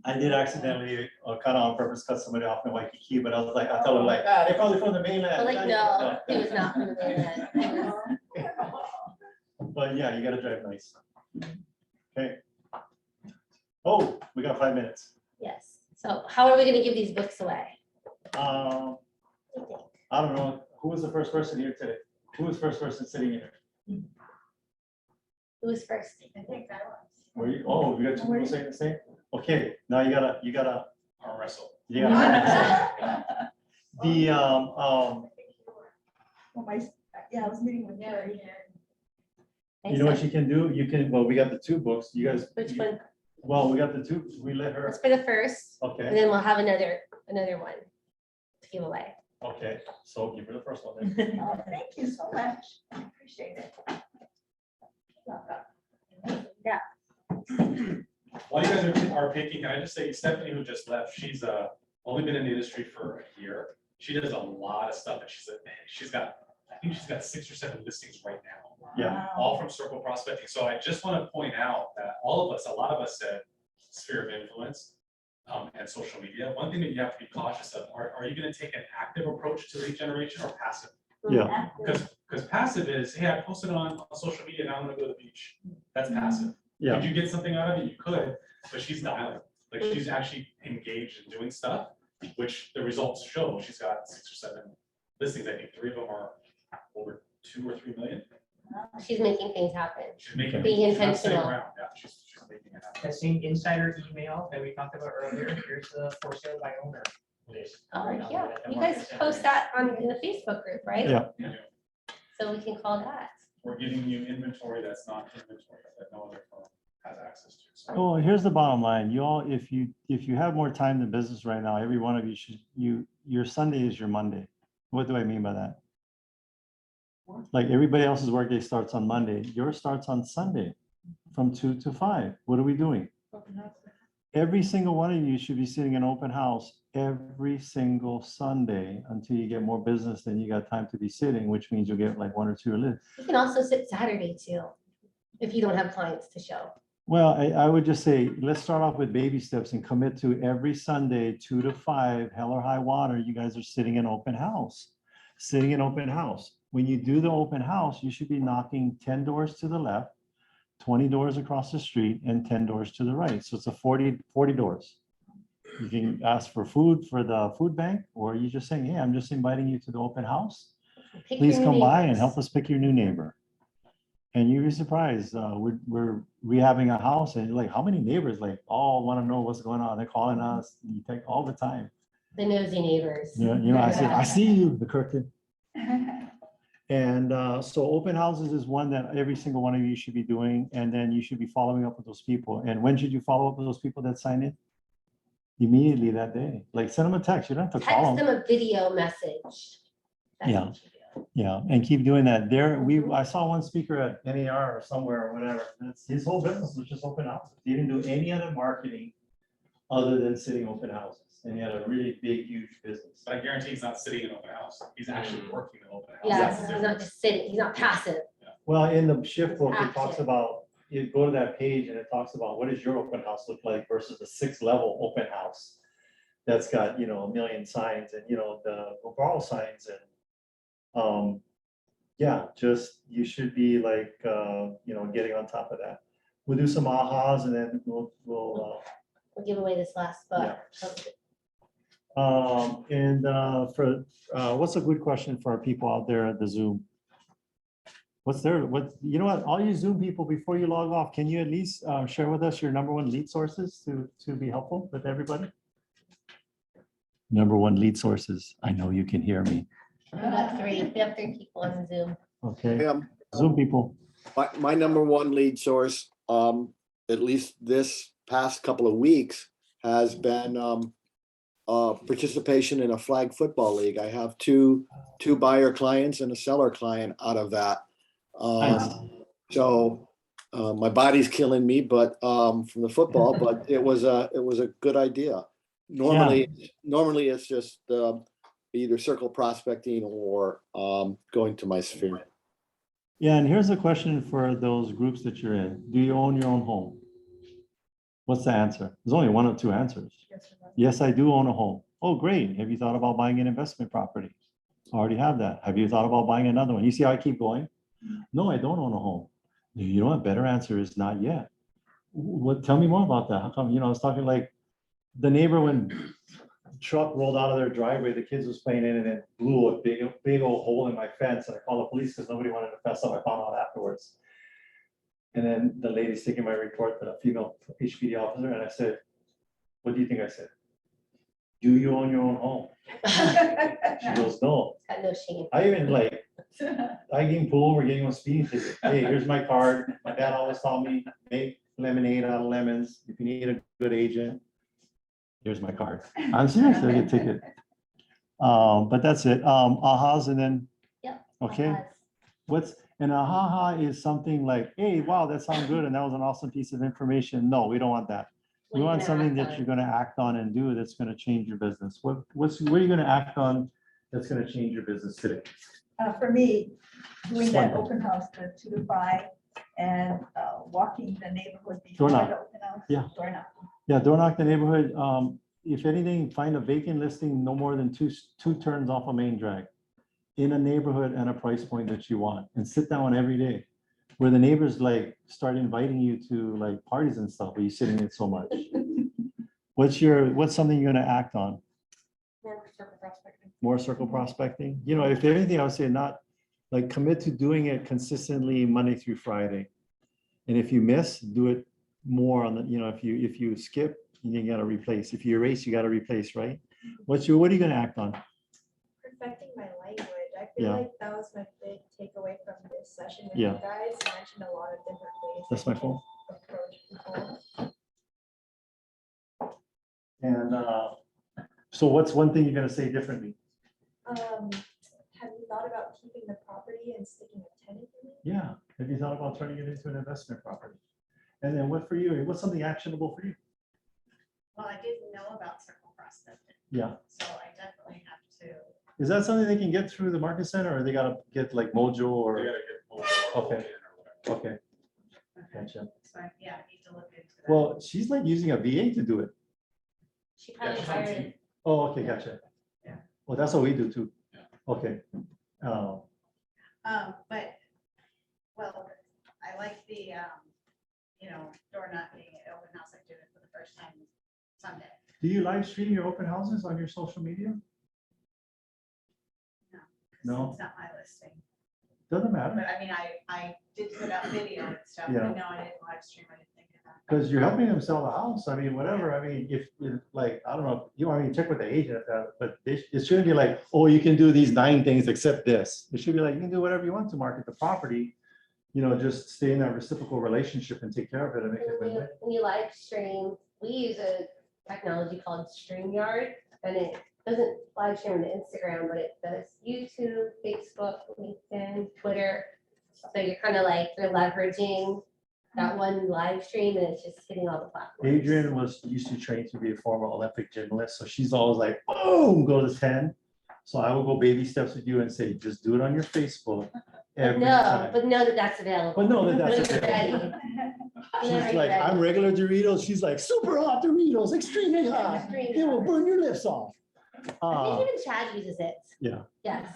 I did accidentally, kind of on purpose, cut somebody off in Waikiki, but I was like, I told her like, they're probably from the mainland. But like, no, he was not from the mainland. He was- But yeah, you gotta drive nice. Okay. Oh, we got 5 minutes. Yes. So how are we gonna give these books away? I don't know, who was the first person here today? Who was the first person sitting here? Who was first? I think that was. Were you, oh, you got two people saying the same? Okay, now you gotta, Arm wrestle. you gotta. The, Well, I was meeting with Terry. you know what you can do? You can, well, we got the two books, you guys. Which one? Well, we got the two, we let Let's her, for the first, and okay, then we'll have another one to give away. okay, so give her the first one then. Oh, thank you so much. I appreciate it. Yeah. While you guys are picking, can I just say Stephanie, who just left, she's only been in the industry for a year. She does a lot of stuff, and I think she's got 6 or 7 listings right now, Yeah, all from circle prospecting. So I just want to point out that a lot of us said sphere of influence and social media. One thing that you have to be cautious of, are you going to take an active approach to lead generation or passive? yeah, Because passive is, hey, I posted on social media, now I'm gonna go to the beach. That's passive. yeah, Could you get something out of it? You could, but she's dialing. Like, she's actually engaged in doing stuff, which the results show. She's got 6 or 7 listings. I think 3 of them are over 2 or 3 million. She's making things happen. She's making. Being she's not sitting intentional. around. Yeah, she's making it happen. That same insider email that we talked about earlier, here's the for sale by owner list. Oh, Right on yeah, the you market guys center. post that in the Facebook group, right? yeah. Yeah. So we can call that. We're giving you inventory that's not inventory that no other firm has access to. So Well, here's the bottom line. You all, if you have more time than business right now, every one of you should, your Sunday is your Monday. What do I mean by that? Like everybody else's workday starts on Monday, yours starts on Sunday from 2 to 5. What are we doing? Every single one of you should be sitting in open house every single Sunday until you get more business than you got time to be sitting, which means you'll get like 1 or 2 a list. You can also sit Saturday too, if you don't have clients to show. Well, I would just say, let's start off with baby steps and commit to every Sunday, 2 to 5, hell or high water, you guys are sitting in open house. Sitting in open house. When you do the open house, you should be knocking 10 doors to the left, 20 doors across the street, and 10 doors to the right. So it's a 40 doors. You can ask for food for the food bank, or you just saying, hey, I'm just inviting you to the open house. Pick Please your new come by and neighbors. help us pick your new neighbor. And you'd be surprised. We're rehabbing a house, and like, how many neighbors like all want to know what's going on? They're calling us. You take all the time. The nosy neighbors. You know, I said, I see you, the curtain. And so open houses is one that every single one of you should be doing, and then you should be following up with those people. And when should you follow up with those people that sign in? Immediately that day. Like send them a text. You don't have to call Text them. them a video message. That's Yeah. what you do. Yeah, and keep doing that. I saw one speaker at NAR or somewhere or whatever. His whole business was just open houses. He didn't do any other marketing other than sitting open houses. And he had a really big, huge business. But I guarantee he's not sitting in open house. He's actually working in open house. Yes, That's he's not just sitting, he's not passive. Well, in the shift book, it Action. talks about, you go to that page and it talks about what does your open house look like versus a 6-level open house that's got, you know, 1 million signs and, you know, the borrow signs and, yeah, just, you should be like, you know, getting on top of that. We'll do some ahas and then we'll We'll give away this last book. what's a good question for our people out there at the Zoom? You know what, all you Zoom people, before you log off, can you at least share with us your #1 lead sources to be helpful with everybody? #1 lead sources. I know you can hear me. We got 3, we have 3 people on Zoom. Okay, Zoom people. My #1 lead source, at least this past couple of weeks, has been participation in a flag football league. I have two buyer clients and a seller client out of that. Nice. So my body's killing me, but from the football, but it was a good idea. Normally it's just either circle prospecting or going to my sphere. Yeah, and here's a question for those groups that you're in. Do you own your own home? What's the answer? There's only 1 or 2 answers. Yes, I do own a home. Oh, great. Have you thought about buying an investment property? I already have that. Have you thought about buying another one? You see how I keep going? No, I don't own a home. You know what? Better answer is not yet. Tell me more about that. How come, you know, I was talking like the neighbor when truck rolled out of their driveway, the kids was playing in and it blew a big old hole in my fence. And I called the police because nobody wanted to fess up. I found out afterwards. And then the lady's taking my report to the female HPD officer. And I said, what do you think I said? Do you own your own home? She goes, no. Got no shame. I even I can pull over, getting on speeding ticket. Hey, here's my card. My dad always taught me, make lemonade out of lemons. If you need a good agent, here's my card. I'm serious, I get a ticket. But that's it. Ahas and then, Yep. okay. An aha is something like, hey, wow, that sounds good. And that was an awesome piece of information. No, we don't want that. What We are you want gonna something act that on? you're gonna act on and do that's gonna change your business. What are you gonna act on that's gonna change your business today? For me, doing that Wonderful. open house, the 2 to 5, and walking the neighborhood Door before knock. the open house. Yeah. Door knock. Yeah, door knock the neighborhood. If anything, find a vacant listing no more than two turns off a main drag in a neighborhood and a price point that you want, and sit down every day where the neighbors like start inviting you to like parties and stuff, but you're sitting in so much. What's something you're gonna act on? More circle prospecting. More circle prospecting? You know, if anything, I would say not like commit to doing it consistently Monday through Friday. And if you miss, do it more on the, you know, if you skip, you gotta replace. If you erase, you gotta replace, right? What are you gonna act on? Perfecting my language. I feel Yeah. like that was my big takeaway from this session with Yeah. you guys. You mentioned a lot of different ways. That's that my you can phone. Approach people. And so what's one thing you're gonna say differently? Have you thought about keeping the property property and sticking a tenant in it? Yeah, have you thought about turning it into an investment property? And then what for you? What's something actionable for you? Well, I didn't know about circle prospecting, Yeah. so I definitely have to. Is that something they can get through the market center, or they gotta get like Mojo They or? gotta get mobile or Okay. login or whatever. Okay, gotcha. So yeah, I need to look into that. Well, she's like using a VA to do it. She probably she's on hired. team. Oh, okay, gotcha. Yeah. Well, that's what we do too. Yeah. Okay. But, well, I like the, door knocking at open house. I did it for the first time Sunday. Do you live stream your open houses on your social media? No. 'Cause No? It's not my listing, Doesn't matter, but I mean, I did put out video and stuff, Yeah. but no, I didn't live stream, I didn't think of that. because you're helping them sell the house. I mean, whatever. I mean, if like, I don't know, you want me to check with the agent, but it shouldn't be like, oh, you can do these 9 things except this. It should be like, you can do whatever you want to market the property. Just stay in that reciprocal relationship and take care of it and make it win-win. When you live stream, we use a technology called StreamYard, and it doesn't live stream to Instagram, but it does YouTube, Facebook, LinkedIn, Twitter. So you're kind of like, you're leveraging that one live stream, and it's just hitting all the platforms. Adrienne used to train to be a former Olympic gymnast, so she's always like, boom, go to 10. So I will go baby steps with you and say, just do it on your Facebook But every no, time. but know that that's available. But know that that's When you're available. ready. She's Whenever you're like, ready. I'm regular Doritos. She's like, super hot Doritos, extremely hot. Extremely It will hot. burn your lips off. I think even Chad uses it. Yeah. Yes.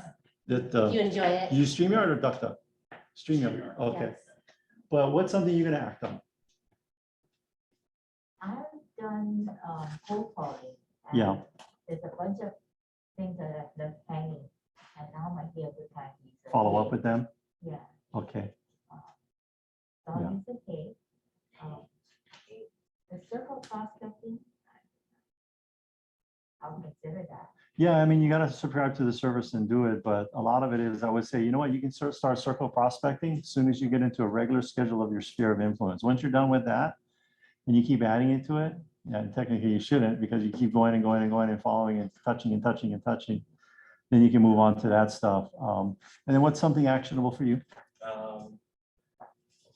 That, You enjoy it. you StreamYard or DuckDuck? StreamYard, okay. Yes. But what's something you're gonna act on? I've done cold calling. Yeah. and There's a bunch of things that I've left hanging, and now might be a good time to use it. Follow up with them? Yeah, Okay, so I'll Yeah. use the case. The circle prospecting, I'll consider that. yeah, I mean, you gotta subscribe to the service and do it, but a lot of it is, I would say, you know what, you can start circle prospecting as soon as you get into a regular schedule of your sphere of influence. Once you're done with that, and you keep adding into it, and technically you shouldn't, because you keep going and going and going and following and touching and touching and touching, then you can move on to that stuff. And then what's something actionable for you?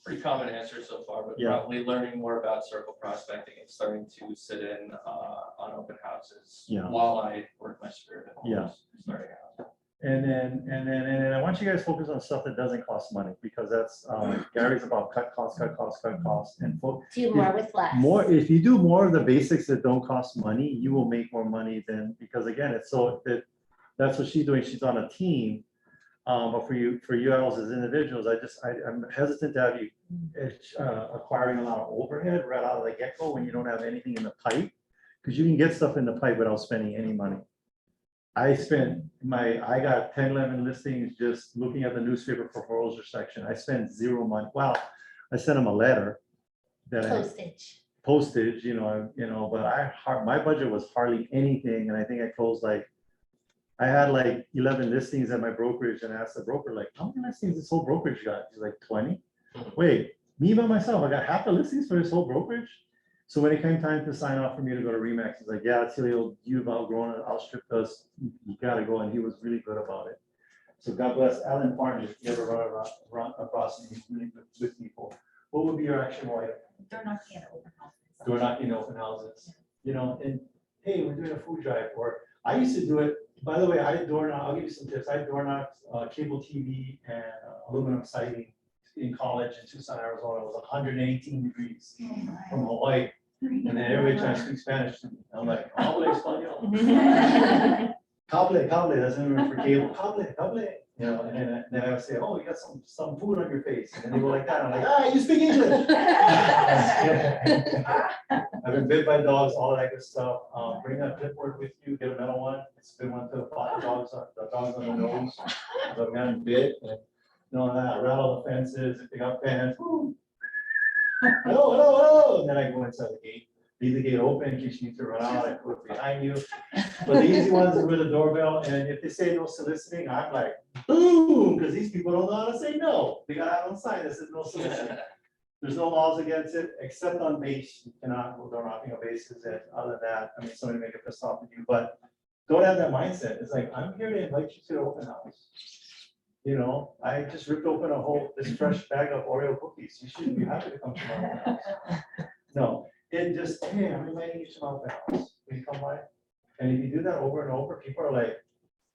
Pretty common answer so far, but Yeah. probably learning more about circle prospecting and starting to sit in on open houses Yeah. while I work my spirit. of Yeah. Starting out. And then I want you guys to focus on stuff that doesn't cost money, because that's, Gary's about cut costs, and Do more with less. more, if you do more of the basics that don't cost money, you will make more money than, because again, it's so that, that's what she's doing. She's on a team. But for you else as individuals, I'm hesitant to have you acquiring a lot of overhead right out of the get-go when you don't have anything in the pipe, because you can get stuff in the pipe without spending any money. I got 10, 11 listings just looking at the newspaper proposal section. I spent 0 money. Well, I sent them a letter that postage, but my budget was hardly anything. And I think I closed I had 11 listings at my brokerage, and I asked the broker, how many listings this whole brokerage got? He's like, 20. Wait, me by myself, I got half the listings for this whole brokerage? So when it came time to sign off for me to go to Remax, he's like, yeah, Atillio, you've outgrown it, outstripped us, you gotta go, and he was really good about it. So God bless Alan Farney, if you ever run across him, he's really good people. What would be your action item? Door knocking at open houses. Door knocking open houses, and hey, we're doing a food drive, or I used to do it, by the way, I'll give you some tips. I door knocked cable TV and aluminum siding in college in Tucson, Arizona. It was 118 degrees from Hawaii. And then everybody trying to speak Spanish to me. I'm like, hable español. Cable, that's even for cable. Cable. And then I would say, oh, you got some food on your face. And then they go like that. I'm like, you speak English. I've been bit by dogs, all that good stuff. Bring that clipboard with you, get a metal one. It's a good one to the dogs on the nose. The man bit, and that, rattle the fences, if they got fans. Hello. And then I go inside the gate. Leave the gate open in case you need to run out, I put it behind you. But the easy ones is with a doorbell, and if they say no soliciting, I'm like, boom, because these people don't know how to say no. They got out on sign that says no soliciting. There's no laws against it, except on base. You cannot go door knocking on bases, and other than that, somebody may get pissed off with you, but don't have that mindset. It's like, I'm here to invite you to the open house. You know, I just ripped open this fresh bag of Oreo cookies. You should be happy to come to my open house. No, it just, hey, I'm inviting you to my open house. Will you come by? And if you do that over and over, people are like,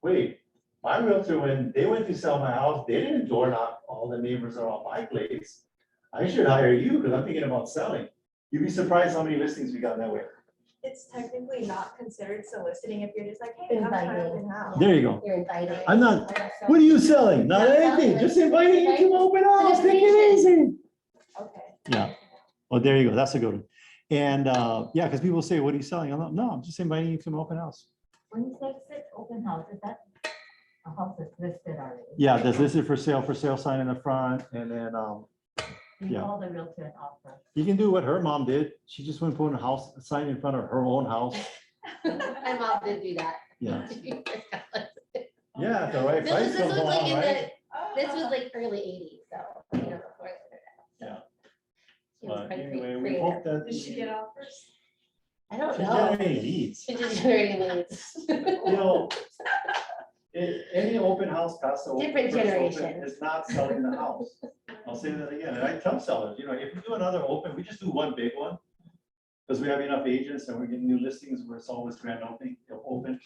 wait, my realtor, when they went to sell my house, they didn't door knock all the neighbors around my place. I should hire you because I'm thinking about selling. You'd be surprised how many listings we got that way. It's technically not considered soliciting if you're just like, hey, come to my open house. There you go. You're invited. I'm not, what are you selling? Not anything, just inviting you to an open house, take it easy. Okay. Yeah, well, there you go, that's a good one. And, yeah, because people say, what are you selling? I'm like, no, I'm just inviting you to an open house. When you say open house, is that a house that's listed already? Yeah, that's listed for sale sign in the front, and then, You yeah. call the realtor and offer. you can do what her mom did. She just went and put a sign in front of her own house. My mom did do that. Yeah. Yeah, the right This price was comes like along, in right? the, this was like early 80s, so, you know, before the internet. Yeah. She was But quite anyway, we creative. hope that. Did she get offers? I don't She's know. generating leads. She just generating leads. You know, any open house past the. Different first open generation. Is not selling the house. I'll say that again, and I tell sellers, you know, if we do another open, we just do one big one. Because we have enough agents and we're getting new listings where it's always grand opening, open.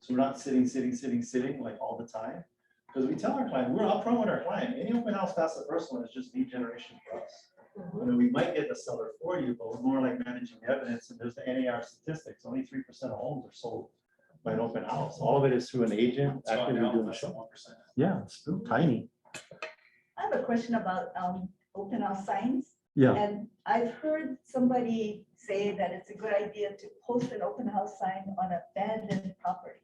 So we're not sitting like all the time. Because we tell our client, we're upfront with our client, any open house past the first one is just lead generation for us. I mean, we might get the seller for you, but we're more like managing evidence, and there's the NAR statistics, only 3% of homes are sold by an open house. All of it is through an agent So actively now doing less than something. 1%. Yeah, it's still tiny. I have a question about open house signs. Yeah, And I've heard somebody say that it's a good idea to post an open house sign on abandoned property,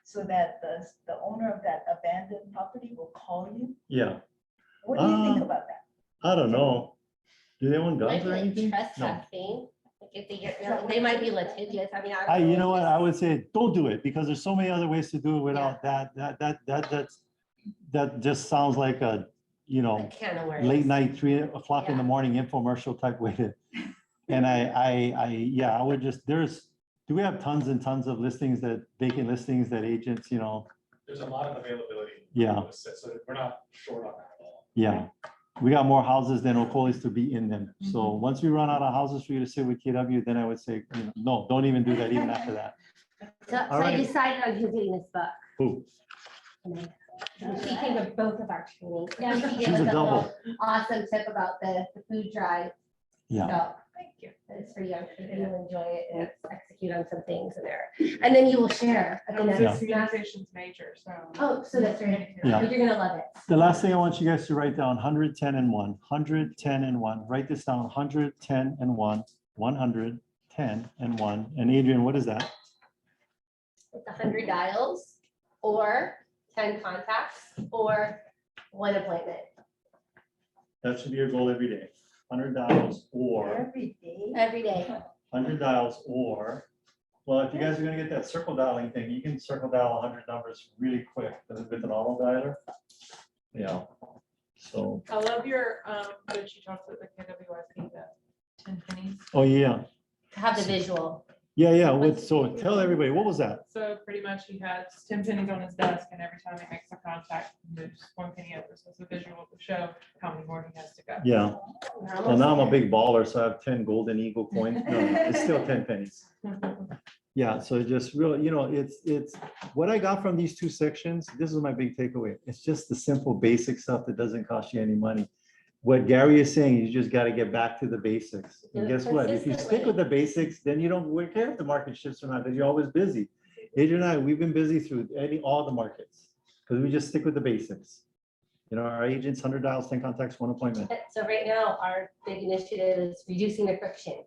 so that the owner of that abandoned property will call you. yeah. What do you think about that? I don't know. Do they own Might guns be or like anything? No. trespassing. Like if they get, they might be litigious. I mean, I, you know what, I would say, don't do it, because there's so many other ways to do it without that just sounds like a, you know, Can of worms. late night, 3 o'clock in the Yeah. morning infomercial type way to. And yeah, I would just, do we have tons and tons of listings vacant listings that agents, you know, There's a lot of availability. Yeah. So we're not short on that at all. yeah. We got more houses than Ocolis to be in them. So once we run out of houses for you to sit with KW, then I would say, you know, no, don't even do that even after that. So All I right. decided on who's getting this book. Who? She came to both of our trainings. Yeah, she gave She's us a a double. whole awesome tip about the food drive. Yeah. So, thank you. It's for young people. You'll enjoy it and execute on some things in there. And then you will share. at the It's next- a communications major, so. Oh, so that's right. Yeah. You're gonna love it. The last thing I want you guys to write down, 110 and 1, 110 and 1. Write this down, 110 and 1, 110 and 1. And Adrienne, what is that? It's 100 dials or 10 contacts or 1 appointment. That should be your goal every day. 100 dials or, Every day? Every day. 100 dials or, well, if you guys are gonna get that circle dialing thing, you can circle dial 100 numbers really quick with an auto dialer. Yeah, so, I love your, that you talked about the KWSP, the 10 pennies. oh, yeah, Have the visual. yeah, so tell everybody, what was that? So pretty much he has 10 pennies on his desk, and every time he makes a contact, he moves 1 penny over. So it's a visual to show how many more he has to go. Yeah, well, now I'm a big baller, so I have 10 golden eagle coins. No, it's still 10 pennies. Yeah, so just really, you know, it's what I got from these 2 sections. This is my big takeaway. It's just the simple basic stuff that doesn't cost you any money. What Gary is saying, you just got to get back to the basics. And Do it guess what? If you stick with the basics, then you don't care if the market shifts or not, because you're always busy. Adrienne and I, we've been busy through all the markets because we just stick with the basics. You know, our agents, 100 dials, 10 contacts, 1 appointment. So right now, our big initiative is reducing the friction,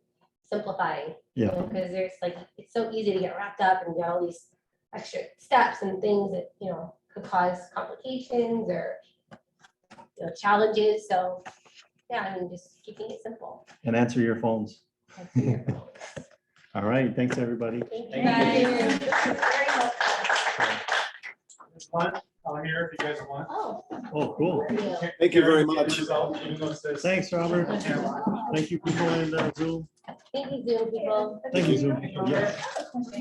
simplifying. Yeah. Because there's like, it's so easy to get wrapped up and get all these extra steps and things that, you know, could cause complications or, you know, challenges. So, yeah, I mean, just keeping it simple. And answer your phones. That's it. All right, thanks, everybody. Thank you Thank you. guys. Very helpful. It's fun. I'm here if you guys want. Oh. Oh, cool. Thank you. Thank you very much. Thanks, Robert. Thank you, people in Zoom. Thank you, Zoom people. Thank you, Zoom. Yeah.